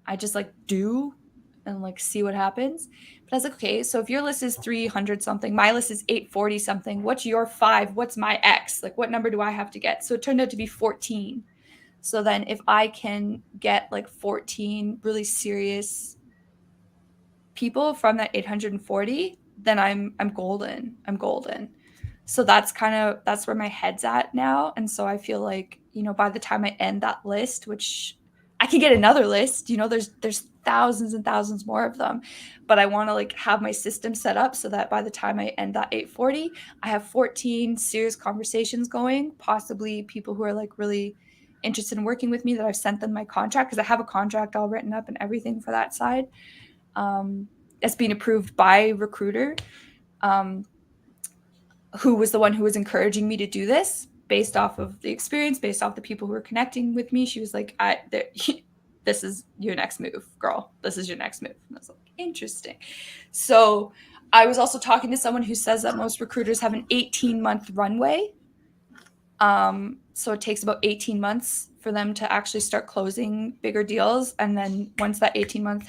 I just like do and like see what happens. But I was like, okay, so if your list is 300 something, my list is 840 something, what's your 5? What's my X? Like, what number do I have to get? So it turned out to be 14. So then if I can get like 14 really serious people from that 840, then I'm golden. I'm golden. So that's where my head's at now. And so I feel like, you know, by the time I end that list, which I can get another list, you know, there's thousands and thousands more of them, but I want to like have my system set up so that by the time I end that 840, I have 14 serious conversations going, possibly people who are like really interested in working with me, that I've sent them my contract, because I have a contract all written up and everything for that side. It's being approved by recruiter, who was the one who was encouraging me to do this based off of the experience, based off the people who were connecting with me. She was like, this is your next move, girl. This is your next move. And I was like, interesting. So I was also talking to someone who says that most recruiters have an 18-month runway. So it takes about 18 months for them to actually start closing bigger deals. And then once that 18-month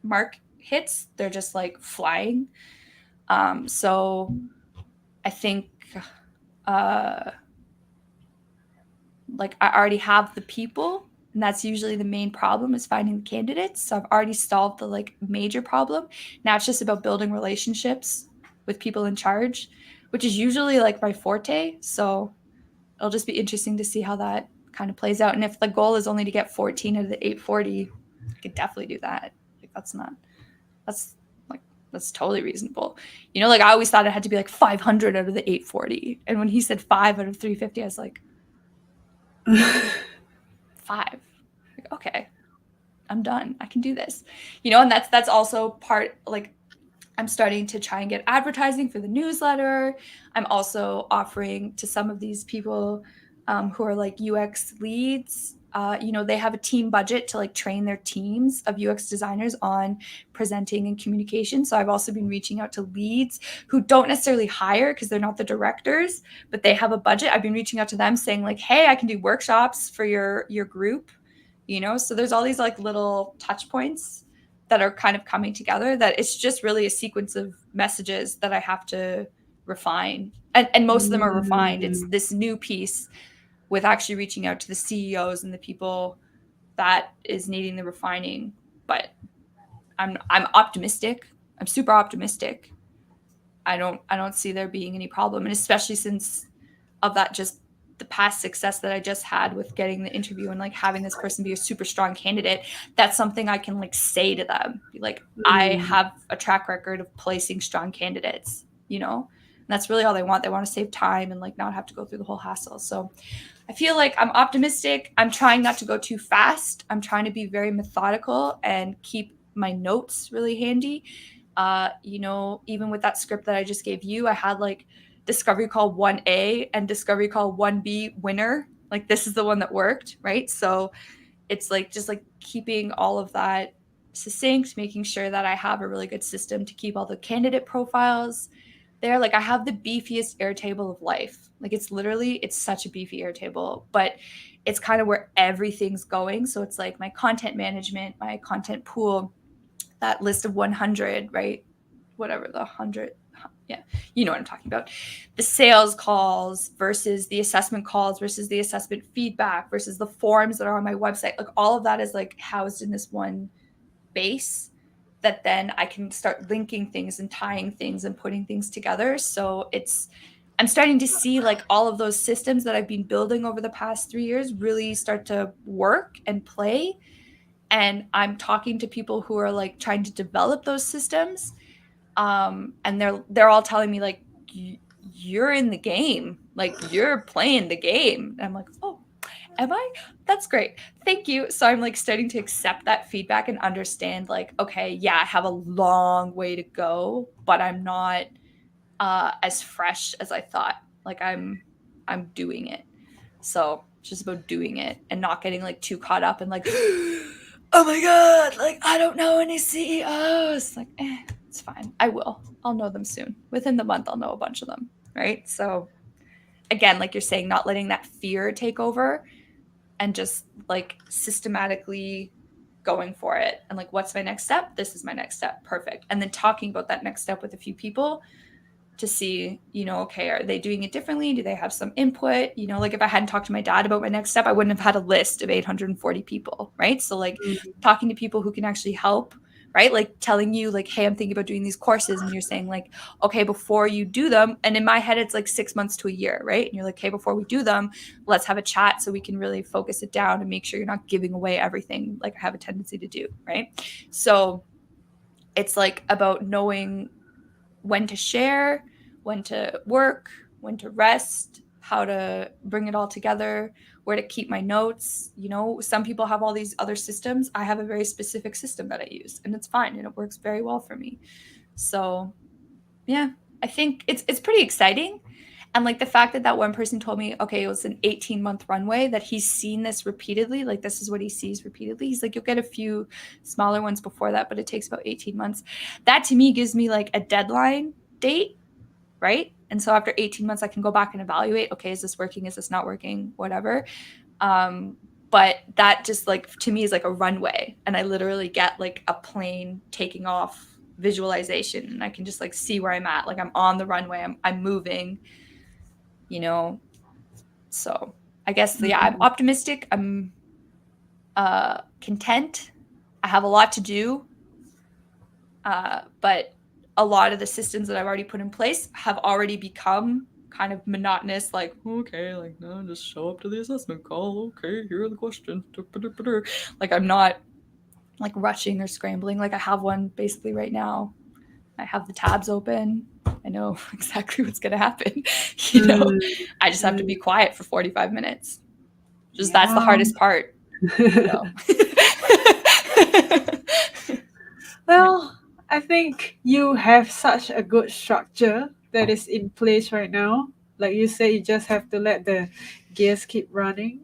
mark hits, they're just like flying. So I think like I already have the people, and that's usually the main problem, is finding the candidates. So I've already solved the like major problem. Now it's just about building relationships with people in charge, which is usually like my forte. So it'll just be interesting to see how that kind of plays out. And if the goal is only to get 14 out of the 840, I could definitely do that. Like that's totally reasonable. You know, like I always thought it had to be like 500 out of the 840. And when he said 5 out of 350, I was like, 5. Like, okay, I'm done. I can do this. You know, and that's also part, like, I'm starting to try and get advertising for the newsletter. I'm also offering to some of these people who are like UX leads. You know, they have a team budget to like train their teams of UX designers on presenting and communication. So I've also been reaching out to leads who don't necessarily hire because they're not the directors, but they have a budget. I've been reaching out to them saying like, hey, I can do workshops for your group, you know? So there's all these like little touch points that are kind of coming together, that it's just really a sequence of messages that I have to refine. And most of them are refined. It's this new piece with actually reaching out to the CEOs and the people that is needing the refining. But I'm optimistic. I'm super optimistic. I don't see there being any problem. And especially since of that, just the past success that I just had with getting the interview and like having this person be a super strong candidate, that's something I can like say to them. Be like, I have a track record of placing strong candidates, you know? And that's really all they want. They want to save time and like not have to go through the whole hassle. So I feel like I'm optimistic. I'm trying not to go too fast. I'm trying to be very methodical and keep my notes really handy. You know, even with that script that I just gave you, I had like discovery call 1A and discovery call 1B winner. Like this is the one that worked, right? So it's like just like keeping all of that succinct, making sure that I have a really good system to keep all the candidate profiles there. Like I have the beefiest Airtable of life. Like it's such a beefy Airtable, but it's kind of where everything's going. So it's like my content management, my content pool, that list of 100, right? Whatever the 100, yeah, you know what I'm talking about. The sales calls versus the assessment calls versus the assessment feedback versus the forms that are on my website. Like all of that is like housed in this one base that then I can start linking things and tying things and putting things together. So I'm starting to see like all of those systems that I've been building over the past 3 years really start to work and play. And I'm talking to people who are like trying to develop those systems. And they're all telling me like, you're in the game, like you're playing the game. And I'm like, oh, am I? That's great. Thank you. So I'm like starting to accept that feedback and understand like, okay, yeah, I have a long way to go, but I'm not as fresh as I thought. Like I'm doing it. So it's just about doing it and not getting like too caught up and like, oh my God, like I don't know any CEOs. Like, it's fine. I'll know them soon. Within the month, I'll know a bunch of them. Right. So again, like you're saying, not letting that fear take over and just like systematically going for it. And like, what's my next step? This is my next step. Perfect. And then talking about that next step with a few people to see, you know, okay, are they doing it differently? Do they have some input? You know, like if I hadn't talked to my dad about my next step, I wouldn't have had a list of 840 people, right? So like talking to people who can actually help, right? Like telling you like, hey, I'm thinking about doing these courses. And you're saying like, okay, before you do them. And in my head, it's like 6 months to a year, right? And you're like, hey, before we do them, let's have a chat so we can really focus it down and make sure you're not giving away everything like I have a tendency to do, right? So it's like about knowing when to share, when to work, when to rest, how to bring it all together, where to keep my notes. You know, some people have all these other systems. I have a very specific system that I use, and it's fine, and it works very well for me. So, yeah, I think it's pretty exciting. And like the fact that that one person told me, okay, it was an 18-month runway, that he's seen this repeatedly, like this is what he sees repeatedly. He's like, you'll get a few smaller ones before that, but it takes about 18 months. That to me gives me like a deadline date, right? And so after 18 months, I can go back and evaluate, okay, is this working? Is this not working? Whatever. But that just like to me is like a runway, and I literally get like a plane taking off visualization, and I can just like see where I'm at. Like I'm on the runway, I'm moving, you know. So I guess yeah, I'm optimistic. I'm content. I have a lot to do, but a lot of the systems that I've already put in place have already become kind of monotonous. Like, okay, like no, just show up to the assessment call. Okay, here are the questions. Like I'm not like rushing or scrambling. Like I have one basically right now. I have the tabs open. I know exactly what's going to happen. You know, I just have to be quiet for 45 minutes. Just that's the hardest part. You know? Well, I think you have such a good structure that is in place right now. Like you said, you just have to let the gears keep running.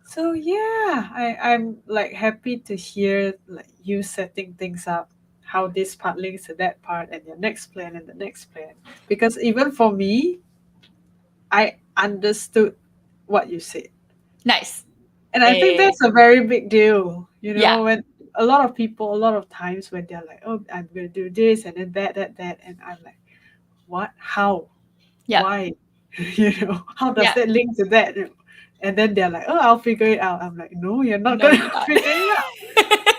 So yeah, I'm like happy to hear like you setting things up, how this part links to that part, and your next plan and the next plan. Because even for me, I understood what you said. Nice. And I think that's a very big deal. You know, Yeah. when a lot of people, a lot of times when they're like, oh, I'm going to do this and then that. And I'm like, what? How? Yeah. Why? You know, how does Yeah. that link to that? And then they're like, oh, I'll figure it out. I'm like, no, you're not going to figure it out.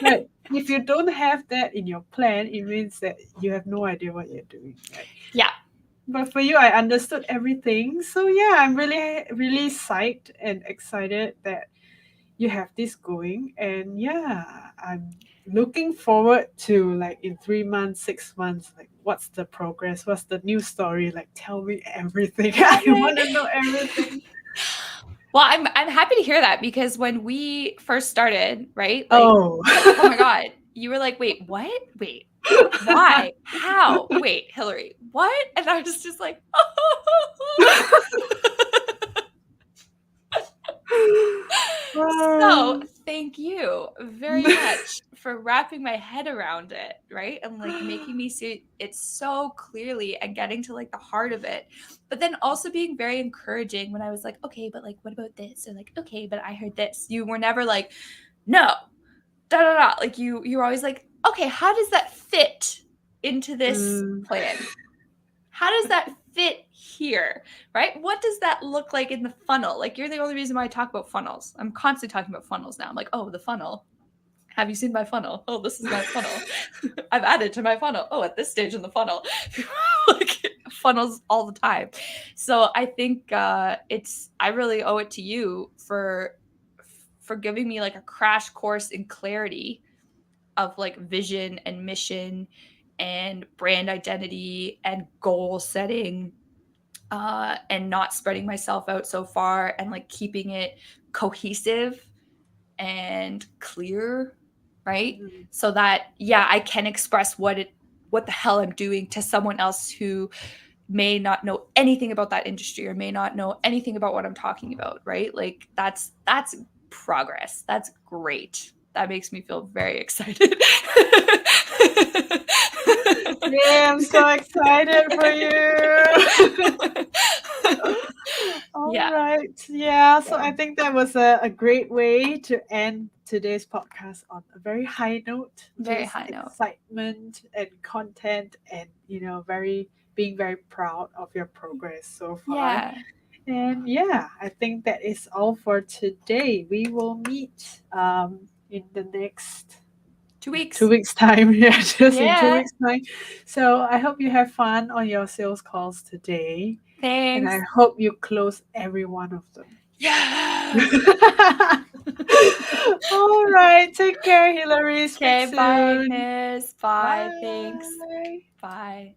But if you don't have that in your plan, it means that you have no idea what you're doing. Right? Yeah. But for you, I understood everything. So yeah, I'm really, really psyched and excited that you have this going. And yeah, I'm looking forward to like in 3 months, 6 months, like what's the progress? What's the new story? Like tell me everything. I want to know everything. Well, I'm happy to hear that, because when we first started, right? Like, oh my God, you were like, wait, what? Wait, why? How? Wait, Hillary, what? And I was just like, So thank you very much for wrapping my head around it, right? And like making me see it so clearly and getting to like the heart of it. But then also being very encouraging when I was like, okay, but like, what about this? Or like, okay, but I heard this. You were never like, no, da da da. Like you were always like, okay, how does that fit into this plan? How does that fit here, right? What does that look like in the funnel? Like you're the only reason why I talk about funnels. I'm constantly talking about funnels now. I'm like, oh, the funnel. Have you seen my funnel? Oh, this is my funnel. I've added to my funnel. Oh, at this stage in the funnel. Like funnels all the time. So I think I really owe it to you for giving me like a crash course in clarity of like vision and mission and brand identity and goal setting, and not spreading myself out so far, and like keeping it cohesive and clear, right? So that yeah, I can express what the hell I'm doing to someone else who may not know anything about that industry or may not know anything about what I'm talking about, right? Like that's progress. That's great. That makes me feel very excited. Yeah, I'm so excited for you. All right. Yeah. So I think that was a great way to end today's podcast on a very high note. Very high note. Excitement and content, and being very proud of your progress so far. Yeah. And yeah, I think that is all for today. We will meet in the next 2 weeks. 2 weeks time. Yeah, just in 2 weeks time. So I hope you have fun on your sales calls today. Thanks. And I hope you close every one of them. Yeah. All right. Take care, Hillary. Okay, bye, Miss. Bye. Thanks. Bye.